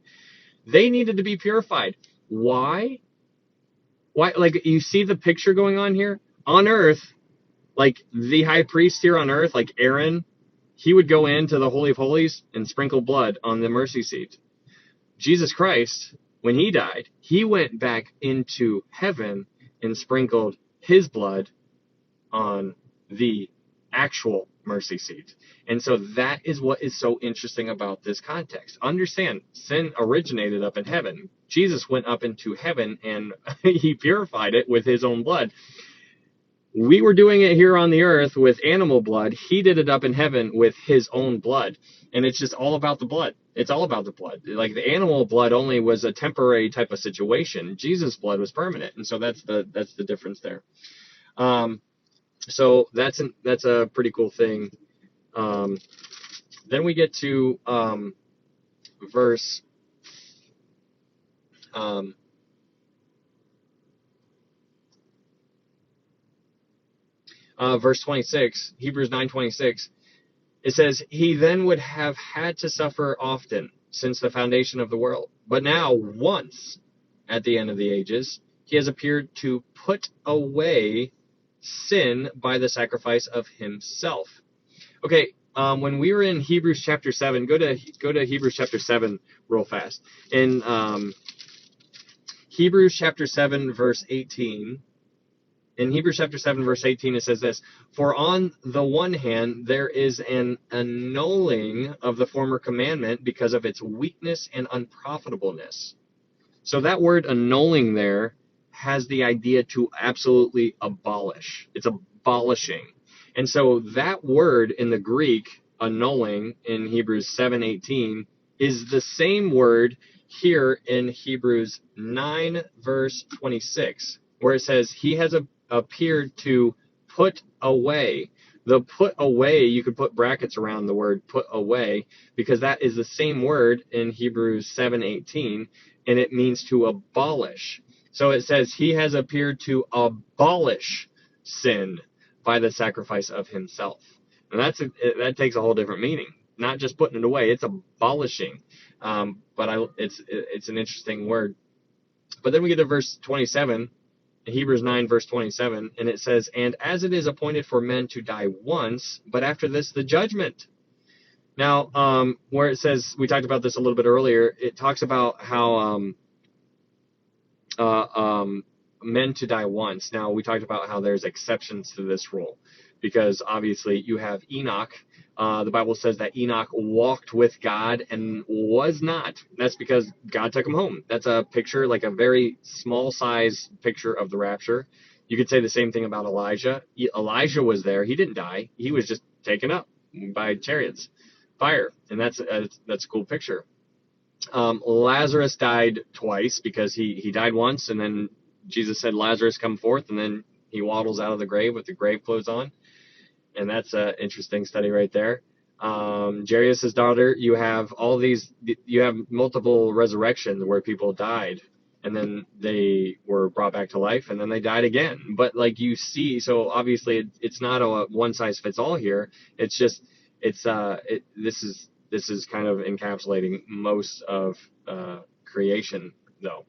They needed to be purified. Why? Why? Like, you see the picture going on here? On earth, like the high priest here on earth, like Aaron, he would go into the Holy of Holies and sprinkle blood on the mercy seat. Jesus Christ, when he died, he went back into heaven and sprinkled his blood on the actual mercy seat. And so that is what is so interesting about this context. Understand, sin originated up in heaven. Jesus went up into heaven and he purified it with his own blood. We were doing it here on the earth with animal blood. He did it up in heaven with his own blood. And it's just all about the blood. It's all about the blood. Like, the animal blood only was a temporary type of situation. Jesus' blood was permanent. And so that's the difference there. So that's a pretty cool thing. Then we get to verse verse 26, Hebrews 9:26. It says, he then would have had to suffer often since the foundation of the world. But now, once at the end of the ages, he has appeared to put away sin by the sacrifice of himself. Okay, when we were in Hebrews chapter 7, go to Hebrews chapter 7 real fast. In Hebrews chapter 7, verse 18, in Hebrews chapter 7, verse 18, it says this, for on the one hand, there is an annulling of the former commandment because of its weakness and unprofitableness. So that word annulling there has the idea to absolutely abolish. It's abolishing. And so that word in the Greek, annulling, in Hebrews 7:18, is the same word here in Hebrews 9, verse 26, where it says, he has appeared to put away. The put away, you could put brackets around the word put away, because that is the same word in Hebrews 7:18, and it means to abolish. So it says, he has appeared to abolish sin by the sacrifice of himself. And that takes a whole different meaning. Not just putting it away, it's abolishing. It's an interesting word. But then we get to verse 27, Hebrews 9, verse 27, and it says, and as it is appointed for men to die once, but after this the judgment. Now, where it says, we talked about this a little bit earlier, it talks about how men to die once. Now, we talked about how there's exceptions to this rule, because obviously you have Enoch. The Bible says that Enoch walked with God and was not. That's because God took him home. That's a picture, like a very small size picture of the rapture. You could say the same thing about Elijah. Elijah was there. He didn't die. He was just taken up by chariots, fire. And that's a cool picture. Lazarus died twice, because he died once, and then Jesus said, Lazarus, come forth, and then he waddles out of the grave with the grave clothes on. And that's an interesting study right there. Jairus' daughter, you have multiple resurrections where people died, and then they were brought back to life, and then they died again. But like you see, so obviously it's not a one size fits all here. It's just this is kind of encapsulating most of creation, though.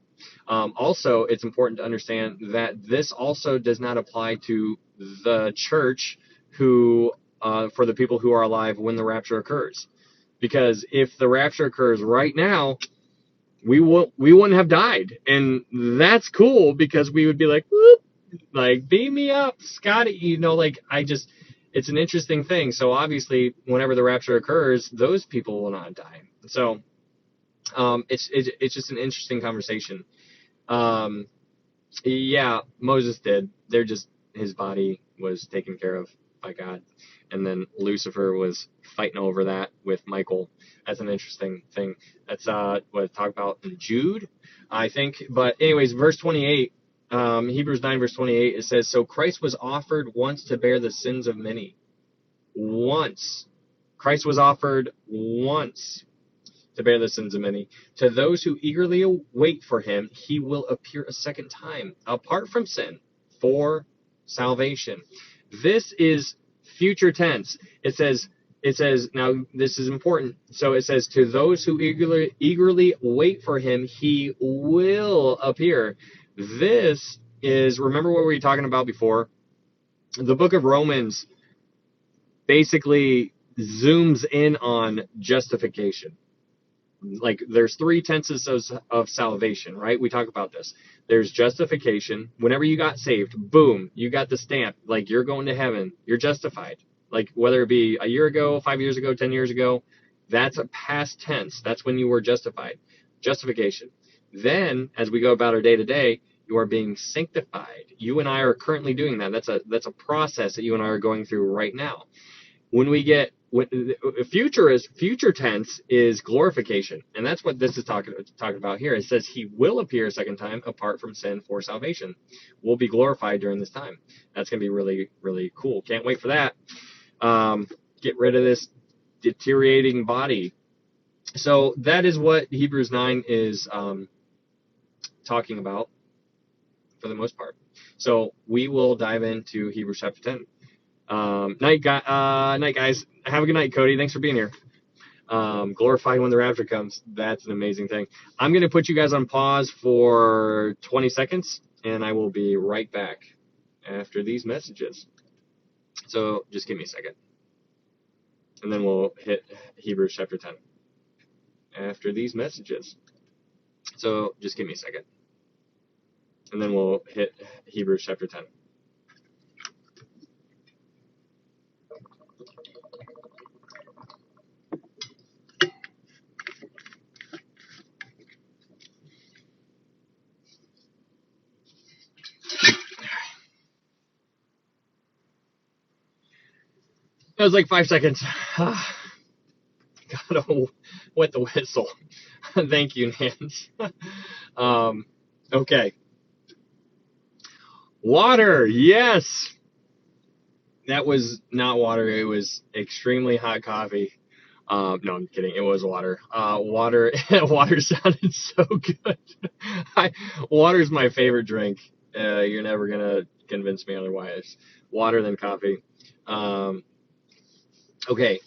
Also, it's important to understand that this also does not apply to the church for the people who are alive when the rapture occurs. Because if the rapture occurs right now, we wouldn't have died. And that's cool, because we would be like, whoop, like, beam me up, Scotty, it's an interesting thing. So obviously, whenever the rapture occurs, those people will not die. So it's just an interesting conversation. Yeah, Moses did. His body was taken care of by God, and then Lucifer was fighting over that with Michael. That's an interesting thing. That's what I talk about in Jude, I think. But anyways, verse 28, Hebrews 9, verse 28, it says, so Christ was offered once to bear the sins of many. Once. Christ was offered once to bear the sins of many. To those who eagerly wait for him, he will appear a second time, apart from sin, for salvation. This is future tense. It says now this is important. So it says to those who eagerly wait for him, he will appear. This is, remember what we were talking about before? The book of Romans basically zooms in on justification. Like there's three tenses of salvation, right? We talk about this. There's justification. Whenever you got saved, boom, you got the stamp. Like you're going to heaven. You're justified. Like whether it be a year ago, 5 years ago, 10 years ago, that's a past tense. That's when you were justified. Justification. Then, as we go about our day to day, you are being sanctified. You and I are currently doing that. That's a process that you and I are going through right now. When we get future tense is glorification, and that's what this is talking about here. It says he will appear a second time apart from sin for salvation. We'll be glorified during this time. That's gonna be really, really cool. Can't wait for that. Get rid of this deteriorating body. So that is what Hebrews 9 is talking about for the most part. So we will dive into Hebrews chapter 10. Night, guys. Have a good night, Cody. Thanks for being here. Glorified when the rapture comes. That's an amazing thing. I'm going to put you guys on pause for 20 seconds, and I will be right back after these messages. So just give me a second, and then we'll hit Hebrews chapter 10 after these messages. So just give me a second, and then we'll hit Hebrews chapter 10. That was like 5 seconds. Gotta wet the whistle. Thank you, Nance. Okay. Water, yes. That was not water. It was extremely hot coffee. No, I'm kidding. It was water. Water sounded so good. Water's my favorite drink. You're never gonna convince me otherwise. Water than coffee. Okay.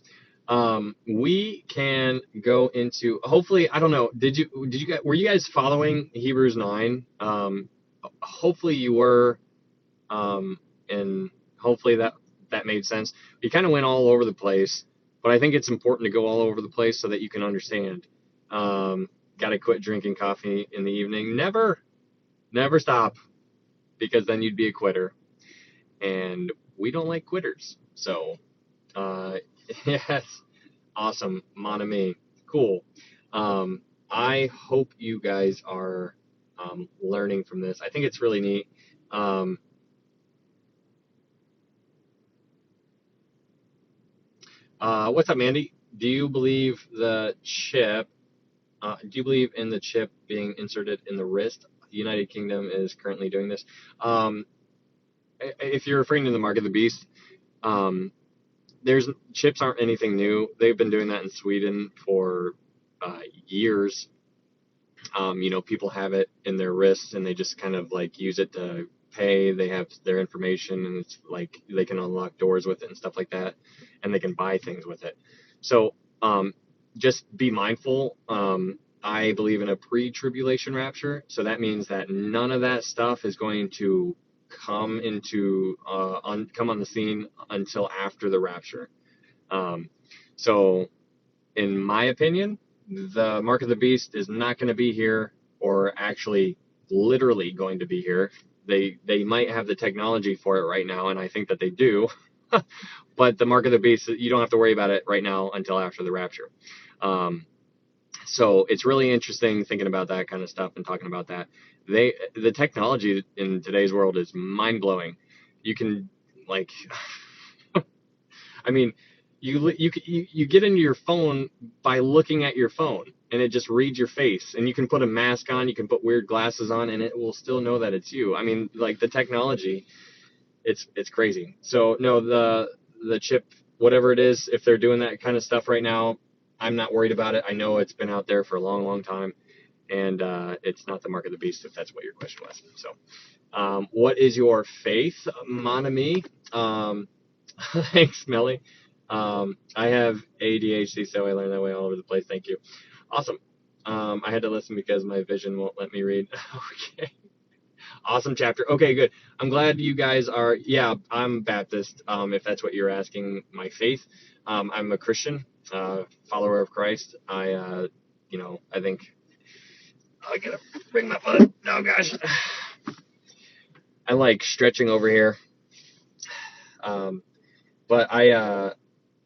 We can go into, hopefully, I don't know, were you guys following Hebrews 9? Hopefully you were, and hopefully that made sense. We kind of went all over the place, but I think it's important to go all over the place so that you can understand. Got to quit drinking coffee in the evening. Never stop, because then you'd be a quitter, and we don't like quitters. So, yes, awesome, mon ami, cool. I hope you guys are learning from this. I think it's really neat. What's up, Mandy? Do you believe the chip? Do you believe in the chip being inserted in the wrist? The United Kingdom is currently doing this. If you're referring to the mark of the beast, there's chips aren't anything new. They've been doing that in Sweden for years. People have it in their wrists and they just kind of like use it to pay. They have their information and it's like they can unlock doors with it and stuff like that, and they can buy things with it. So just be mindful. I believe in a pre-tribulation rapture, so that means that none of that stuff is going to come on the scene until after the rapture. So in my opinion, the mark of the beast is not going to be here, or actually literally going to be here. They might have the technology for it right now, and I think that they do. But the mark of the beast, you don't have to worry about it right now until after the rapture. So it's really interesting thinking about that kind of stuff and talking about that. The technology in today's world is mind-blowing. You can, like, I mean, you get into your phone by looking at your phone, and it just reads your face. And you can put a mask on, you can put weird glasses on, and it will still know that it's you. I mean, like, the technology, it's crazy. So no, the chip, whatever it is, if they're doing that kind of stuff right now, I'm not worried about it. I know it's been out there for a long, long time, and it's not the mark of the beast, if that's what your question was. So What is your faith, mon ami? Thanks, Melly. I have ADHD, so I learn that way all over the place. Thank you. Awesome. I had to listen because my vision won't let me read. Okay. Awesome chapter. Okay, good. I'm glad you guys are. Yeah, I'm Baptist. If that's what you're asking, my faith. I'm a Christian, follower of Christ. I think I gotta bring my foot. Oh gosh, I like stretching over here. But I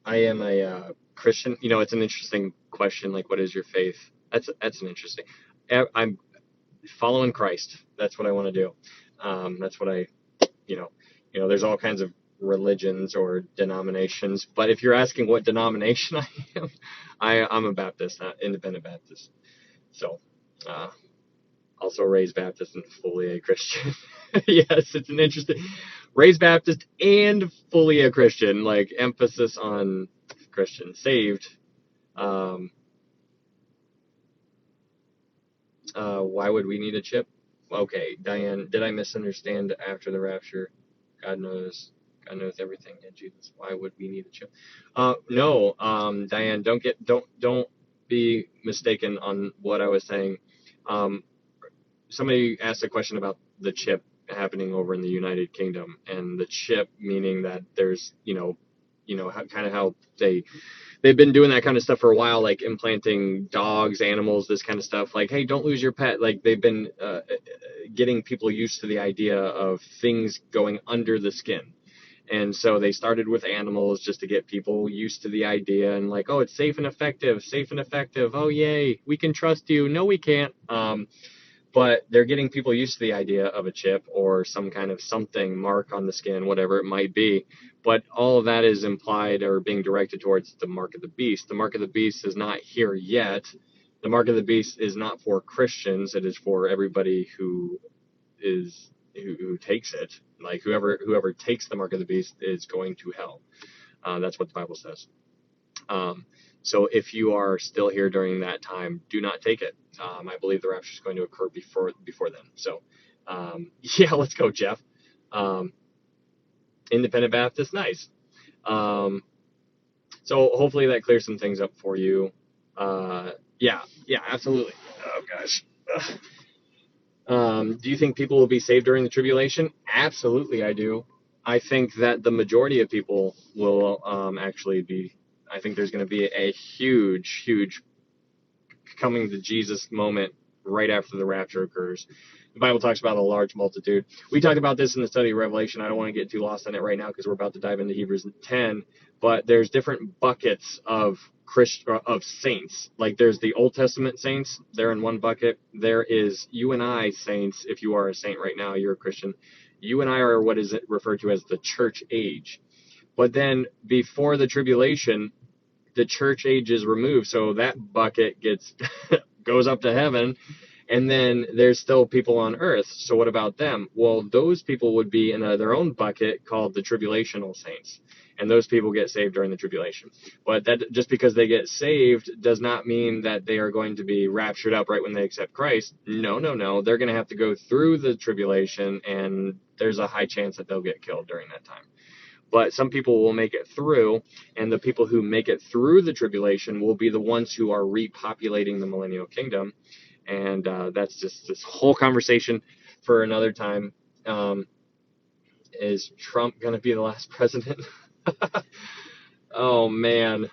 am a Christian. It's an interesting question. Like, what is your faith? That's an interesting. I'm following Christ. That's what I want to do. That's what you know, there's all kinds of religions or denominations. But if you're asking what denomination I am, I'm a Baptist, independent Baptist. So, also raised Baptist and fully a Christian. Yes, it's an interesting raised Baptist and fully a Christian, like emphasis on Christian, saved. Why would we need a chip? Okay, Diane, did I misunderstand after the rapture? God knows everything in Jesus. Why would we need a chip? No, Diane, don't be mistaken on what I was saying. Somebody asked a question about the chip happening over in the United Kingdom, and the chip meaning that there's, kind of how they've been doing that kind of stuff for a while, like implanting dogs, animals, this kind of stuff. Like, hey, don't lose your pet. Like, they've been getting people used to the idea of things going under the skin. And so they started with animals just to get people used to the idea and like, oh, it's safe and effective, safe and effective. Oh, yay, we can trust you. No, we can't. But they're getting people used to the idea of a chip or some kind of something, mark on the skin, whatever it might be. But all of that is implied or being directed towards the mark of the beast. The mark of the beast is not here yet. The mark of the beast is not for Christians. It is for everybody who takes it. Like whoever takes the mark of the beast is going to hell. That's what the Bible says. So if you are still here during that time, do not take it. I believe the rapture is going to occur before then. So, yeah, let's go, Jeff. Independent Baptist, nice. So hopefully that clears some things up for you. Yeah, absolutely. Oh gosh. Do you think people will be saved during the tribulation? Absolutely, I do. I think that the majority of people will actually be. I think there's going to be a huge coming to Jesus moment right after the rapture occurs. The Bible talks about a large multitude. We talked about this in the study of Revelation. I don't want to get too lost on it right now because we're about to dive into Hebrews 10. But there's different buckets of saints. Like there's the Old Testament saints. They're in one bucket. There is you and I saints. If you are a saint right now, you're a Christian. You and I are what is referred to as the church age. But then before the tribulation, the church age is removed, so that bucket goes up to heaven, and then there's still people on earth. So what about them? Well, those people would be in their own bucket called the tribulational saints, and those people get saved during the tribulation. But that just because they get saved does not mean that they are going to be raptured up right when they accept Christ. No. They're going to have to go through the tribulation, and there's a high chance that they'll get killed during that time. But some people will make it through, and the people who make it through the tribulation will be the ones who are repopulating the millennial kingdom. And that's just this whole conversation for another time. Is Trump going to be the last president? Oh, man.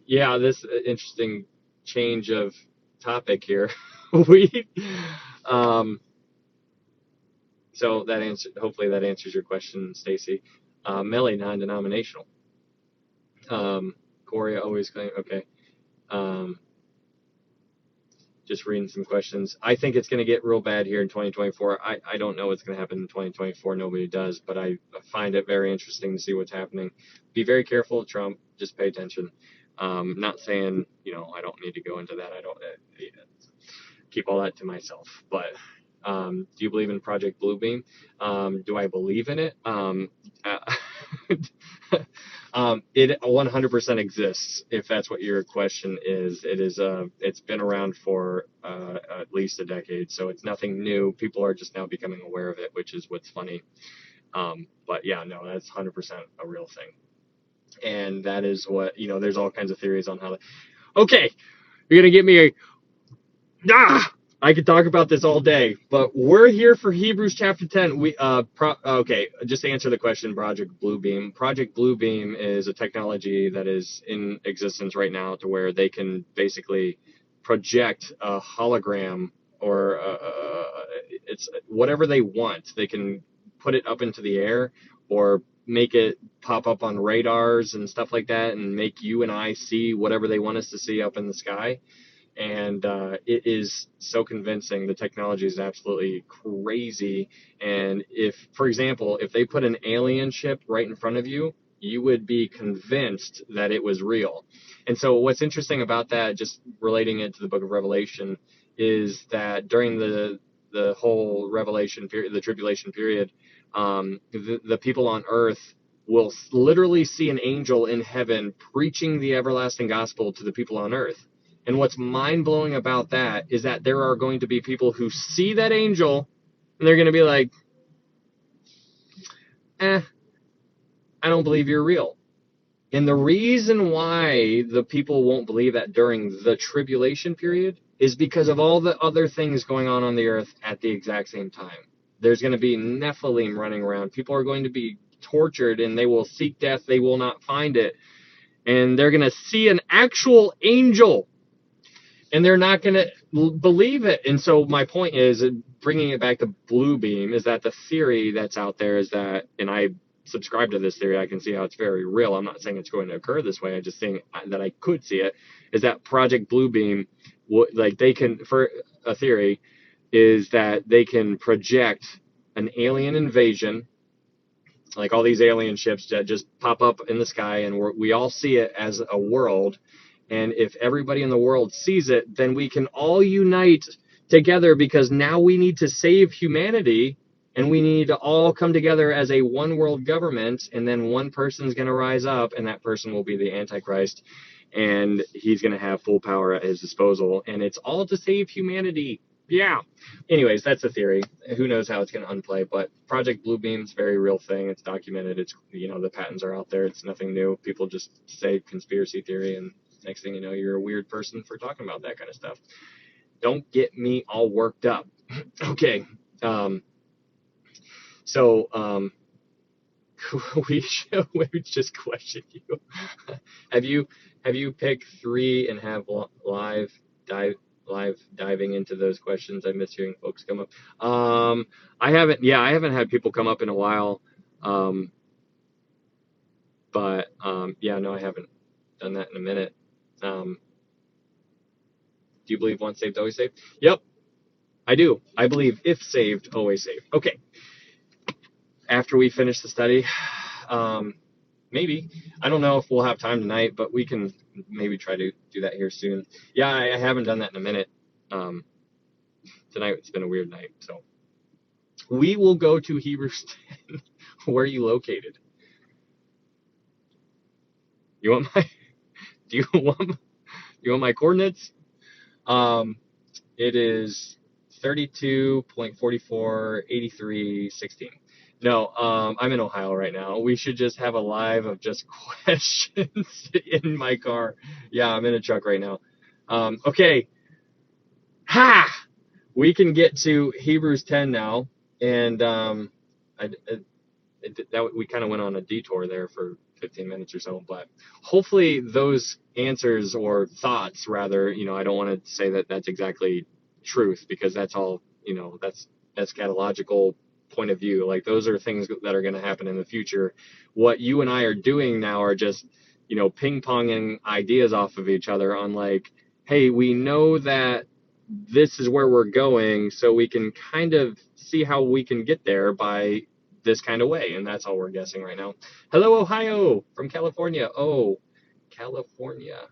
Yeah, this interesting change of topic here. So hopefully that answers your question, Stacy. Melly, non-denominational. Corey always claim. Okay. Just reading some questions. I think it's going to get real bad here in 2024. I don't know what's going to happen in 2024. Nobody does, but I find it very interesting to see what's happening. Be very careful, Trump. Just pay attention. Not saying, I don't need to go into that. I don't keep all that to myself. But do you believe in Project Bluebeam? Do I believe in it? It 100% exists. If that's what your question is, it's been around for at least a decade, so it's nothing new. People are just now becoming aware of it, which is what's funny. But yeah, no, that's 100% a real thing, and that is what there's all kinds of theories on how. Okay, you're gonna get me a I could talk about this all day, but we're here for Hebrews chapter 10. Okay, just to answer the question, Project Bluebeam. Project Bluebeam is a technology that is in existence right now to where they can basically project a hologram or it's whatever they want. They can put it up into the air or make it pop up on radars and stuff like that and make you and I see whatever they want us to see up in the sky. And it is so convincing. The technology is absolutely crazy. And if, for example, if they put an alien ship right in front of you, you would be convinced that it was real. And so what's interesting about that, just relating it to the book of Revelation, is that during the whole Revelation period, the tribulation period, the people on earth will literally see an angel in heaven preaching the everlasting gospel to the people on earth. And what's mind-blowing about that is that there are going to be people who see that angel, and they're going to be like, I don't believe you're real. And the reason why the people won't believe that during the tribulation period is because of all the other things going on the earth at the exact same time. There's going to be Nephilim running around. People are going to be tortured, and they will seek death. They will not find it. And they're going to see an actual angel, and they're not going to believe it. And so my point is, bringing it back to Bluebeam, is that the theory that's out there is that, and I subscribe to this theory, I can see how it's very real. I'm not saying it's going to occur this way. I'm just saying that I could see it, is that Project Bluebeam, like they can, for a theory, is that they can project an alien invasion, like all these alien ships that just pop up in the sky, and we all see it as a world. And if everybody in the world sees it, then we can all unite together, because now we need to save humanity, and we need to all come together as a one world government. And then one person's going to rise up, and that person will be the Antichrist, and he's going to have full power at his disposal. And it's all to save humanity. Yeah. Anyways, that's a theory. Who knows how it's going to unplay, but Project Bluebeam's a very real thing. It's documented. It's, the patents are out there. It's nothing new. People just say conspiracy theory, and next thing you know, you're a weird person for talking about that kind of stuff. Don't get me all worked up. Okay. So we just question you. Have you picked 3 and have live diving into those questions? I miss hearing folks come up. I haven't had people come up in a while. But no, I haven't done that in a minute. Do you believe once saved, always saved? Yep, I do. I believe if saved, always saved. Okay. After we finish the study, maybe. I don't know if we'll have time tonight, but we can maybe try to do that here soon. Yeah, I haven't done that in a minute. Tonight it's been a weird night, so we will go to Hebrews 10. Where are you located? You want my? Do you want my coordinates? It is 32.448316. No, I'm in Ohio right now. We should just have a live of just questions in my car. Yeah, I'm in a truck right now. Okay. We can get to Hebrews 10 now, and we kind of went on a detour there for 15 minutes or so, but hopefully those answers, or thoughts rather, I don't want to say that that's exactly truth, because that's all, that's eschatological point of view. Like, those are things that are going to happen in the future. What you and I are doing now are just, ping-ponging ideas off of each other on, like, hey, we know that this is where we're going, so we can kind of see how we can get there by this kind of way, and that's all we're guessing right now. Hello, Ohio, from California. Oh, California.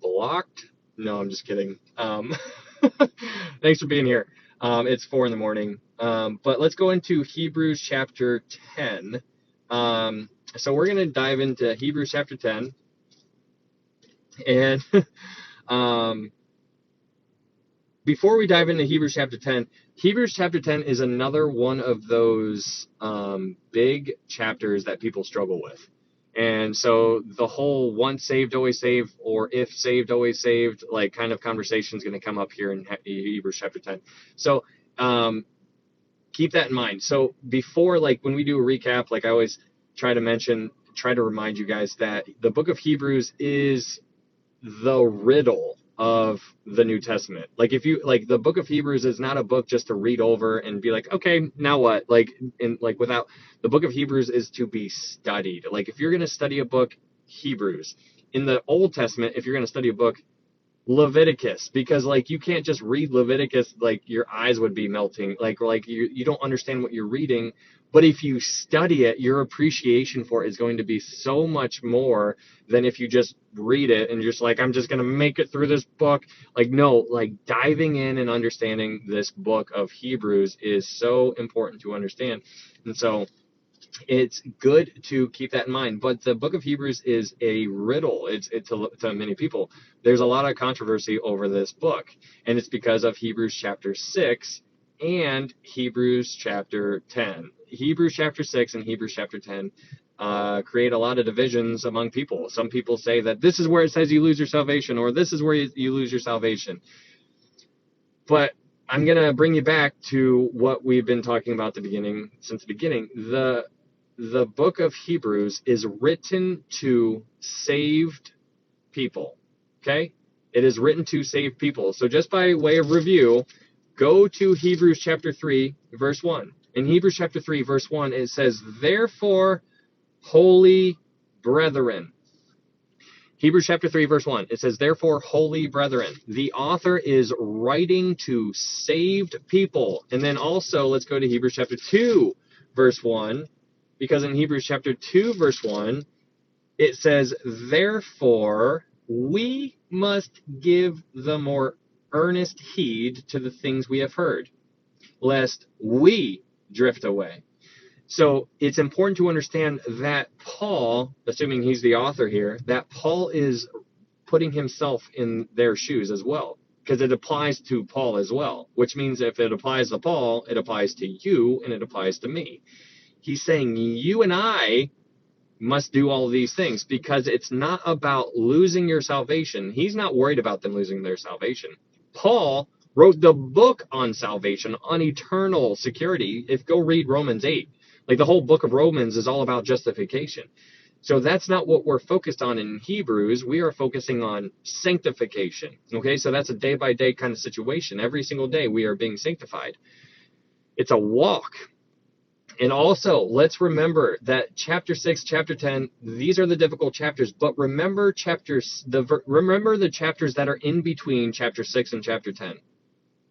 Blocked? No, I'm just kidding. Thanks for being here. It's 4 in the morning. But let's go into Hebrews chapter 10. And So we're going to dive into Hebrews chapter 10. And before we dive into Hebrews chapter 10 is another one of those big chapters that people struggle with. And so the whole once saved, always saved, or if saved, always saved, like kind of conversation is going to come up here in Hebrews chapter 10. So keep that in mind. So before, like when we do a recap, like I always try to remind you guys that the book of Hebrews is the riddle of the New Testament. Like if you like, the book of Hebrews is not a book just to read over and be like, okay, now what? Like without, the book of Hebrews is to be studied. Like if you're going to study a book, Hebrews. In the Old Testament, if you're going to study a book, Leviticus, because like you can't just read Leviticus, like your eyes would be melting, like you don't understand what you're reading. But if you study it, your appreciation for it is going to be so much more than if you just read it and you're just like, I'm just going to make it through this book. Like, no, like diving in and understanding this book of Hebrews is so important to understand. And so it's good to keep that in mind. But the book of Hebrews is a riddle. It's to many people. There's a lot of controversy over this book, and it's because of Hebrews chapter 6 and Hebrews chapter 10. Hebrews chapter 6 and Hebrews chapter 10 create a lot of divisions among people. Some people say that this is where it says you lose your salvation, or this is where you lose your salvation. But I'm going to bring you back to what we've been talking about since the beginning. The book of Hebrews is written to saved people, okay? It is written to save people. So just by way of review, go to Hebrews chapter 3, verse 1. In Hebrews chapter 3, verse 1, it says, therefore, holy brethren. Hebrews chapter 3, verse 1, it says, therefore, holy brethren. The author is writing to saved people. And then also, let's go to Hebrews chapter 2, verse 1, because in Hebrews chapter 2, verse 1, it says, therefore, we must give the more earnest heed to the things we have heard, lest we drift away. So it's important to understand that Paul, assuming he's the author here, that Paul is putting himself in their shoes as well, because it applies to Paul as well, which means if it applies to Paul, it applies to you and it applies to me. He's saying you and I must do all of these things because it's not about losing your salvation. He's not worried about them losing their salvation. Paul wrote the book on salvation, on eternal security. Go read Romans 8. Like the whole book of Romans is all about justification. So that's not what we're focused on in Hebrews. We are focusing on sanctification. Okay, so that's a day-by-day kind of situation. Every single day we are being sanctified. It's a walk. And also, let's remember that chapter 6, chapter 10, these are the difficult chapters, but remember the chapters that are in between chapter 6 and chapter 10.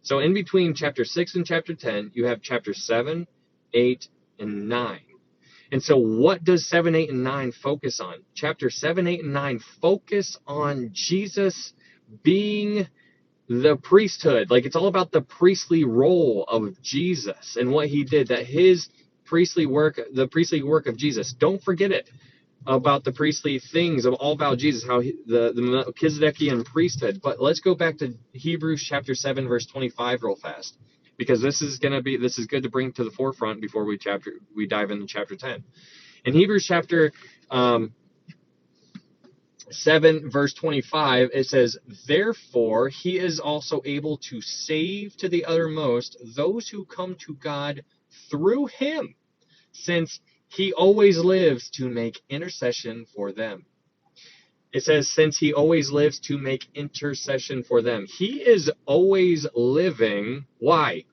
So in between chapter 6 and chapter 10, you have chapter 7, 8, and 9. And so what does 7, 8, and 9 focus on? Chapter 7, 8, and 9 focus on Jesus being the priesthood. Like it's all about the priestly role of Jesus and what he did, that his priestly work, the priestly work of Jesus. Don't forget it about the priestly things, all about Jesus, how the Melchizedekian priesthood. But let's go back to Hebrews chapter 7, verse 25 real fast, because this is good to bring to the forefront before we dive into chapter 10. In Hebrews chapter 7, verse 25, it says, therefore he is also able to save to the uttermost those who come to God through him, since he always lives to make intercession for them. It says, since he always lives to make intercession for them. He is always living. Why?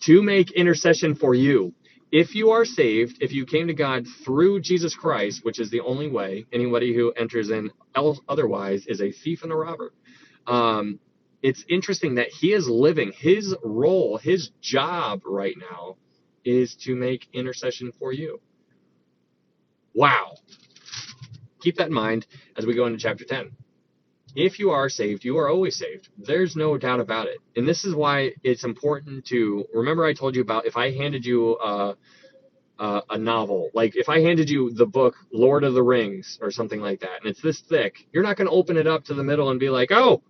To make intercession for you. If you are saved, if you came to God through Jesus Christ, which is the only way, anybody who enters in otherwise is a thief and a robber. It's interesting that he is living. His role, his job right now is to make intercession for you. Wow. Keep that in mind as we go into chapter 10. If you are saved, you are always saved. There's no doubt about it. And this is why it's important to remember. I told you about, if I handed you a novel. Like if I handed you the book Lord of the Rings or something like that, and it's this thick, you're not going to open it up to the middle and be like, oh,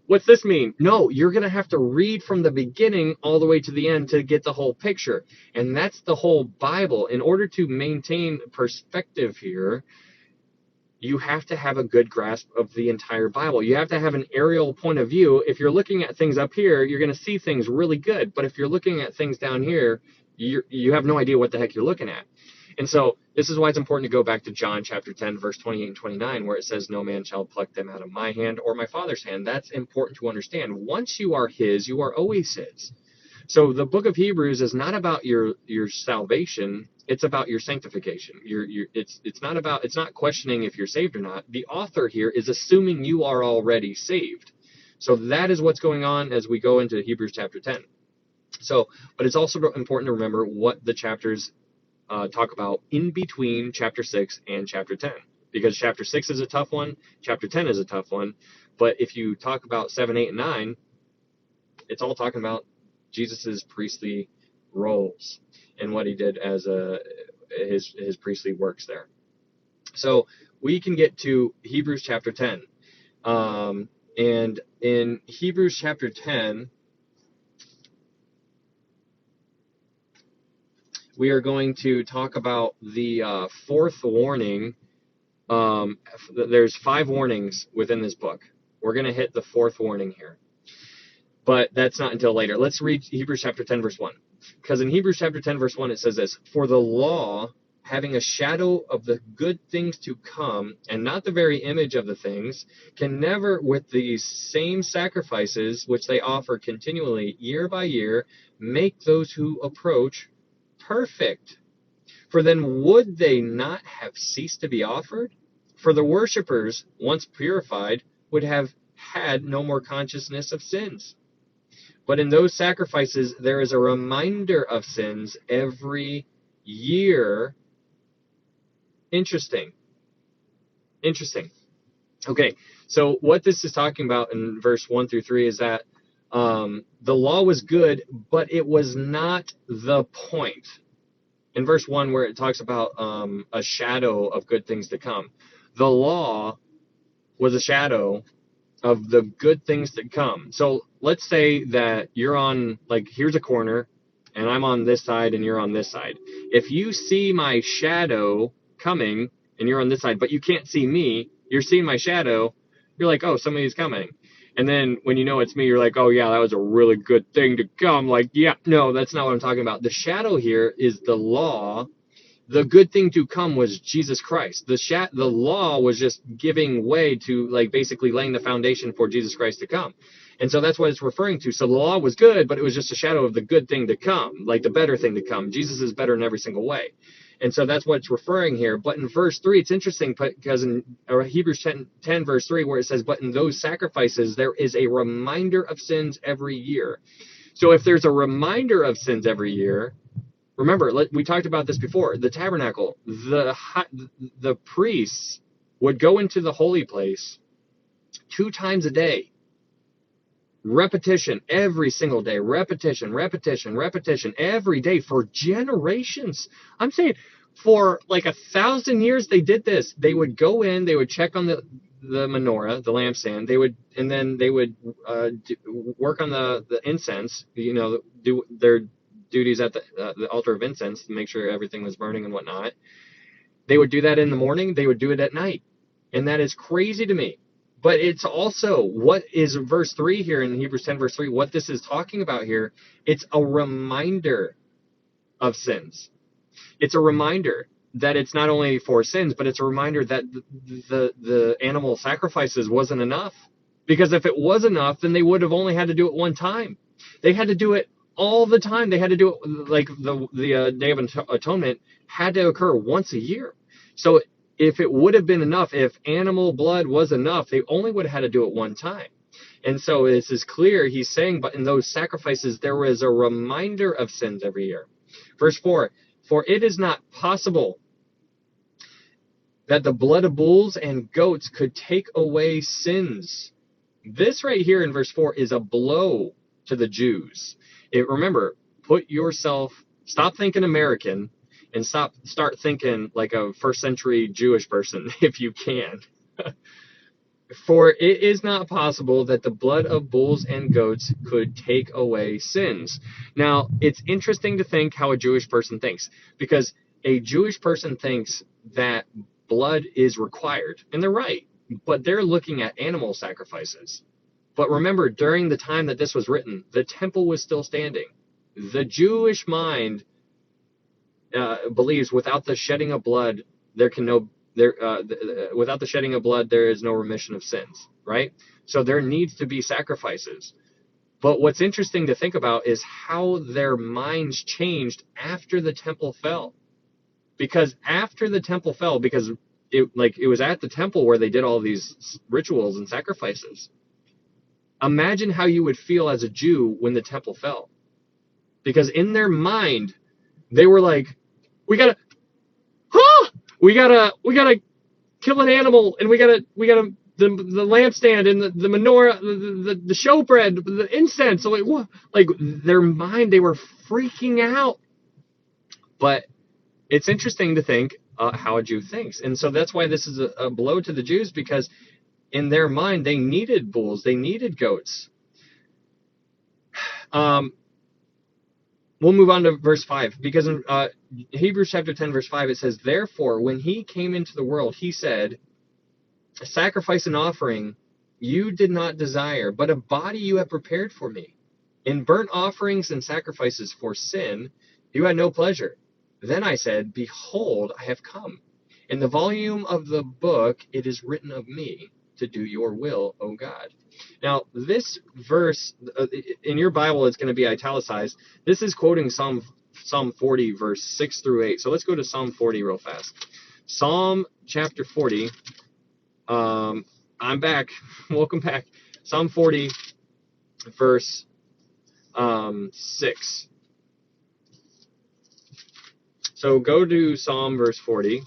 what's this mean? No, you're going to have to read from the beginning all the way to the end to get the whole picture. And that's the whole Bible. In order to maintain perspective here, you have to have a good grasp of the entire Bible. You have to have an aerial point of view. If you're looking at things up here, you're going to see things really good. But if you're looking at things down here, you have no idea what the heck you're looking at. And so this is why it's important to go back to John chapter 10, verse 28 and 29, where it says, no man shall pluck them out of my hand or my Father's hand. That's important to understand. Once you are his, you are always his. So the book of Hebrews is not about your salvation. It's about your sanctification. It's not questioning if you're saved or not. The author here is assuming you are already saved. So that is what's going on as we go into Hebrews chapter 10. So, but it's also important to remember what the chapters talk about in between chapter 6 and chapter 10. Because chapter 6 is a tough one, chapter 10 is a tough one. But if you talk about 7, 8, and 9, it's all talking about Jesus's priestly roles and what he did as his priestly works there. So we can get to Hebrews chapter 10. And in Hebrews chapter 10, we are going to talk about the fourth warning. There's 5 warnings within this book. We're going to hit the 4th warning here. But that's not until later. Let's read Hebrews chapter 10, verse 1. Because in Hebrews chapter 10, verse 1, it says this, for the law, having a shadow of the good things to come, and not the very image of the things, can never, with the same sacrifices which they offer continually year by year, make those who approach perfect. For then would they not have ceased to be offered? For the worshippers, once purified, would have had no more consciousness of sins. But in those sacrifices, there is a reminder of sins every year. Interesting. Okay, so what this is talking about in verse 1 through 3 is that the law was good, but it was not the point. In verse 1, where it talks about a shadow of good things to come, the law was a shadow of the good things that come. So let's say that you're on, like, here's a corner, and I'm on this side, and you're on this side. If you see my shadow coming, and you're on this side, but you can't see me, you're seeing my shadow, you're like, oh, somebody's coming. And then when you know it's me, you're like, oh, yeah, that was a really good thing to come. Like, yeah, no, that's not what I'm talking about. The shadow here is the law. The good thing to come was Jesus Christ. The law was just giving way to, like, basically laying the foundation for Jesus Christ to come. And so that's what it's referring to. So the law was good, but it was just a shadow of the good thing to come, like the better thing to come. Jesus is better in every single way. And so that's what it's referring here. But in verse 3, it's interesting because in Hebrews 10 verse 3, where it says, but in those sacrifices, there is a reminder of sins every year. So if there's a reminder of sins every year, remember, we talked about this before, the tabernacle, the priests would go into the holy place 2 times a day. Repetition every single day, repetition every day for generations. I'm saying for like 1,000 years they did this. They would go in, they would check on the menorah, the lampstand. They would work on the incense. Do their duties at the altar of incense to make sure everything was burning and whatnot. They would do that in the morning. They would do it at night, and that is crazy to me. But it's also, what is verse 3 here in Hebrews 10, verse 3, what this is talking about here, it's a reminder of sins. It's a reminder that it's not only for sins, but it's a reminder that the animal sacrifices wasn't enough. Because if it was enough, then they would have only had to do it one time. They had to do it all the time. They had to do it, like the Day of Atonement had to occur once a year. So if it would have been enough, if animal blood was enough, they only would have had to do it one time. And so this is clear. He's saying, but in those sacrifices, there was a reminder of sins every year. Verse 4, for it is not possible that the blood of bulls and goats could take away sins. This right here in verse 4 is a blow to the Jews. Remember, stop thinking American and start thinking like a first century Jewish person if you can. For it is not possible that the blood of bulls and goats could take away sins. Now, it's interesting to think how a Jewish person thinks, because a Jewish person thinks that blood is required, and they're right, but they're looking at animal sacrifices. But remember, during the time that this was written, the temple was still standing. The Jewish mind believes without the shedding of blood, there can no without the shedding of blood, there is no remission of sins, right? So there needs to be sacrifices. But what's interesting to think about is how their minds changed after the temple fell. Because after the temple fell, because it was at the temple where they did all these rituals and sacrifices. Imagine how you would feel as a Jew when the temple fell. Because in their mind, they were like, we gotta kill an animal, and we gotta the lampstand and the menorah, the showbread, the incense. So like what? Like their mind, they were freaking out. But it's interesting to think how a Jew thinks, and so that's why this is a blow to the Jews, because in their mind they needed bulls, they needed goats. We'll move on to verse 5, because in Hebrews chapter 10, verse 5, it says, therefore, when he came into the world, he said, a sacrifice and offering you did not desire, but a body you have prepared for me. In burnt offerings and sacrifices for sin, you had no pleasure. Then I said, behold, I have come. In the volume of the book, it is written of me to do your will, O God. Now, this verse, in your Bible, it's going to be italicized. This is quoting Psalm 40, verse 6 through 8. So let's go to Psalm 40 real fast. Psalm chapter 40. I'm back. Welcome back. Psalm 40, verse 6. So go to Psalm verse 40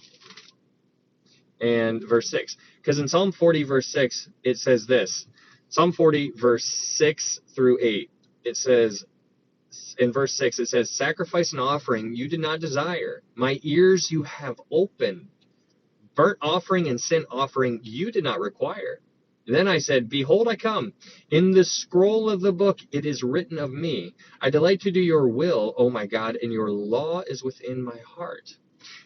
and verse 6. Because in Psalm 40, verse 6, it says this. Psalm 40, verse 6 through 8. It says, in verse 6, it says, sacrifice and offering you did not desire. My ears you have opened. Burnt offering and sin offering you did not require. Then I said, behold, I come. In the scroll of the book it is written of me. I delight to do your will, O my God, and your law is within my heart.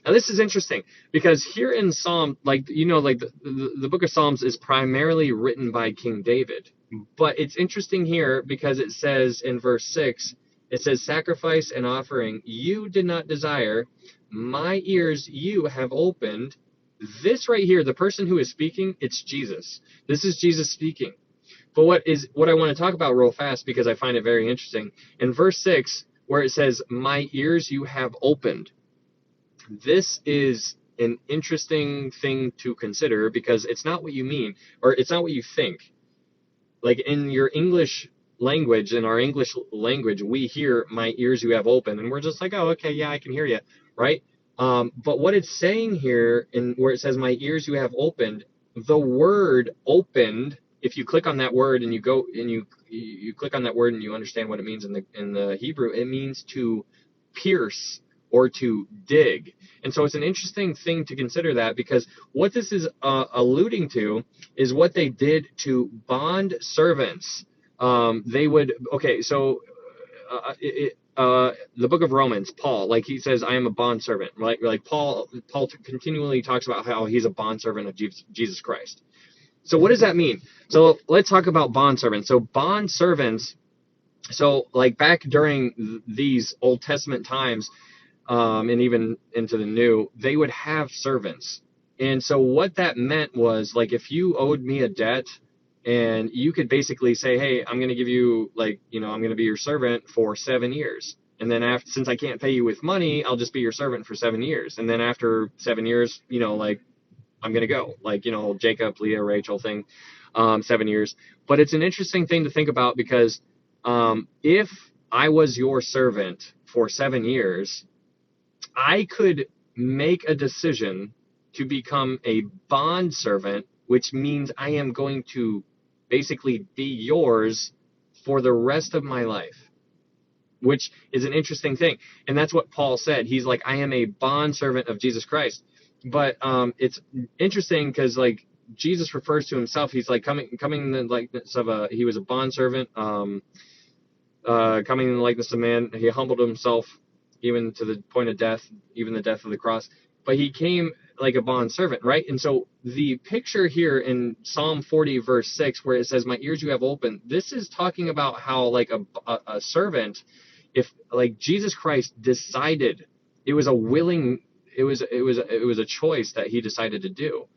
Now this is interesting, because here in Psalm, the book of Psalms is primarily written by King David. But it's interesting here because it says in verse 6, it says, sacrifice and offering you did not desire. My ears you have opened. This right here, the person who is speaking, it's Jesus. This is Jesus speaking. But what I want to talk about real fast, because I find it very interesting, in verse 6, where it says, my ears you have opened. This is an interesting thing to consider, because it's not what you mean, or it's not what you think. Like in your English language, in our English language, we hear my ears you have opened, and we're just like, oh, okay, yeah, I can hear you, right? But what it's saying here, in where it says my ears you have opened, the word opened, if you click on that word and you go and you click on that word and you understand what it means in the Hebrew, it means to pierce or to dig. And so it's an interesting thing to consider that, because what this is alluding to is what they did to bond servants. They would, okay, so the book of Romans, Paul, like he says, I am a bondservant. Like Paul continually talks about how he's a bondservant of Jesus Christ. So what does that mean? So let's talk about bondservants. So bondservants, so like back during these Old Testament times, and even into the New, they would have servants. And so what that meant was, like, if you owed me a debt, and you could basically say, hey, I'm going to give you, like, I'm going to be your servant for 7 years. And then after, since I can't pay you with money, I'll just be your servant for 7 years. And then after 7 years, like, I'm going to go. Like, Jacob, Leah, Rachel thing, 7 years. But it's an interesting thing to think about, because if I was your servant for 7 years, I could make a decision to become a bond servant, which means I am going to basically be yours for the rest of my life. which is an interesting thing. And that's what Paul said. He's like, I am a bondservant of Jesus Christ. But it's interesting because like Jesus refers to himself. He's like coming in the likeness of he was a bondservant, coming in the likeness of man. He humbled himself even to the point of death, even the death of the cross. But he came like a bond servant, right? And so the picture here in Psalm 40, verse 6, where it says, my ears you have opened, this is talking about how like a servant, if like Jesus Christ decided, it was a willing, it was a choice that he decided to do.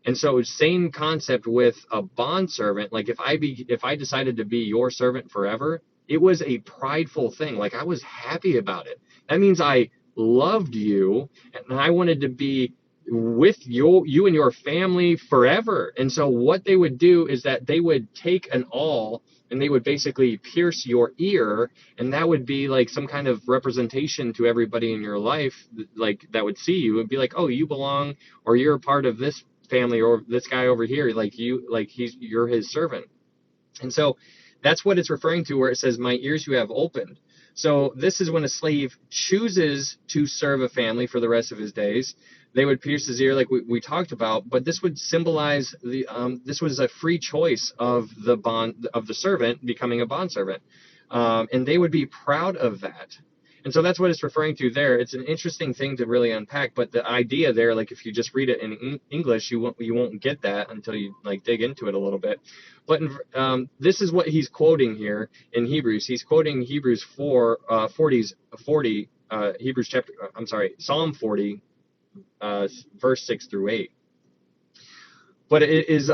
And so same concept with a bond servant. Like if I decided to be your servant forever, it was a prideful thing. Like I was happy about it. That means I loved you and I wanted to be with you and your family forever. And so what they would do is that they would take an awl and they would basically pierce your ear, and that would be like some kind of representation to everybody in your life, like that would see you and be like, oh, you belong, or you're a part of this family, or this guy over here, you're his servant. And so that's what it's referring to where it says, my ears you have opened. So this is when a slave chooses to serve a family for the rest of his days. They would pierce his ear like we talked about, but this would symbolize this was a free choice of the servant becoming a bondservant. And they would be proud of that. And so that's what it's referring to there. It's an interesting thing to really unpack, but the idea there, like if you just read it in English, you won't get that until you like dig into it a little bit. But this is what he's quoting here in Hebrews. He's quoting Hebrews 40, Psalm 40, verse 6 through 8. But it is,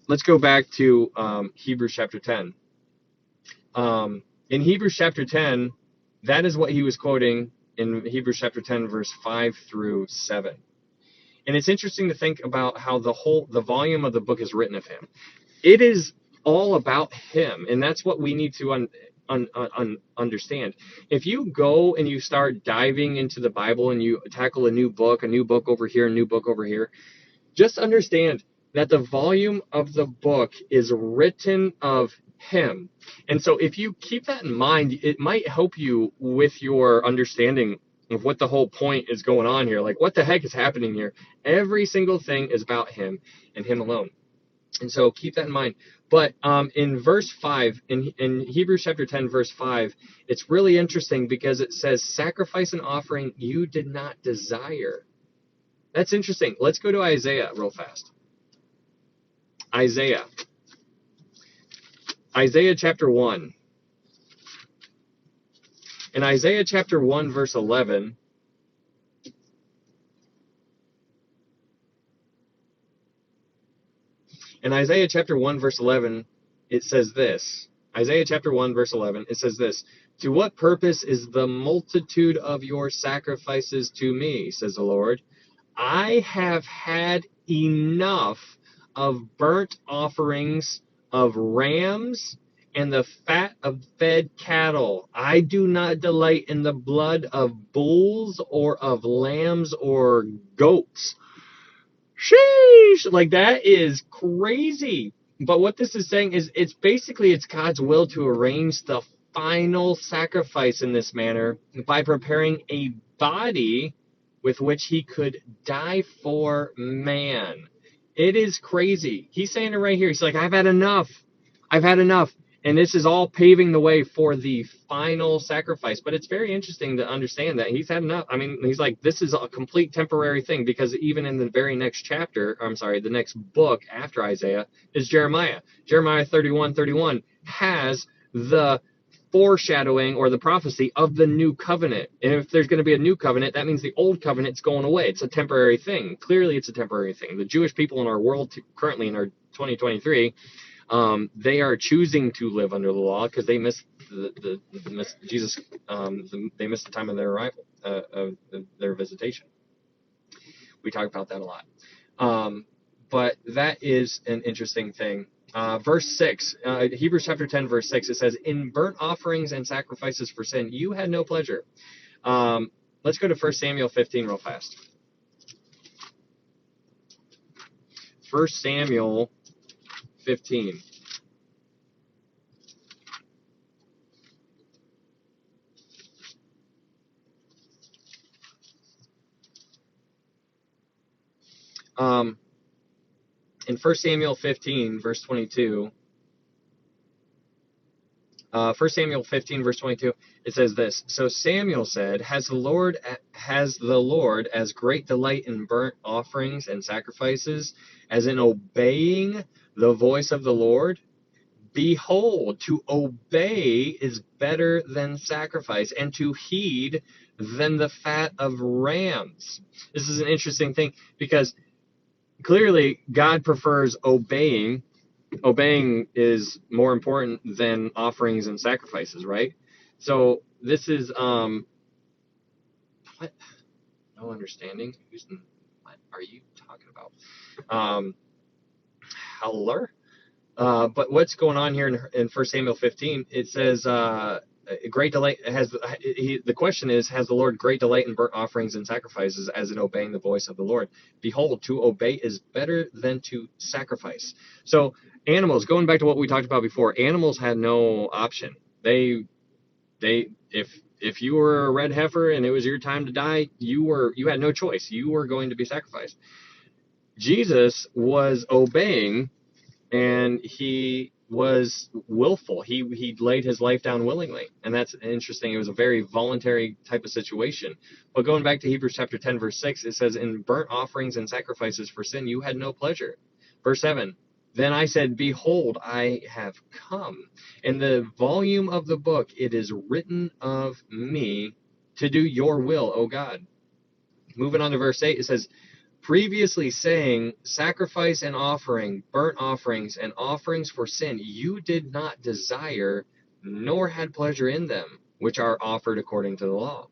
let's go back to Hebrews chapter 10. In Hebrews chapter 10, that is what he was quoting in Hebrews chapter 10, verse 5 through 7. And it's interesting to think about how the volume of the book is written of him. It is all about him, and that's what we need to understand. If you go and you start diving into the Bible and you tackle a new book over here, a new book over here, just understand that the volume of the book is written of him. And so if you keep that in mind, it might help you with your understanding of what the whole point is going on here. Like, what the heck is happening here? Every single thing is about him and him alone. And so keep that in mind. But in verse 5, in Hebrews chapter 10, verse 5, it's really interesting because it says, sacrifice and offering you did not desire. That's interesting. Let's go to Isaiah real fast. Isaiah chapter 1. In Isaiah chapter 1, verse 11, in Isaiah chapter 1, verse 11, it says this. Isaiah chapter 1, verse 11, it says this. To what purpose is the multitude of your sacrifices to me, says the Lord? I have had enough of burnt offerings of rams and the fat of fed cattle. I do not delight in the blood of bulls or of lambs or goats. Sheesh! Like, that is crazy. But what this is saying is it's God's will to arrange the final sacrifice in this manner by preparing a body with which he could die for man. It is crazy. He's saying it right here. He's like, I've had enough. And this is all paving the way for the final sacrifice. But it's very interesting to understand that he's had enough. I mean, he's like, this is a complete temporary thing, because even in the very next the next book after Isaiah is Jeremiah. Jeremiah 31:31 has the foreshadowing or the prophecy of the new covenant. And if there's going to be a new covenant, that means the old covenant's going away. It's a temporary thing. Clearly, it's a temporary thing. The Jewish people in our world currently in our 2023, they are choosing to live under the law because they missed Jesus. They missed the time of their arrival, of their visitation. We talk about that a lot. But that is an interesting thing. Verse 6, Hebrews chapter 10, verse 6, it says, in burnt offerings and sacrifices for sin, you had no pleasure. Let's go to 1 Samuel 15 real fast. 1 Samuel 15. In 1 Samuel 15, verse 22, 1 Samuel 15, verse 22, it says this: So Samuel said, Has the Lord as great delight in burnt offerings and sacrifices as in obeying the voice of the Lord? Behold, to obey is better than sacrifice, and to heed than the fat of rams. This is an interesting thing, because clearly God prefers obeying. Obeying is more important than offerings and sacrifices, right? So this is what? No understanding. What are you talking about? Howler. But what's going on here in 1 Samuel 15? It says, great delight the question is, has the Lord great delight in burnt offerings and sacrifices as in obeying the voice of the Lord? Behold, to obey is better than to sacrifice. So animals, going back to what we talked about before, animals had no option. If you were a red heifer and it was your time to die, you had no choice. You were going to be sacrificed. Jesus was obeying, and he was willful. He laid his life down willingly, and that's interesting. It was a very voluntary type of situation. But going back to Hebrews chapter 10, verse 6, it says, In burnt offerings and sacrifices for sin you had no pleasure. Verse 7, Then I said, Behold, I have come. In the volume of the book it is written of me to do your will, O God. Moving on to verse 8, it says, Previously saying, Sacrifice and offering, burnt offerings, and offerings for sin, you did not desire, nor had pleasure in them, which are offered according to the law.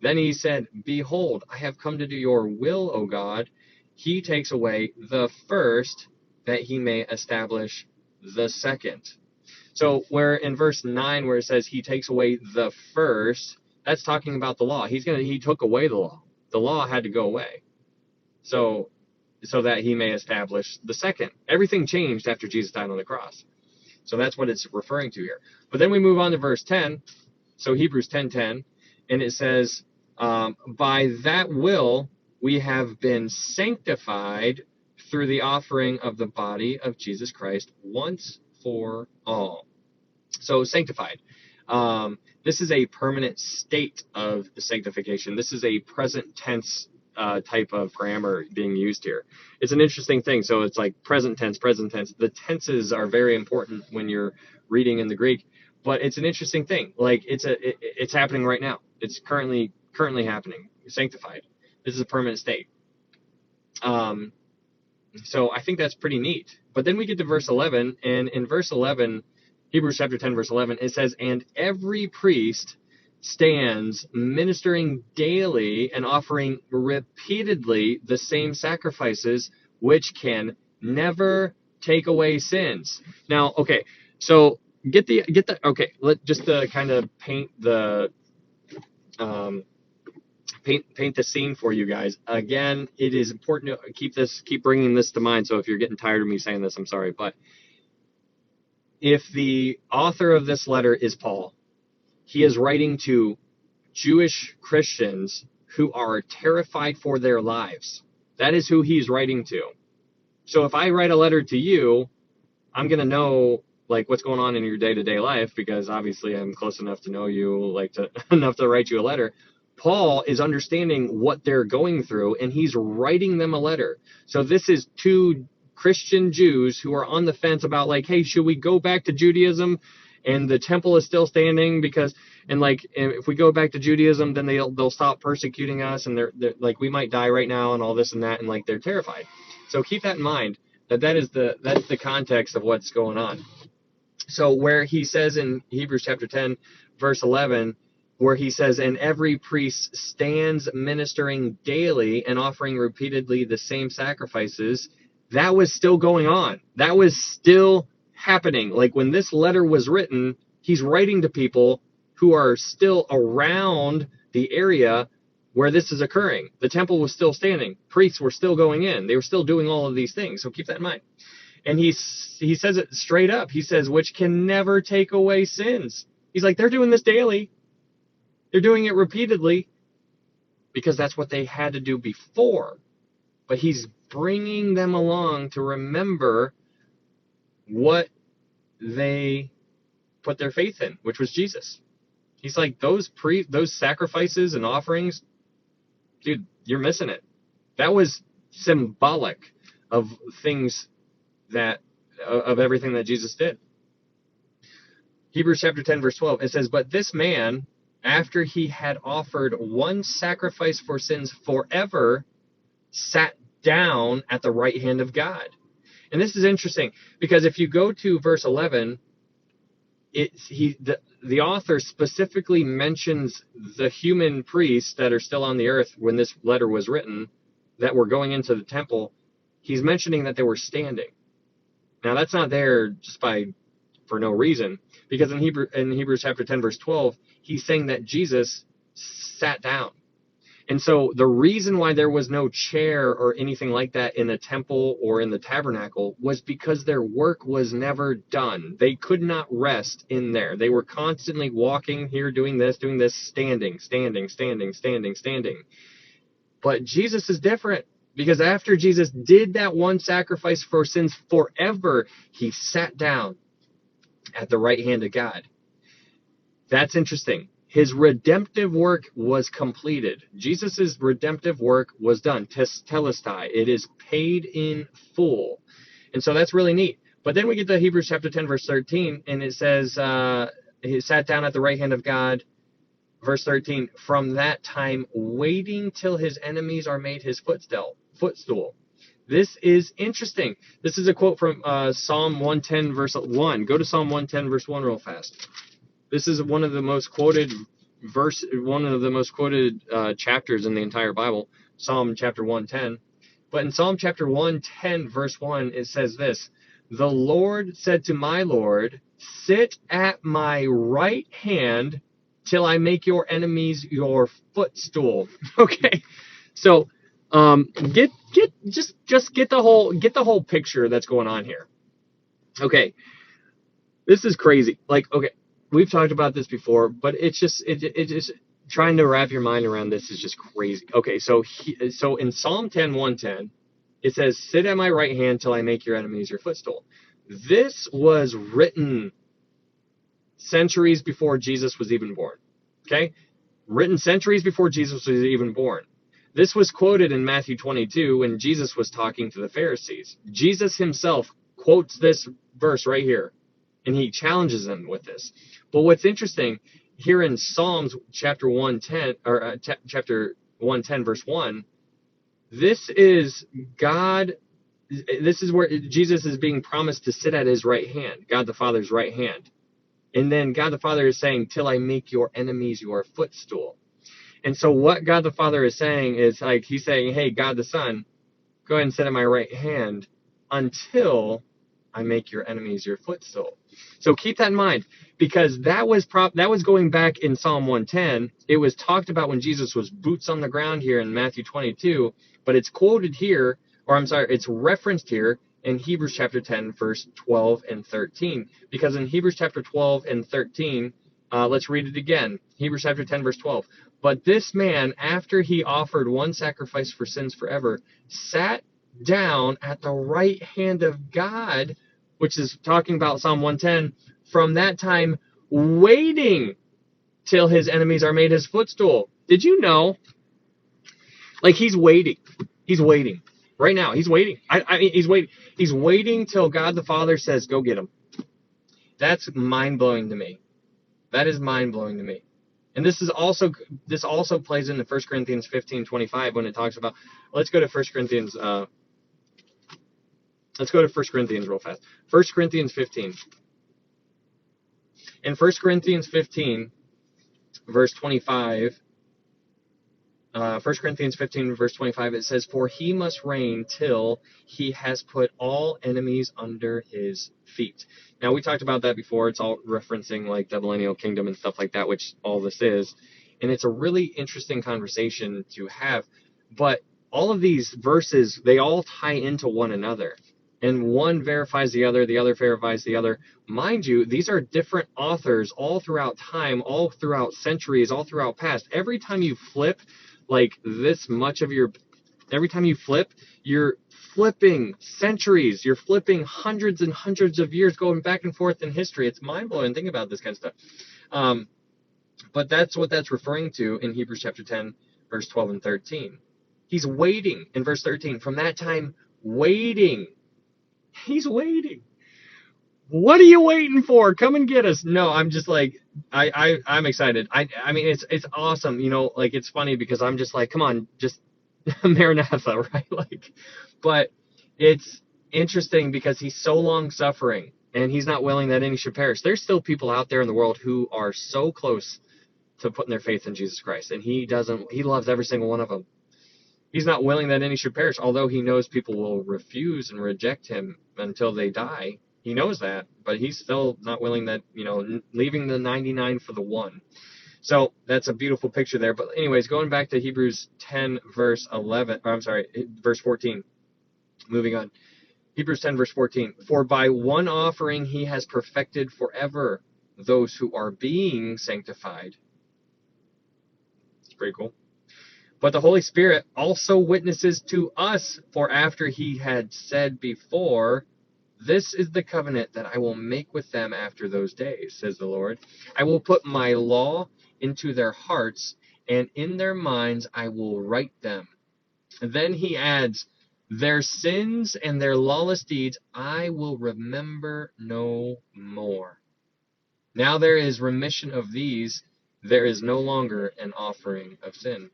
Then he said, Behold, I have come to do your will, O God. He takes away the first, that he may establish the second. So where in verse 9, where it says he takes away the first, that's talking about the law. He took away the law. The law had to go away. So that he may establish the second. Everything changed after Jesus died on the cross. So that's what it's referring to here. But then we move on to verse 10. So Hebrews 10:10, and it says, By that will we have been sanctified through the offering of the body of Jesus Christ once for all. So sanctified. This is a permanent state of sanctification. This is a present tense type of grammar being used here. It's an interesting thing. So it's like present tense. The tenses are very important when you're reading in the Greek, but it's an interesting thing. Like it's happening right now. It's currently happening. Sanctified. This is a permanent state. So I think that's pretty neat. But then we get to verse 11, and in verse 11, Hebrews chapter 10, verse 11, it says, And every priest stands ministering daily and offering repeatedly the same sacrifices, which can never take away sins. Now, okay, so just to kind of paint the paint the scene for you guys. Again, it is important to keep bringing this to mind. So if you're getting tired of me saying this, I'm sorry, but if the author of this letter is Paul, he is writing to Jewish Christians who are terrified for their lives. That is who he's writing to. So if I write a letter to you, I'm going to know like what's going on in your day-to-day life, because obviously I'm close enough to know you, enough to write you a letter. Paul is understanding what they're going through, and he's writing them a letter. So this is two Christian Jews who are on the fence about like, hey, should we go back to Judaism? And the temple is still standing if we go back to Judaism, then they'll stop persecuting us, and they're like, we might die right now and all this and that, and like they're terrified. So keep that in mind, that's the context of what's going on. So where he says in Hebrews chapter 10, verse 11, where he says, And every priest stands ministering daily and offering repeatedly the same sacrifices, that was still going on. That was still happening. Like when this letter was written, he's writing to people who are still around the area where this is occurring. The temple was still standing. Priests were still going in. They were still doing all of these things. So keep that in mind. And he says it straight up. He says, which can never take away sins. He's like, they're doing this daily. They're doing it repeatedly because that's what they had to do before. But he's bringing them along to remember what they put their faith in, which was Jesus. He's like, those sacrifices and offerings, dude, you're missing it. That was symbolic of things of everything that Jesus did. Hebrews chapter 10, verse 12, it says, but this man, after he had offered one sacrifice for sins forever, sat down at the right hand of God. And this is interesting, because if you go to verse 11, the author specifically mentions the human priests that are still on the earth when this letter was written, that were going into the temple. He's mentioning that they were standing. Now, that's not there just for no reason, because in Hebrews chapter 10, verse 12, he's saying that Jesus sat down. And so the reason why there was no chair or anything like that in the temple or in the tabernacle was because their work was never done. They could not rest in there. They were constantly walking here, doing this, standing. But Jesus is different, because after Jesus did that one sacrifice for sins forever, he sat down at the right hand of God. That's interesting. His redemptive work was completed. Jesus' redemptive work was done. Tetelestai. It is paid in full. And so that's really neat. But then we get to Hebrews chapter 10, verse 13, and it says, he sat down at the right hand of God. Verse 13, from that time, waiting till his enemies are made his footstool. This is interesting. This is a quote from Psalm 110, verse 1. Go to Psalm 110, verse 1 real fast. This is one of the most quoted chapters in the entire Bible, Psalm chapter 110. But in Psalm chapter 110, verse 1, it says this, the Lord said to my Lord, sit at my right hand till I make your enemies your footstool. Okay, so just get the whole picture that's going on here. Okay, this is crazy. Like, okay, we've talked about this before, but it's just trying to wrap your mind around this is just crazy. Okay, so in Psalm 110, it says, sit at my right hand till I make your enemies your footstool. This was written centuries before Jesus was even born. Okay? Written centuries before Jesus was even born. This was quoted in Matthew 22 when Jesus was talking to the Pharisees. Jesus himself quotes this verse right here, and he challenges them with this. But what's interesting here in Psalms chapter 110, or chapter 110, verse 1, this is where Jesus is being promised to sit at his right hand, God the Father's right hand. And then God the Father is saying, till I make your enemies your footstool. And so what God the Father is saying is, like, he's saying, hey, God the Son, go ahead and sit at my right hand until I make your enemies your footstool. So keep that in mind, because that was going back in Psalm 110. It was talked about when Jesus was boots on the ground here in Matthew 22, but it's quoted here, it's referenced here in Hebrews chapter 10, verse 12 and 13. Because in Hebrews chapter 12 and 13, let's read it again. Hebrews chapter 10, verse 12. But this man, after he offered one sacrifice for sins forever, sat down at the right hand of God, which is talking about Psalm 110, from that time waiting till his enemies are made his footstool. Did you know? Like, he's waiting. He's waiting. Right now, he's waiting. I mean, he's waiting. He's waiting till God the Father says, go get him. That's mind-blowing to me. That is mind-blowing to me. And this also plays into 1 Corinthians 15:25 when it talks about, let's go to 1 Corinthians real fast. 1 Corinthians 15. In 1 Corinthians 15, verse 25, 1 Corinthians 15, verse 25, it says, for he must reign till he has put all enemies under his feet. Now, we talked about that before. It's all referencing like the millennial kingdom and stuff like that, which all this is. And it's a really interesting conversation to have. But all of these verses, they all tie into one another. And one verifies the other verifies the other. Mind you, these are different authors all throughout time, all throughout centuries, all throughout past. Every time you flip, like this much of every time you flip, you're flipping centuries. You're flipping hundreds and hundreds of years going back and forth in history. It's mind-blowing. Think about this kind of stuff. But that's what that's referring to in Hebrews chapter 10, verse 12 and 13. He's waiting in verse 13. From that time, waiting. He's waiting. What are you waiting for? Come and get us. No, I'm just like, I'm excited. I mean, it's awesome. You know, like, it's funny because I'm just like, come on, just Maranatha, right? Like, but it's interesting because he's so long suffering and he's not willing that any should perish. There's still people out there in the world who are so close to putting their faith in Jesus Christ, and he loves every single one of them. He's not willing that any should perish, although he knows people will refuse and reject him until they die. He knows that, but he's still not willing that, leaving the 99 for the one. So that's a beautiful picture there. But anyways, going back to Hebrews 10, verse 14. Moving on. Hebrews 10, verse 14. For by one offering he has perfected forever those who are being sanctified. It's pretty cool. But the Holy Spirit also witnesses to us, for after he had said before, this is the covenant that I will make with them after those days, says the Lord. I will put my law into their hearts, and in their minds I will write them. And then he adds, their sins and their lawless deeds I will remember no more. Now there is remission of these, there is no longer an offering of sin.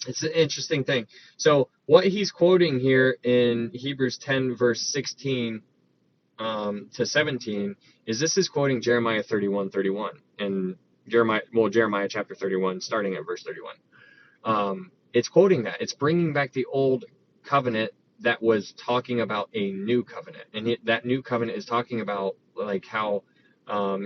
It's an interesting thing. So what he's quoting here in Hebrews 10, verse 16 to 17 is this is quoting Jeremiah 31:31 and Jeremiah chapter 31, starting at verse 31. It's quoting that. It's bringing back the old covenant that was talking about a new covenant, and that new covenant is talking about like how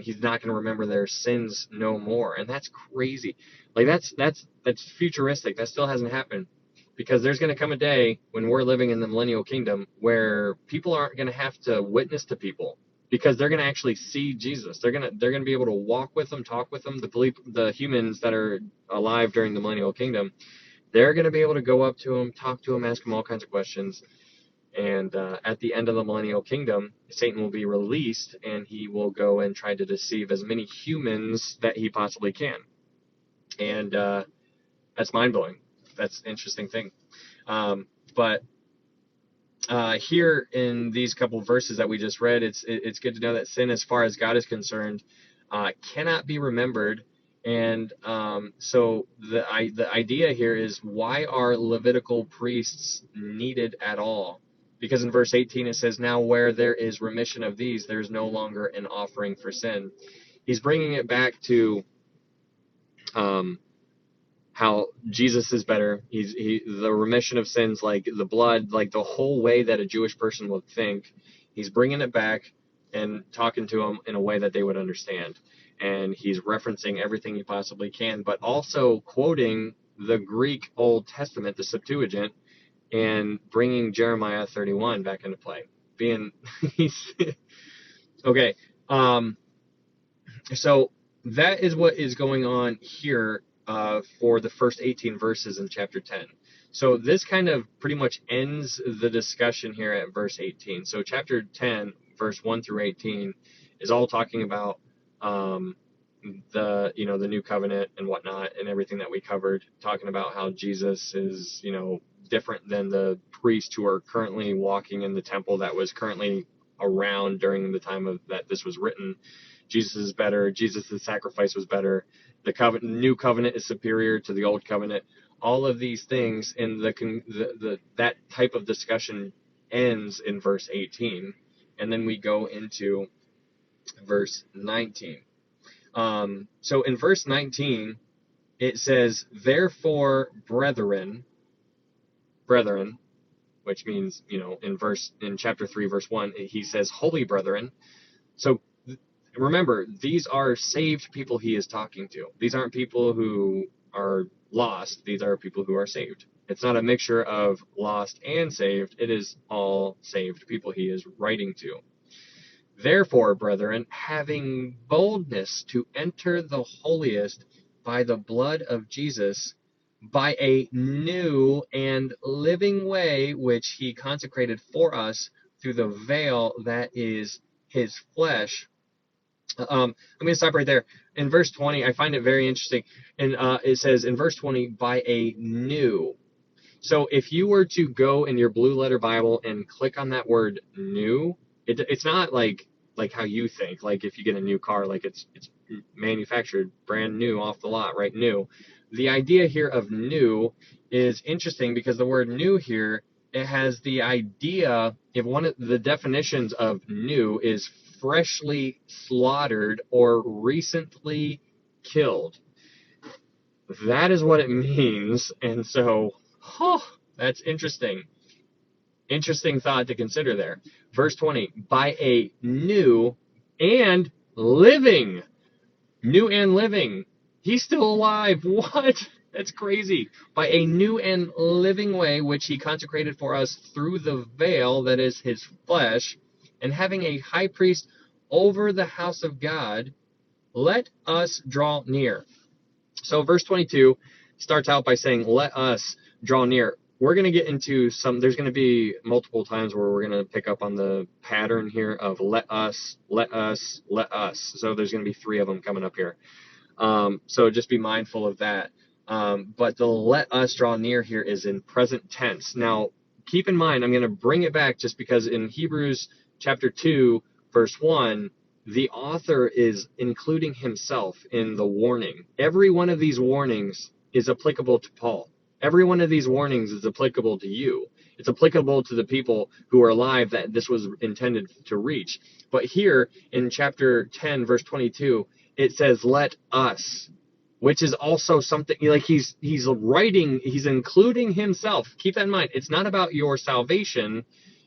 he's not going to remember their sins no more, and that's crazy. Like that's futuristic. That still hasn't happened, because there's going to come a day when we're living in the millennial kingdom where people aren't going to have to witness to people, because they're going to actually see Jesus. They're going to be able to walk with them, talk with them. The humans that are alive during the millennial kingdom, they're going to be able to go up to them, talk to them, ask them all kinds of questions. And at the end of the millennial kingdom, Satan will be released, and he will go and try to deceive as many humans that he possibly can. And that's mind-blowing. That's an interesting thing. But here in these couple of verses that we just read, it's good to know that sin, as far as God is concerned, cannot be remembered. And so the idea here is, why are Levitical priests needed at all? Because in verse 18 it says, now where there is remission of these, there is no longer an offering for sin. He's bringing it back to how Jesus is better. The remission of sins, like the blood, like the whole way that a Jewish person would think. He's bringing it back and talking to them in a way that they would understand. And he's referencing everything he possibly can, but also quoting the Greek Old Testament, the Septuagint, and bringing Jeremiah 31 back into play. Okay. So that is what is going on here for the first 18 verses in chapter 10. So this kind of pretty much ends the discussion here at verse 18. So chapter 10, verse 1 through 18 is all talking about the new covenant and whatnot, and everything that we covered, talking about how Jesus is, different than the priests who are currently walking in the temple that was currently around during the time of that this was written. Jesus is better. Jesus' sacrifice was better. The new covenant is superior to the old covenant. All of these things, in that type of discussion ends in verse 18, and then we go into verse 19. So in verse 19, it says, therefore, brethren, which means, in chapter 3, verse 1, he says, holy brethren. So remember, these are saved people he is talking to. These aren't people who are lost. These are people who are saved. It's not a mixture of lost and saved. It is all saved people he is writing to. Therefore, brethren, having boldness to enter the holiest by the blood of Jesus, by a new and living way which he consecrated for us through the veil that is his flesh. I'm going to stop right there. In verse 20, I find it very interesting. And it says in verse 20, by a new. So if you were to go in your blue letter Bible and click on that word new, it's not like how you think, like if you get a new car, like it's manufactured brand new off the lot, right? New. The idea here of new is interesting because the word new here, it has the idea, if one of the definitions of new is freshly slaughtered or recently killed. That is what it means. And so, that's interesting. Interesting thought to consider there. Verse 20, by a new and living. New and living. He's still alive. What? That's crazy. By a new and living way, which he consecrated for us through the veil that is his flesh, and having a high priest over the house of God, let us draw near. So verse 22 starts out by saying, let us draw near. We're going to get into there's going to be multiple times where we're going to pick up on the pattern here of let us, let us, let us. So there's going to be 3 of them coming up here. So just be mindful of that. But the let us draw near here is in present tense. Now, keep in mind, I'm going to bring it back just because in Hebrews chapter 2, verse 1, the author is including himself in the warning. Every one of these warnings is applicable to Paul. Every one of these warnings is applicable to you. It's applicable to the people who are alive that this was intended to reach. But here in chapter 10, verse 22, it says, let us, which is also something like he's writing, he's including himself. Keep that in mind. It's not about your salvation.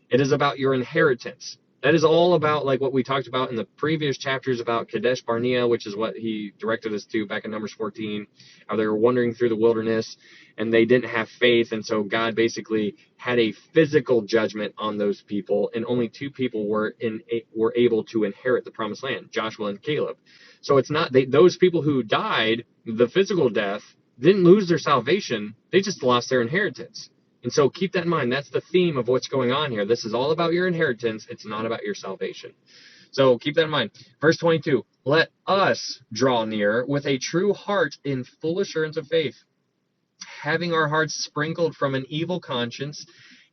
It is about your inheritance. That is all about like what we talked about in the previous chapters about Kadesh Barnea, which is what he directed us to back in Numbers 14, how they were wandering through the wilderness and they didn't have faith. And so God basically had a physical judgment on those people, and only 2 people were able to inherit the promised land, Joshua and Caleb. So it's not those people who died, the physical death, didn't lose their salvation. They just lost their inheritance. And so keep that in mind. That's the theme of what's going on here. This is all about your inheritance. It's not about your salvation. So keep that in mind. Verse 22, let us draw near with a true heart in full assurance of faith, having our hearts sprinkled from an evil conscience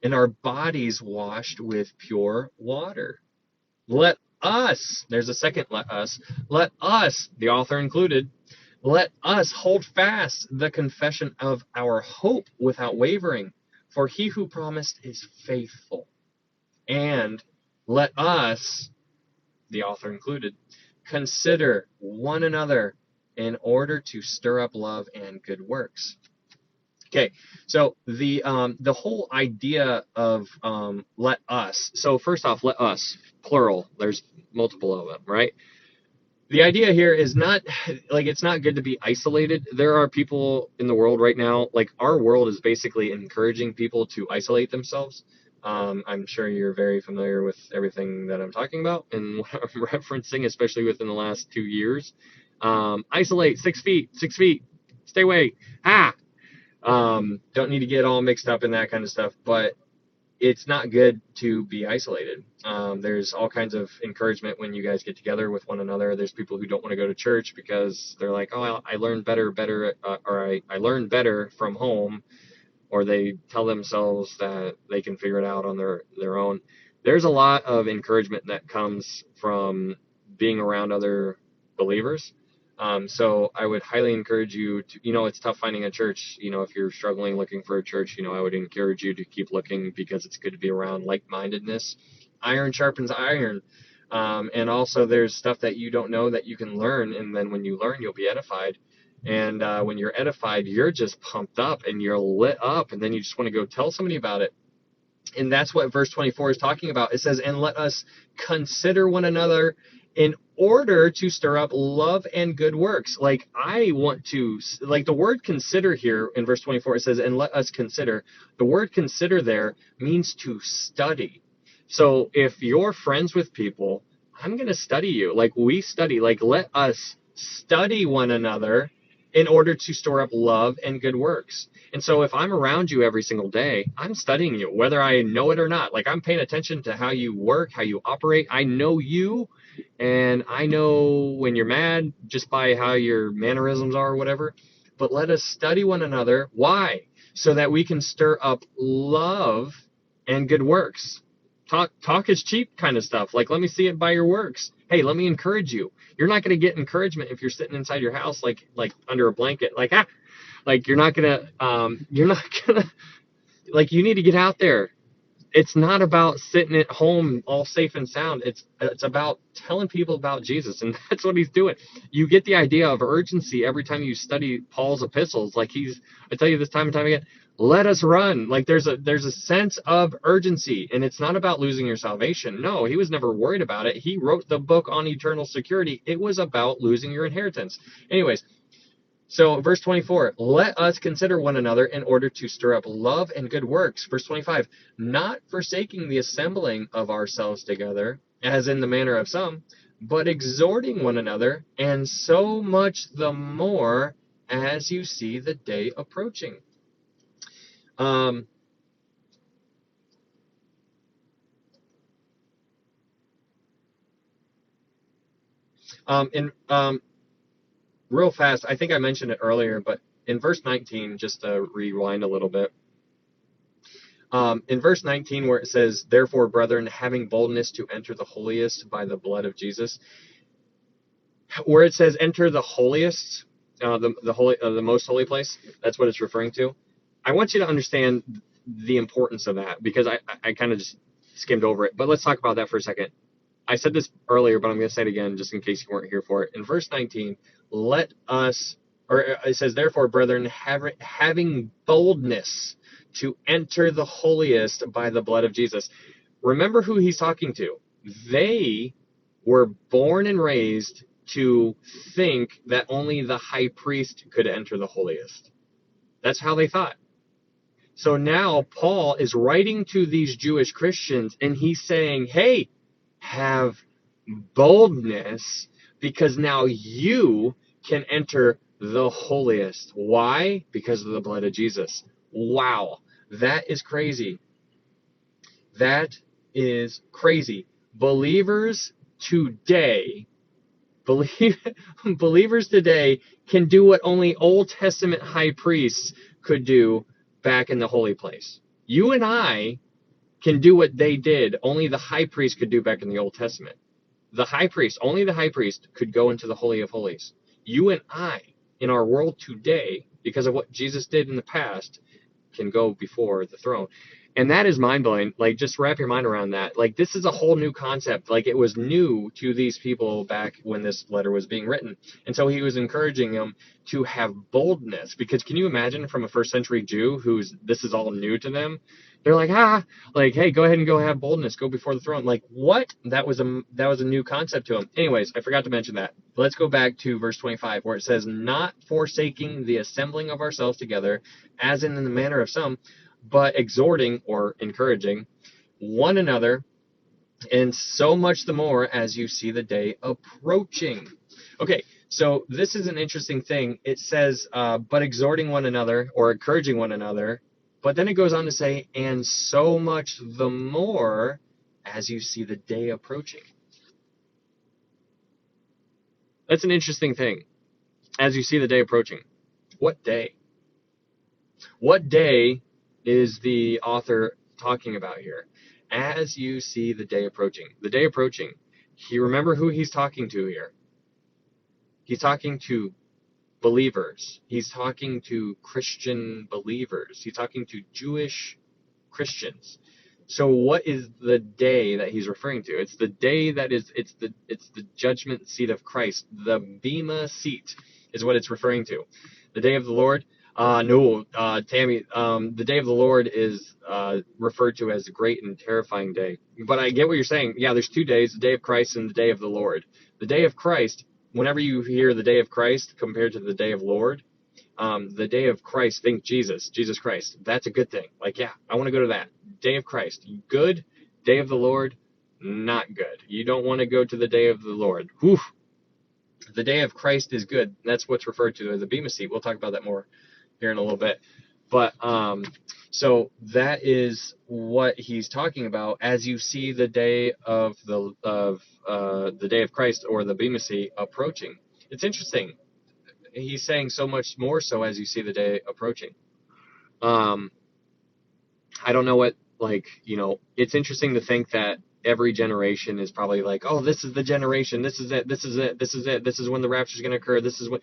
and our bodies washed with pure water. Let us, there's a second let us, the author included, let us hold fast the confession of our hope without wavering. For he who promised is faithful. And let us, the author included, consider one another in order to stir up love and good works. Okay, so the whole idea of let us. So first off, let us, plural. There's multiple of them, right? The idea here is not like it's not good to be isolated. There are people in the world right now, like our world is basically encouraging people to isolate themselves. I'm sure you're very familiar with everything that I'm talking about and what I'm referencing, especially within the last 2 years. Isolate 6 feet, stay away. Don't need to get all mixed up in that kind of stuff, but it's not good to be isolated. There's all kinds of encouragement when you guys get together with one another. There's people who don't want to go to church because they're like, oh, I learned better, or I learned better from home, or they tell themselves that they can figure it out on their own. There's a lot of encouragement that comes from being around other believers. So I would highly encourage you to, it's tough finding a church. If you're struggling looking for a church, I would encourage you to keep looking because it's good to be around like-mindedness. Iron sharpens iron. And also there's stuff that you don't know that you can learn. And then when you learn, you'll be edified. And when you're edified, you're just pumped up and you're lit up. And then you just want to go tell somebody about it. And that's what verse 24 is talking about. It says, and let us consider one another in order to stir up love and good works. Like the word consider here in verse 24, it says, and let us consider. The word consider there means to study. So if you're friends with people, I'm going to study you. Like we study, like let us study one another in order to store up love and good works. And so if I'm around you every single day, I'm studying you, whether I know it or not. Like, I'm paying attention to how you work, how you operate. I know you, and I know when you're mad just by how your mannerisms are or whatever. But let us study one another. Why? So that we can stir up love and good works. Talk is cheap kind of stuff. Like, let me see it by your works. Hey, let me encourage you. You're not going to get encouragement if you're sitting inside your house like under a blanket, like you're not gonna like, you need to get out there. It's not about sitting at home all safe and sound. It's about telling people about Jesus, and that's what he's doing. You get the idea of urgency every time you study Paul's epistles. Like, I tell you this time and time again, let us run. Like, there's a sense of urgency, and it's not about losing your salvation. No, he was never worried about it. He wrote the book on eternal security. It was about losing your inheritance. Anyways, so verse 24, let us consider one another in order to stir up love and good works. Verse 25, not forsaking the assembling of ourselves together, as in the manner of some, but exhorting one another, and so much the more as you see the day approaching. Real fast, I think I mentioned it earlier, but in verse 19, just to rewind a little bit, in verse 19 where it says, therefore, brethren, having boldness to enter the holiest by the blood of Jesus, where it says enter the holiest, the most holy place, that's what it's referring to. I want you to understand the importance of that, because I kind of just skimmed over it, but let's talk about that for a second. I said this earlier, but I'm going to say it again just in case you weren't here for it. In verse 19, it says, therefore, brethren, having boldness to enter the holiest by the blood of Jesus. Remember who he's talking to. They were born and raised to think that only the high priest could enter the holiest. That's how they thought. So now Paul is writing to these Jewish Christians, and he's saying, hey, have boldness, because now you can enter the holiest. Why? Because of the blood of Jesus. Wow, that is crazy. That is crazy. Believers today can do what only Old Testament high priests could do back in the holy place. You and I can do what they did, only the high priest could do back in the Old Testament. Only the high priest could go into the Holy of Holies. You and I, in our world today, because of what Jesus did in the past, can go before the throne. And that is mind-blowing. Like, just wrap your mind around that. Like, this is a whole new concept. Like, it was new to these people back when this letter was being written. And so he was encouraging them to have boldness. Because can you imagine from a first century Jew this is all new to them? They're like, hey, go ahead and go have boldness. Go before the throne. Like, what? That was a new concept to them. Anyways, I forgot to mention that. Let's go back to verse 25, where it says, not forsaking the assembling of ourselves together, as in the manner of some, but exhorting or encouraging one another, and so much the more as you see the day approaching. Okay, so this is an interesting thing. It says, but exhorting one another or encouraging one another, but then it goes on to say, and so much the more as you see the day approaching. That's an interesting thing. As you see the day approaching. What day? What day is the author talking about here? As you see the day approaching. The day approaching. You remember who he's talking to here. He's talking to believers. He's talking to Christian believers. He's talking to Jewish Christians. So what is the day that he's referring to? It's the day that it's the judgment seat of Christ. The Bema seat is what it's referring to. The day of the Lord. No, Tammy, the day of the Lord is referred to as a great and terrifying day. But I get what you're saying. Yeah, there's 2 days, the day of Christ and the day of the Lord. The day of Christ, whenever you hear the day of Christ compared to the day of Lord, the day of Christ, think Jesus Christ. That's a good thing. Like, yeah, I want to go to that. Day of Christ, good. Day of the Lord, not good. You don't want to go to the day of the Lord. Whew. The day of Christ is good. That's what's referred to as the Bema Seat. We'll talk about that more here in a little bit. But so that is what he's talking about as you see the day of the day of Christ, or the Bema Seat, approaching. It's interesting. He's saying so much more so as you see the day approaching. I don't know what, it's interesting to think that every generation is probably like, oh, this is the generation, this is it, this is it, this is it, this is when the rapture is going to occur, this is what,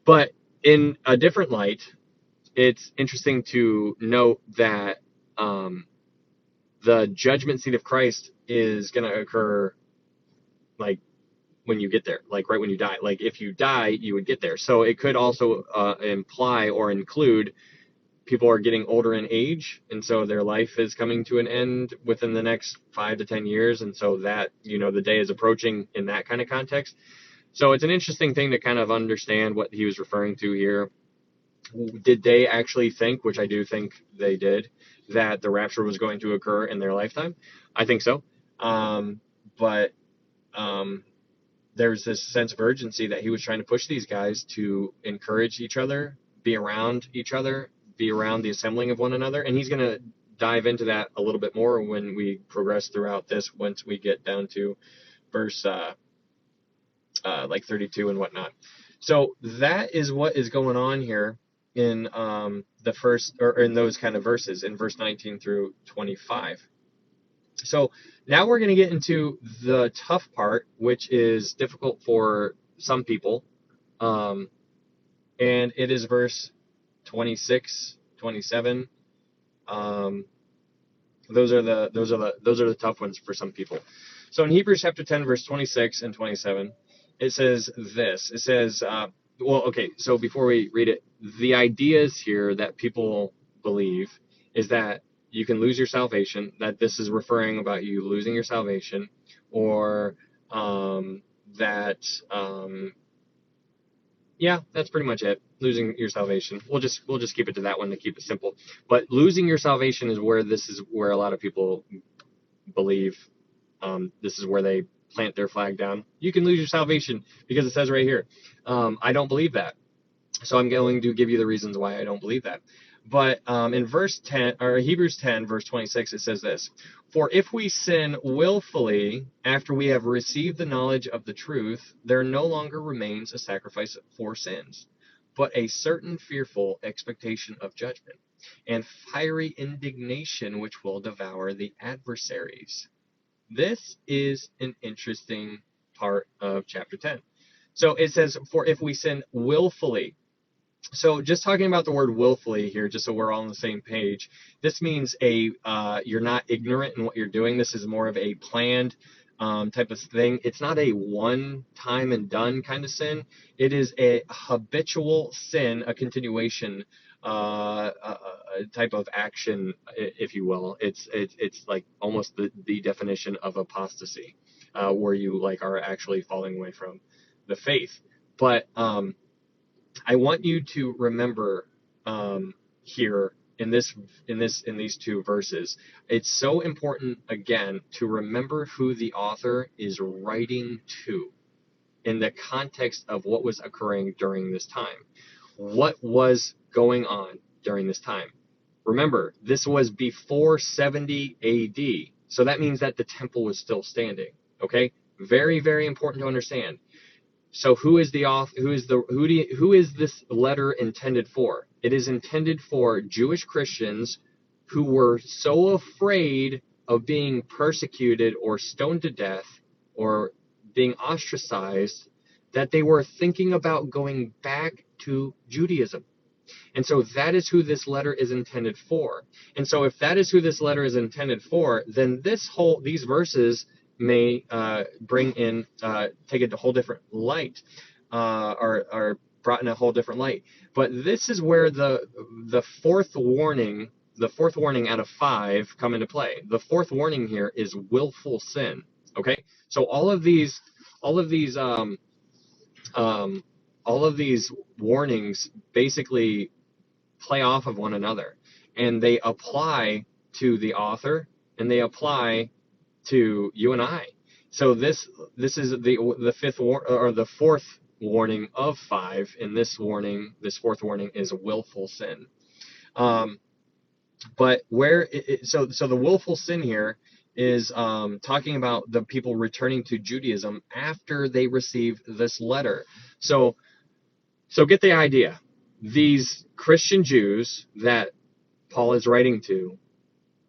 but in a different light, it's interesting to note that the judgment seat of Christ is going to occur like when you get there, like right when you die. Like if you die, you would get there. So it could also imply or include people are getting older in age, and so their life is coming to an end within the next 5 to 10 years, and so that, the day is approaching in that kind of context. So it's an interesting thing to kind of understand what he was referring to here. Did they actually think, which I do think they did, that the rapture was going to occur in their lifetime? I think so. But there's this sense of urgency that he was trying to push these guys to encourage each other, be around each other, be around the assembling of one another. And he's going to dive into that a little bit more when we progress throughout this, once we get down to verse 32 and whatnot. So that is what is going on here in the first, or in those kind of verses, in verse 19 through 25. So now we're going to get into the tough part, which is difficult for some people, and it is verse 26, 27. Those are the tough ones for some people. So in Hebrews chapter 10, verse 26 and 27, it says this. It says, so before we read it, the ideas here that people believe is that you can lose your salvation, that this is referring about you losing your salvation, or that's pretty much it. Losing your salvation. We'll just keep it to that one to keep it simple. But losing your salvation is where a lot of people believe. This is where they plant their flag down. You can lose your salvation because it says right here. I don't believe that. So I'm going to give you the reasons why I don't believe that. But in verse 10, or Hebrews 10, verse 26, it says this: For if we sin willfully after we have received the knowledge of the truth, there no longer remains a sacrifice for sins, but a certain fearful expectation of judgment, and fiery indignation which will devour the adversaries. This is an interesting part of chapter 10. So it says, for if we sin willfully. So just talking about the word willfully here, just so we're all on the same page, this means you're not ignorant in what you're doing. This is more of a planned type of thing. It's not a one time and done kind of sin. It is a habitual sin, a continuation type of action, if you will. It's like almost the definition of apostasy, where you are actually falling away from the faith. But I want you to remember here in these two verses, it's so important again to remember who the author is writing to in the context of what was occurring during this time. What was going on during this time? Remember, this was before 70 AD, so that means that the temple was still standing. Okay, very, very important to understand. So who is the author? Who is this letter intended for? It is intended for Jewish Christians who were so afraid of being persecuted or stoned to death or being ostracized that they were thinking about going back to Judaism. And so that is who this letter is intended for. And so if that is who this letter is intended for, then these verses may take it to a whole different light, or brought in a whole different light. But this is where the fourth warning out of 5 come into play. The fourth warning here is willful sin. Okay, so all of these warnings basically play off of one another, and they apply to the author, and they apply to you and I. So this is the fifth or the fourth warning of five. And this fourth warning is willful sin. But so the willful sin here is talking about the people returning to Judaism after they receive this letter. So get the idea. These Christian Jews that Paul is writing to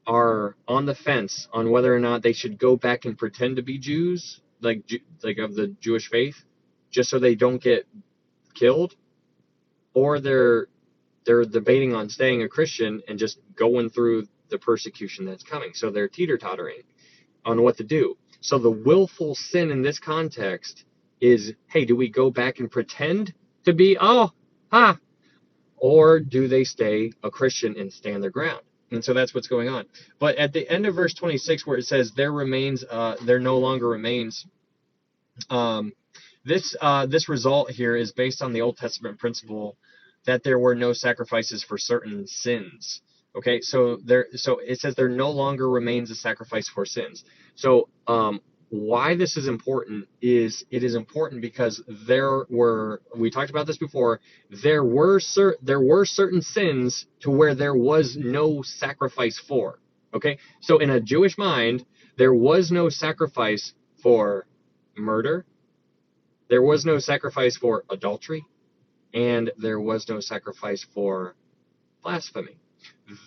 are on the fence on whether or not they should go back and pretend to be Jews, like of the Jewish faith, just so they don't get killed, or they're debating on staying a Christian and just going through the persecution that's coming. So they're teeter-tottering on what to do. So the willful sin in this context is, hey, do we go back and pretend to be, or do they stay a Christian and stand their ground? And so that's what's going on. But at the end of verse 26, where it says there no longer remains, this result here is based on the Old Testament principle that there were no sacrifices for certain sins. Okay, so it says there no longer remains a sacrifice for sins. So why this is important is it is important because we talked about this before, there were certain sins to where there was no sacrifice for. Okay, so in a Jewish mind, there was no sacrifice for murder, there was no sacrifice for adultery, and there was no sacrifice for blasphemy.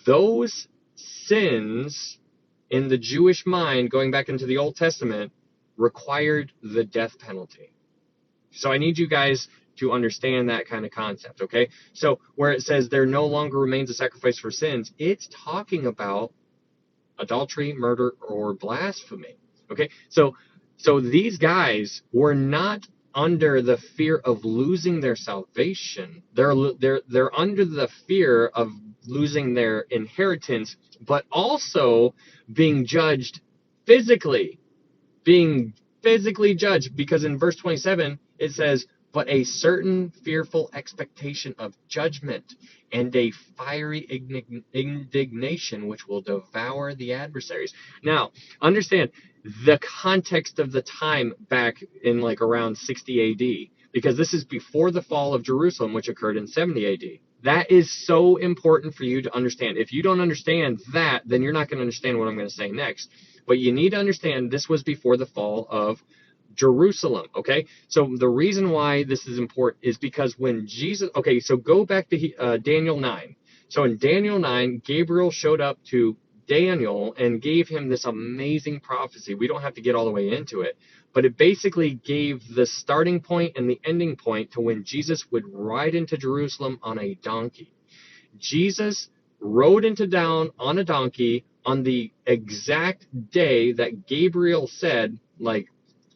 Those sins in the Jewish mind, going back into the Old Testament, required the death penalty. So I need you guys to understand that kind of concept, okay? So where it says there no longer remains a sacrifice for sins, it's talking about adultery, murder, or blasphemy, okay? So these guys were not under the fear of losing their salvation. They're under the fear of losing their inheritance, but also being judged physically, judged, because in verse 27 it says, but a certain fearful expectation of judgment and a fiery indignation which will devour the adversaries. Now, understand the context of the time back in like around 60 AD, because this is before the fall of Jerusalem, which occurred in 70 AD. That is so important for you to understand. If you don't understand that, then you're not going to understand what I'm going to say next. But you need to understand this was before the fall of Jerusalem, okay? So the reason why this is important is because when Jesus, okay, so go back to Daniel 9. So in Daniel 9, Gabriel showed up to Daniel and gave him this amazing prophecy. We don't have to get all the way into it, but it basically gave the starting point and the ending point to when Jesus would ride into Jerusalem on a donkey. Jesus rode into town on a donkey on the exact day that Gabriel said, like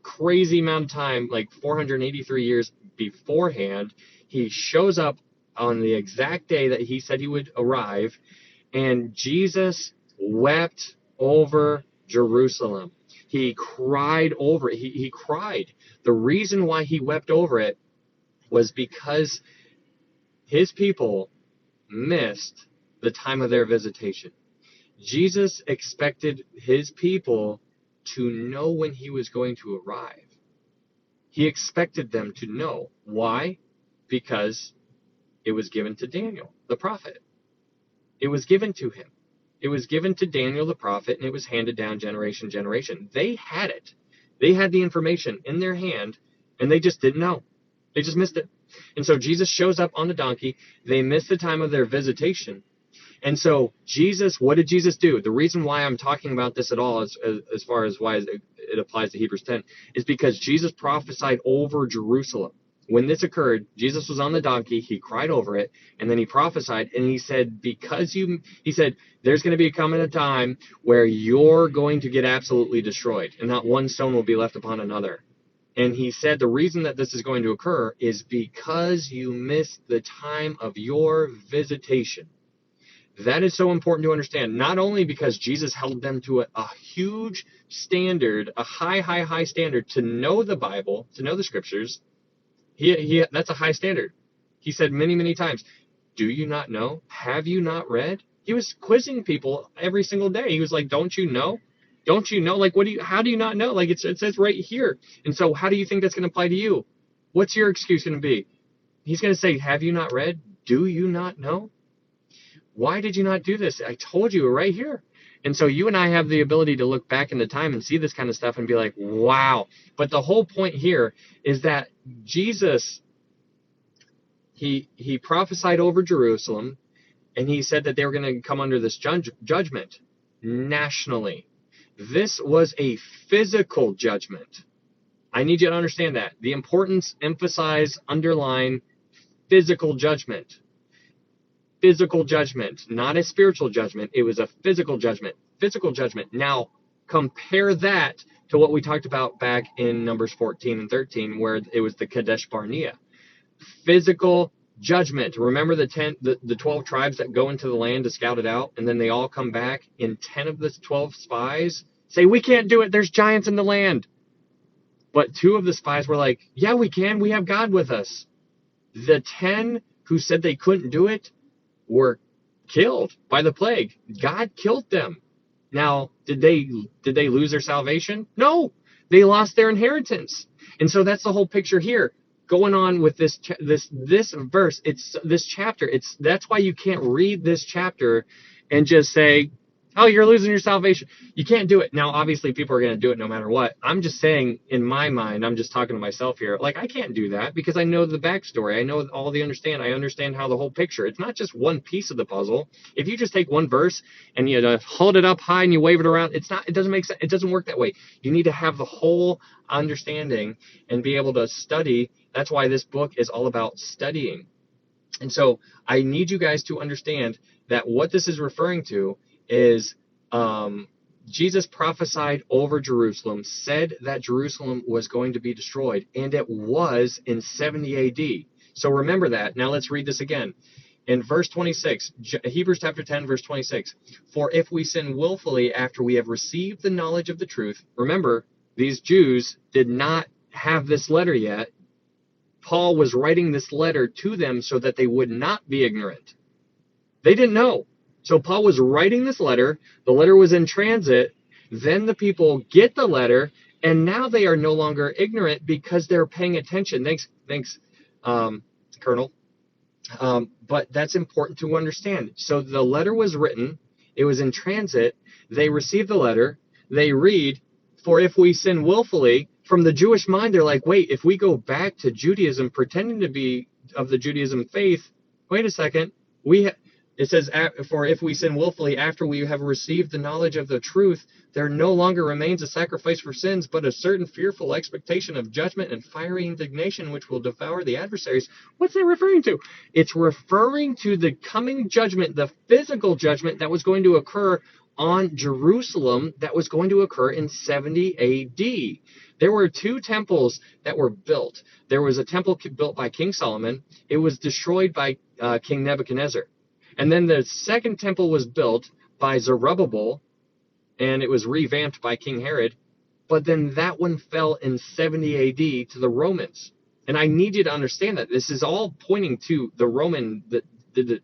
crazy amount of time, like 483 years beforehand. He shows up on the exact day that he said he would arrive, and Jesus wept over Jerusalem. He cried over it. He cried. The reason why he wept over it was because his people missed the time of their visitation. Jesus expected his people to know when he was going to arrive. He expected them to know. Why? Because it was given to Daniel, the prophet. It was given to him. It was given to Daniel, the prophet, and it was handed down generation to generation. They had it. They had the information in their hand, and they just didn't know. They just missed it. And so Jesus shows up on the donkey. They missed the time of their visitation. And so what did Jesus do? The reason why I'm talking about this at all, as far as why it applies to Hebrews 10, is because Jesus prophesied over Jerusalem. When this occurred, Jesus was on the donkey, he cried over it, and then he prophesied, and he said, there's going to be coming a time where you're going to get absolutely destroyed, and not one stone will be left upon another. And he said the reason that this is going to occur is because you missed the time of your visitation. That is so important to understand, not only because Jesus held them to a huge standard, a high standard to know the Bible, to know the scriptures. That's a high standard. He said many, many times, do you not know? Have you not read? He was quizzing people every single day. He was like, don't you know? Don't you know? Like, how do you not know? Like, it says right here. And so how do you think that's going to apply to you? What's your excuse going to be? He's going to say, have you not read? Do you not know? Why did you not do this? I told you right here. And so you and I have the ability to look back into time and see this kind of stuff and be like, wow. But the whole point here is that Jesus, he prophesied over Jerusalem, and he said that they were going to come under this judgment nationally. This was a physical judgment. I need you to understand that. The importance, emphasize, underline, physical judgment. Physical judgment, not a spiritual judgment. It was a physical judgment. Physical judgment. Now, compare that to what we talked about back in Numbers 14 and 13, where it was the Kadesh Barnea. Physical judgment. Remember the 12 tribes that go into the land to scout it out, and then they all come back, and 10 of the 12 spies say, we can't do it. There's giants in the land. But 2 of the spies were like, yeah, we can. We have God with us. The 10 who said they couldn't do it were killed by the plague. God killed them. Now, did they lose their salvation? No, they lost their inheritance. And so that's the whole picture here going on with this verse. It's this chapter. That's why you can't read this chapter and just say, oh, you're losing your salvation. You can't do it. Now, obviously, people are going to do it no matter what. I'm just saying, in my mind, I'm just talking to myself here. Like, I can't do that because I know the backstory. I know all the understand. I understand how the whole picture. It's not just one piece of the puzzle. If you just take one verse and you hold it up high and you wave it around, it doesn't make sense. It doesn't work that way. You need to have the whole understanding and be able to study. That's why this book is all about studying. And so I need you guys to understand that what this is referring to is Jesus prophesied over Jerusalem, said that Jerusalem was going to be destroyed, and it was in 70 AD. So remember that. Now let's read this again. In verse 26, Hebrews chapter 10, verse 26, for if we sin willfully after we have received the knowledge of the truth, remember, these Jews did not have this letter yet. Paul was writing this letter to them so that they would not be ignorant. They didn't know. So Paul was writing this letter. The letter was in transit. Then the people get the letter, and now they are no longer ignorant because they're paying attention. Thanks, Colonel. But that's important to understand. So the letter was written. It was in transit. They receive the letter. They read, for if we sin willfully, from the Jewish mind, they're like, wait, if we go back to Judaism, pretending to be of the Judaism faith, wait a second, it says, for if we sin willfully after we have received the knowledge of the truth, there no longer remains a sacrifice for sins, but a certain fearful expectation of judgment and fiery indignation which will devour the adversaries. What's that referring to? It's referring to the coming judgment, the physical judgment that was going to occur on Jerusalem, that was going to occur in 70 AD. There were 2 temples that were built. There was a temple built by King Solomon. It was destroyed by King Nebuchadnezzar. And then the second temple was built by Zerubbabel, and it was revamped by King Herod. But then that one fell in 70 AD to the Romans. And I need you to understand that this is all pointing to the Roman, the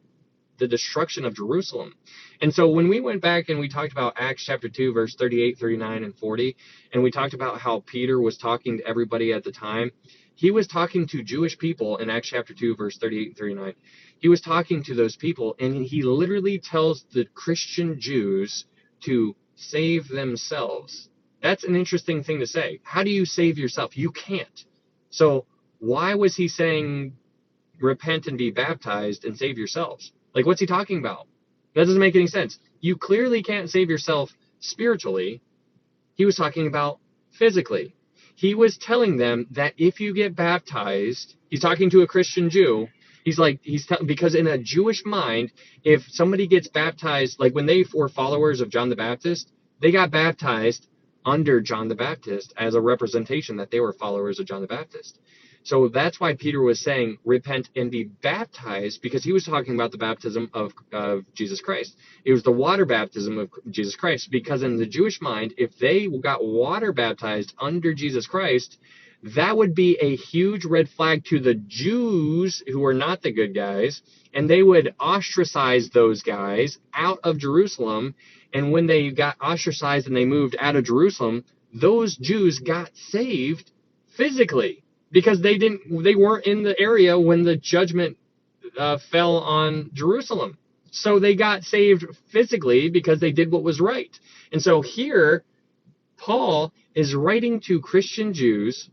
destruction of Jerusalem. And so when we went back and we talked about Acts chapter 2, verse 38, 39, and 40, and we talked about how Peter was talking to everybody at the time, he was talking to Jewish people in Acts chapter 2, verse 38 and 39. He was talking to those people, and he literally tells the Christian Jews to save themselves. That's an interesting thing to say. How do you save yourself? You can't. So why was he saying repent and be baptized and save yourselves? Like, what's he talking about? That doesn't make any sense. You clearly can't save yourself spiritually. He was talking about physically. He was telling them that if you get baptized, he's talking to a Christian Jew. Because in a Jewish mind, if somebody gets baptized, like when they were followers of John the Baptist, they got baptized under John the Baptist as a representation that they were followers of John the Baptist. So that's why Peter was saying, repent and be baptized, because he was talking about the baptism of Jesus Christ. It was the water baptism of Jesus Christ, because in the Jewish mind, if they got water baptized under Jesus Christ, that would be a huge red flag to the Jews who are not the good guys, and they would ostracize those guys out of Jerusalem. And when they got ostracized and they moved out of Jerusalem, those Jews got saved physically because they weren't in the area when the judgment fell on Jerusalem. So they got saved physically because they did what was right. And so here, Paul is writing to Christian Jews.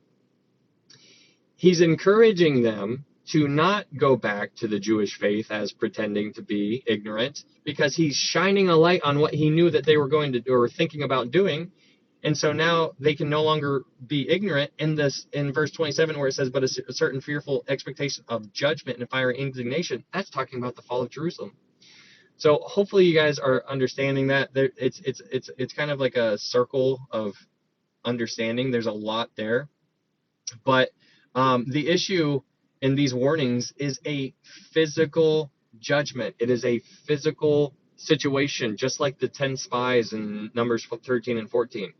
He's encouraging them to not go back to the Jewish faith as pretending to be ignorant, because he's shining a light on what he knew that they were going to do or thinking about doing. And so now they can no longer be ignorant. In verse 27, where it says, but a certain fearful expectation of judgment and fiery indignation, that's talking about the fall of Jerusalem. So hopefully you guys are understanding that. It's kind of like a circle of understanding. There's a lot there. But the issue in these warnings is a physical judgment. It is a physical situation, just like the 10 spies in Numbers 13 and 14.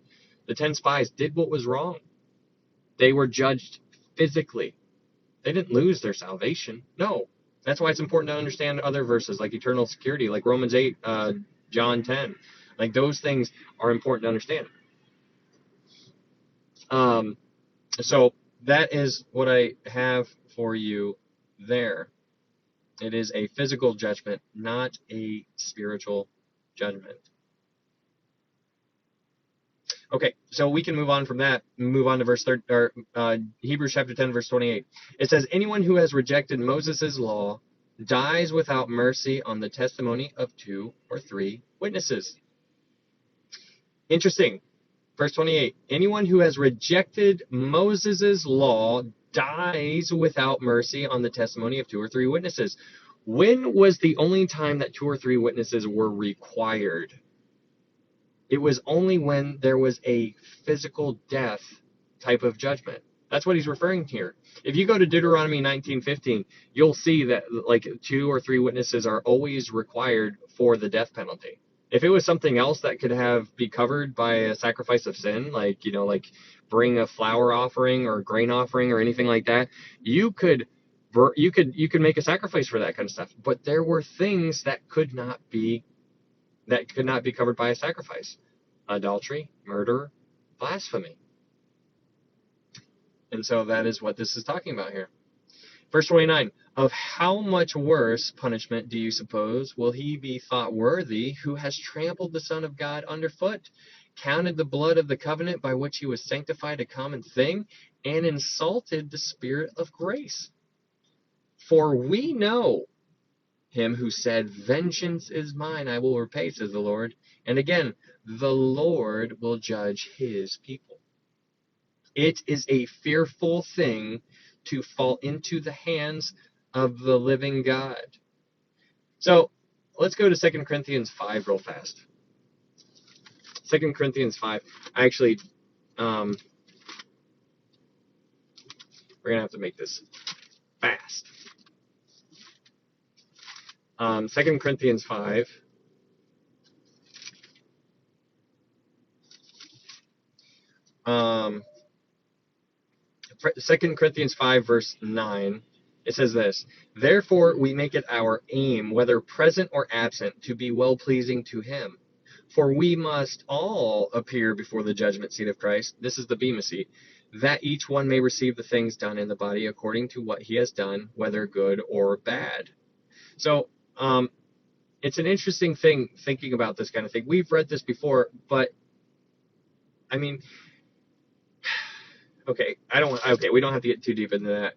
The 10 spies did what was wrong. They were judged physically. They didn't lose their salvation. No. That's why it's important to understand other verses like eternal security, like Romans 8, John 10. Like those things are important to understand. So that is what I have for you there. It is a physical judgment, not a spiritual judgment. Okay, so we can move on from that, move on to Hebrews chapter 10, verse 28. It says, anyone who has rejected Moses' law dies without mercy on the testimony of 2 or 3 witnesses. Interesting. Verse 28, anyone who has rejected Moses' law dies without mercy on the testimony of 2 or 3 witnesses. When was the only time that 2 or 3 witnesses were required? It was only when there was a physical death type of judgment. That's what he's referring to here. If you go to Deuteronomy 19:15, you'll see that like 2 or 3 witnesses are always required for the death penalty. If it was something else that could be covered by a sacrifice of sin, like bring a flour offering or a grain offering or anything like that, you could make a sacrifice for that kind of stuff. But there were things that could not be covered by a sacrifice: adultery, murder, blasphemy. And so that is what this is talking about here. Verse 29, of how much worse punishment do you suppose will he be thought worthy who has trampled the Son of God underfoot, counted the blood of the covenant by which he was sanctified a common thing, and insulted the Spirit of grace? For we know him who said, vengeance is mine, I will repay, says the Lord. And again, the Lord will judge his people. It is a fearful thing to fall into the hands of the living God. So let's go to 2 Corinthians 5 real fast. 2 Corinthians 5. Actually, we're going to have to make this fast. 2 Corinthians 5. Um, 2 Corinthians 5, verse 9, it says this, therefore we make it our aim, whether present or absent, to be well-pleasing to him. For we must all appear before the judgment seat of Christ, this is the Bema seat, that each one may receive the things done in the body according to what he has done, whether good or bad. So, it's an interesting thing thinking about this kind of thing. We've read this before, but, I mean, okay, we don't have to get too deep into that,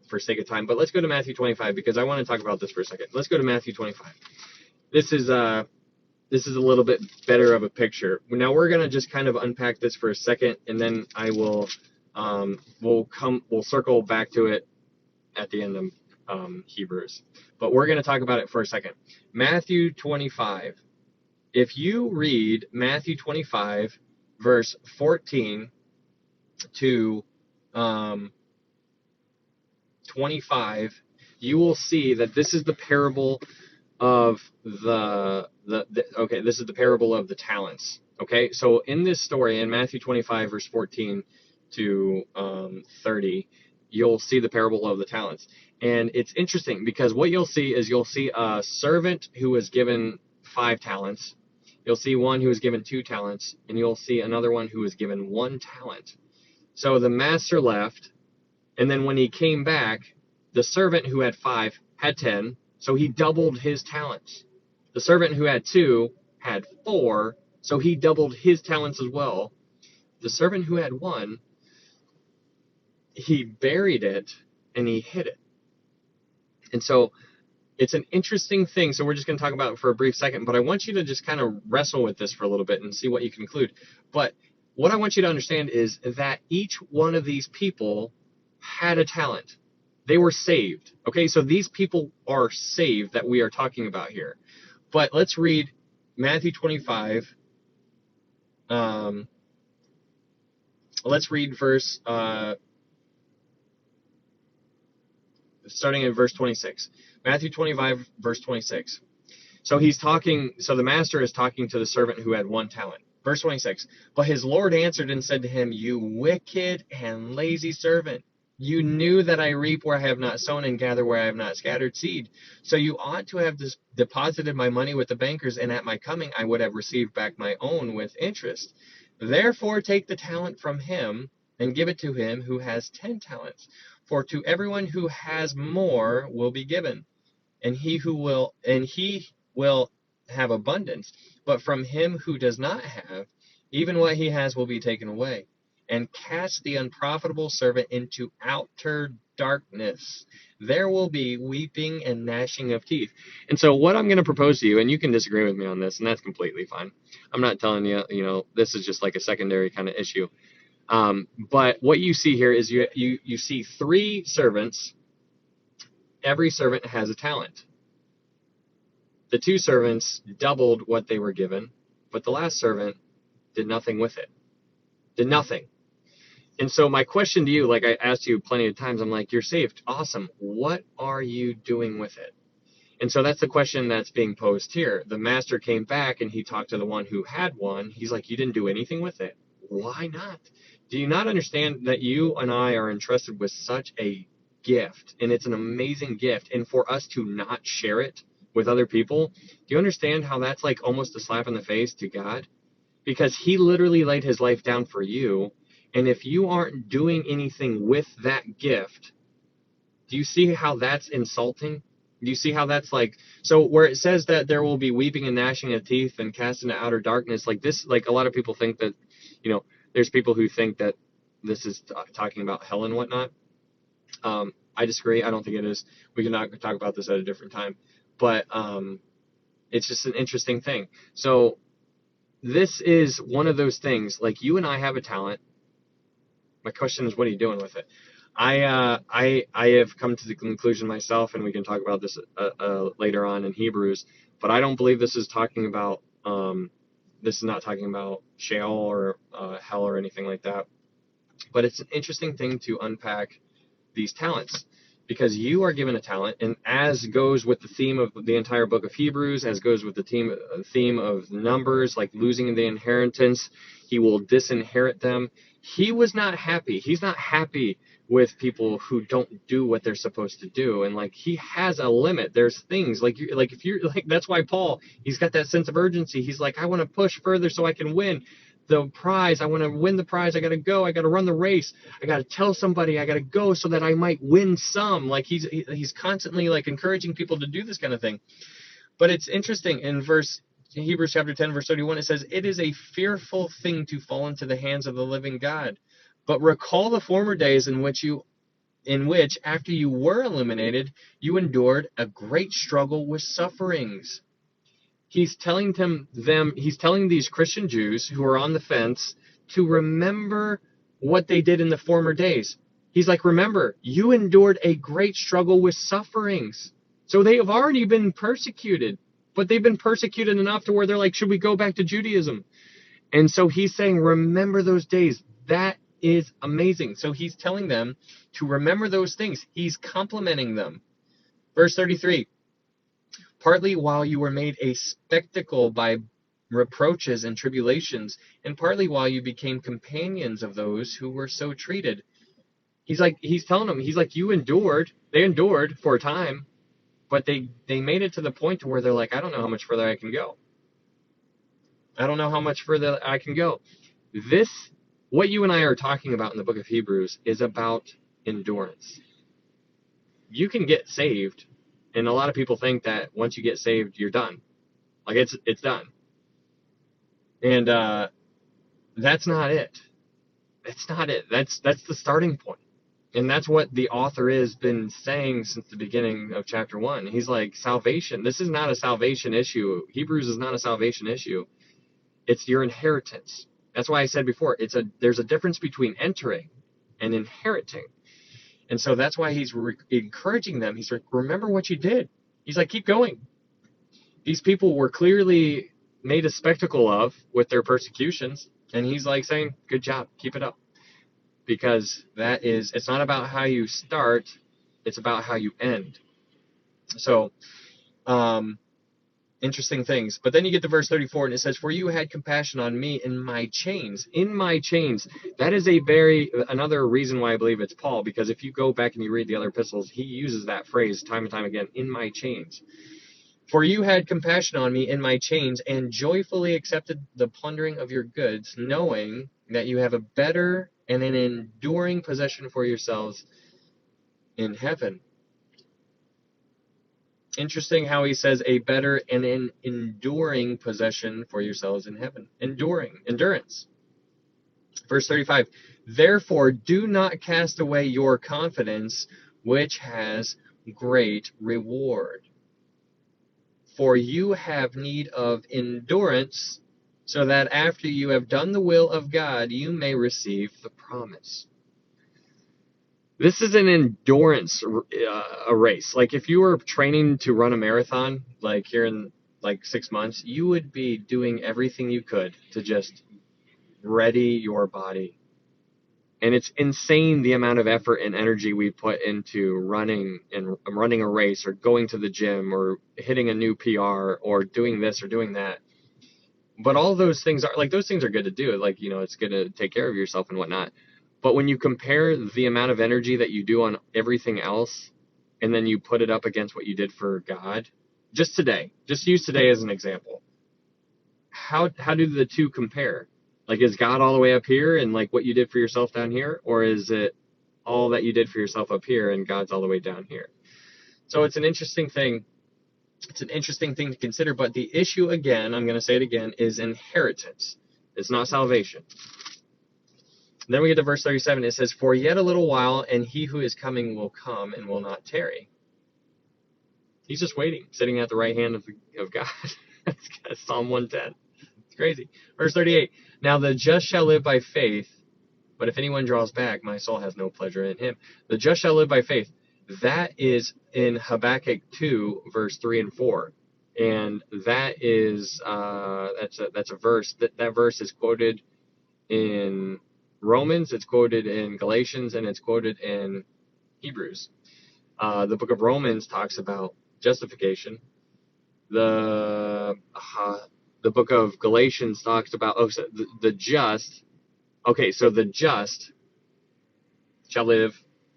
for sake of time, but let's go to Matthew 25, because I want to talk about this for a second. Let's go to Matthew 25. This is a little bit better of a picture. Now we're going to just kind of unpack this for a second, and then I will, we'll circle back to it at the end of Hebrews. But we're going to talk about it for a second. Matthew 25. If you read Matthew 25, verse 14 to 25, you will see that this is the parable of this is the parable of the talents. Okay, so in this story, in Matthew 25, verse 14 to 30, you'll see the parable of the talents. And it's interesting because what you'll see is you'll see a servant who was given 5 talents. You'll see one who was given 2 talents, and you'll see another one who was given 1 talent. So the master left, and then when he came back, the servant who had 5 had 10, so he doubled his talents. The servant who had 2 had 4, so he doubled his talents as well. The servant who had 1, he buried it and he hid it. And so it's an interesting thing. So we're just going to talk about it for a brief second, but I want you to just kind of wrestle with this for a little bit and see what you conclude. But what I want you to understand is that each one of these people had a talent. They were saved. Okay, so these people are saved that we are talking about here. But let's read Matthew 25. Let's read verse, starting in verse 26. Matthew 25, verse 26. So the master is talking to the servant who had 1 talent. Verse 26. But his Lord answered and said to him, "You wicked and lazy servant. You knew that I reap where I have not sown and gather where I have not scattered seed. So you ought to have deposited my money with the bankers, and at my coming I would have received back my own with interest. Therefore take the talent from him and give it to him who has 10 talents. For to everyone who has more will be given, and he will have abundance. But from him who does not have, even what he has will be taken away. And cast the unprofitable servant into outer darkness. There will be weeping and gnashing of teeth." And so what I'm going to propose to you, and you can disagree with me on this, and that's completely fine. I'm not telling you, this is just like a secondary kind of issue. But what you see here is you see 3 servants. Every servant has a talent. The 2 servants doubled what they were given, but the last servant did nothing with it. Did nothing. And so my question to you, like I asked you plenty of times, I'm like, you're saved. Awesome. What are you doing with it? And so that's the question that's being posed here. The master came back and he talked to the one who had 1. He's like, you didn't do anything with it. Why not? Do you not understand that you and I are entrusted with such a gift, and it's an amazing gift, and for us to not share it with other people, do you understand how that's like almost a slap in the face to God? Because he literally laid his life down for you, and if you aren't doing anything with that gift, do you see how that's insulting? Do you see how that's like, so where it says that there will be weeping and gnashing of teeth and cast into outer darkness, like this, like a lot of people think that, there's people who think that this is talking about hell and whatnot. I disagree. I don't think it is. We can talk about this at a different time. But it's just an interesting thing. So this is one of those things, like you and I have a talent. My question is, what are you doing with it? I have come to the conclusion myself, and we can talk about this later on in Hebrews, but I don't believe this is talking about, this is not talking about Sheol or hell or anything like that. But it's an interesting thing to unpack these talents, because you are given a talent, and as goes with the theme of the entire book of Hebrews, as goes with the theme of Numbers, like losing the inheritance, he will disinherit them. He was not happy. He's not happy with people who don't do what they're supposed to do, and like he has a limit. There's things like if you're like, that's why Paul, he's got that sense of urgency. He's like, I want to push further so I can win the prize. I want to win the prize. I got to go. I got to run the race. I got to tell somebody. I got to go so that I might win some. Like he's constantly like encouraging people to do this kind of thing. But it's interesting in Hebrews chapter 10, verse 31, it says, "It is a fearful thing to fall into the hands of the living God. But recall the former days in which after you were illuminated, you endured a great struggle with sufferings." He's telling he's telling these Christian Jews who are on the fence to remember what they did in the former days. He's like, remember, you endured a great struggle with sufferings. So they have already been persecuted, but they've been persecuted enough to where they're like, should we go back to Judaism? And so he's saying, remember those days. That is amazing. So he's telling them to remember those things. He's complimenting them. Verse 33. "Partly while you were made a spectacle by reproaches and tribulations, and partly while you became companions of those who were so treated. He's telling them, he's like, they endured for a time, but they made it to the point to where they're like, I don't know how much further I can go. I don't know how much further I can go. What you and I are talking about in the book of Hebrews is about endurance. You can get saved, and a lot of people think that once you get saved, you're done. Like it's done. And that's not it. That's not it. That's the starting point. And that's what the author has been saying since the beginning of chapter 1. He's like, salvation, this is not a salvation issue. Hebrews is not a salvation issue. It's your inheritance. That's why I said before, there's a difference between entering and inheriting. And so that's why he's encouraging them. He's like, remember what you did. He's like, keep going. These people were clearly made a spectacle of with their persecutions. And he's like saying, good job, keep it up. Because it's not about how you start, it's about how you end. So, interesting things. But then you get to verse 34, and it says, for you had compassion on me in my chains. In my chains. That is another reason why I believe it's Paul, because if you go back and you read the other epistles, he uses that phrase time and time again, in my chains. For you had compassion on me in my chains, and joyfully accepted the plundering of your goods, knowing that you have a better and an enduring possession for yourselves in heaven. Interesting how he says a better and an enduring possession for yourselves in heaven. Endurance. Verse 35, therefore do not cast away your confidence, which has great reward. For you have need of endurance, so that after you have done the will of God, you may receive the promise. This is an endurance a race. Like if you were training to run a marathon, like here in like 6 months, you would be doing everything you could to just ready your body. And it's insane the amount of effort and energy we put into running a race or going to the gym or hitting a new PR or doing this or doing that. But all those things are good to do. Like, it's good to take care of yourself and whatnot. But when you compare the amount of energy that you do on everything else, and then you put it up against what you did for God, just use today as an example. How do the two compare? Like, is God all the way up here and like what you did for yourself down here? Or is it all that you did for yourself up here and God's all the way down here? So it's an interesting thing. It's an interesting thing to consider. But the issue, again, I'm going to say it again, is inheritance. It's not salvation. Then we get to verse 37. It says, for yet a little while, and he who is coming will come and will not tarry. He's just waiting, sitting at the right hand of God. That's Psalm 110. It's crazy. Verse 38. Now the just shall live by faith, but if anyone draws back, my soul has no pleasure in him. The just shall live by faith. That is in Habakkuk 2, verse 3 and 4. And that is that's a verse. That verse is quoted in Romans, it's quoted in Galatians, and it's quoted in Hebrews. The book of Romans talks about justification. The book of Galatians talks about the just. Okay, so the just shall live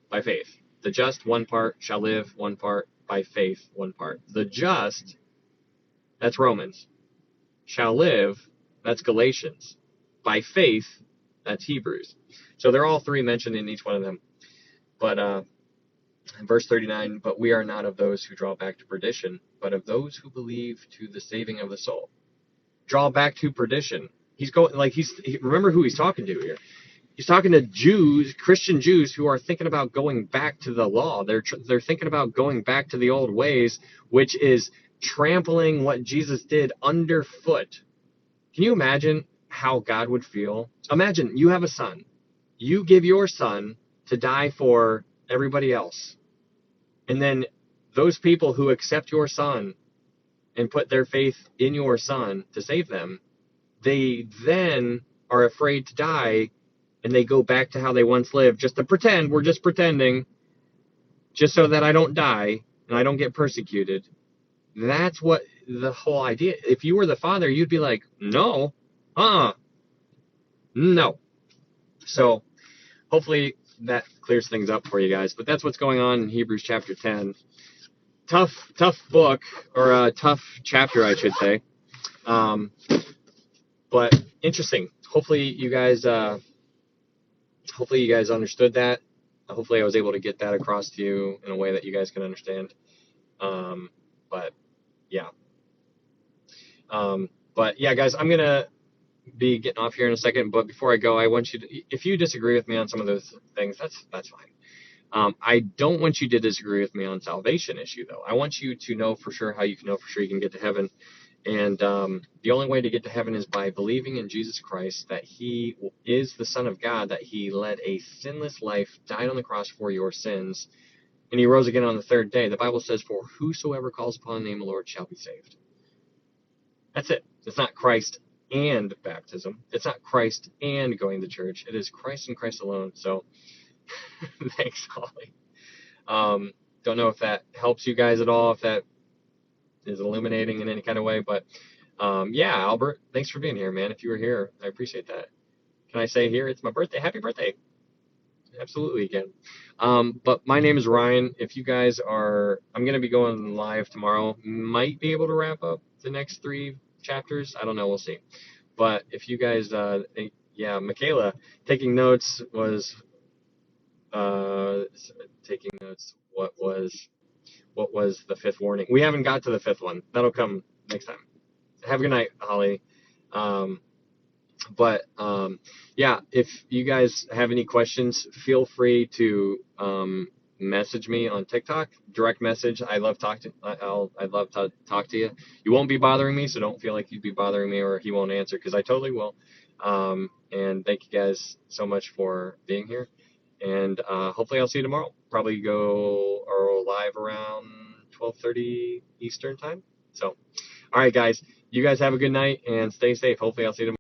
by faith. The just, one part, shall live, one part, by faith, one part. The just, that's Romans. Shall live, that's Galatians. By faith, that's Hebrews. So they're all three mentioned in each one of them. But in verse 39, but we are not of those who draw back to perdition, but of those who believe to the saving of the soul. Draw back to perdition. Remember who he's talking to here. He's talking to Jews, Christian Jews, who are thinking about going back to the law. They're thinking about going back to the old ways, which is trampling what Jesus did underfoot. Can you imagine how God would feel? Imagine you have a son. You give your son to die for everybody else. And then those people who accept your son and put their faith in your son to save them, they then are afraid to die, and they go back to how they once lived, just to pretend, we're just pretending, just so that I don't die and I don't get persecuted. That's what the whole idea. If you were the father, you'd be like, no, no. So hopefully that clears things up for you guys. But that's what's going on in Hebrews chapter 10. Tough book, or a tough chapter, I should say. But interesting. Hopefully you guys understood that. Hopefully I was able to get that across to you in a way that you guys can understand. But yeah. But yeah, guys, I'm gonna be getting off here in a second. But before I go, I want you to, if you disagree with me on some of those things, that's fine. I don't want you to disagree with me on salvation issue, though. I want you to know for sure how you can know for sure you can get to heaven. And the only way to get to heaven is by believing in Jesus Christ, that he is the Son of God, that he led a sinless life, died on the cross for your sins, and he rose again on the third day. The Bible says, for whosoever calls upon the name of the Lord shall be saved. That's it. It's not Christ and baptism. It's not Christ and going to church. It is Christ and Christ alone. So thanks, Holly. Don't know if that helps you guys at all, if that is illuminating in any kind of way, but yeah, Albert, thanks for being here, man. If you were here, I appreciate that. Can I say here, it's my birthday. Happy birthday. Absolutely, again. But my name is Ryan. If you guys are, I'm going to be going live tomorrow. Might be able to wrap up the next 3 chapters. I don't know. We'll see. But if you guys, yeah, Michaela, taking notes was, taking notes, what was the 5th warning? We haven't got to the 5th one. That'll come next time. Have a good night, Holly. But yeah, if you guys have any questions, feel free to message me on TikTok, direct message. I'd love to talk to you. You won't be bothering me, so don't feel like you'd be bothering me or he won't answer, because I totally will. And thank you guys so much for being here. And hopefully I'll see you tomorrow. Probably go or live around 12:30 Eastern time. So, all right, guys. You guys have a good night and stay safe. Hopefully I'll see you tomorrow.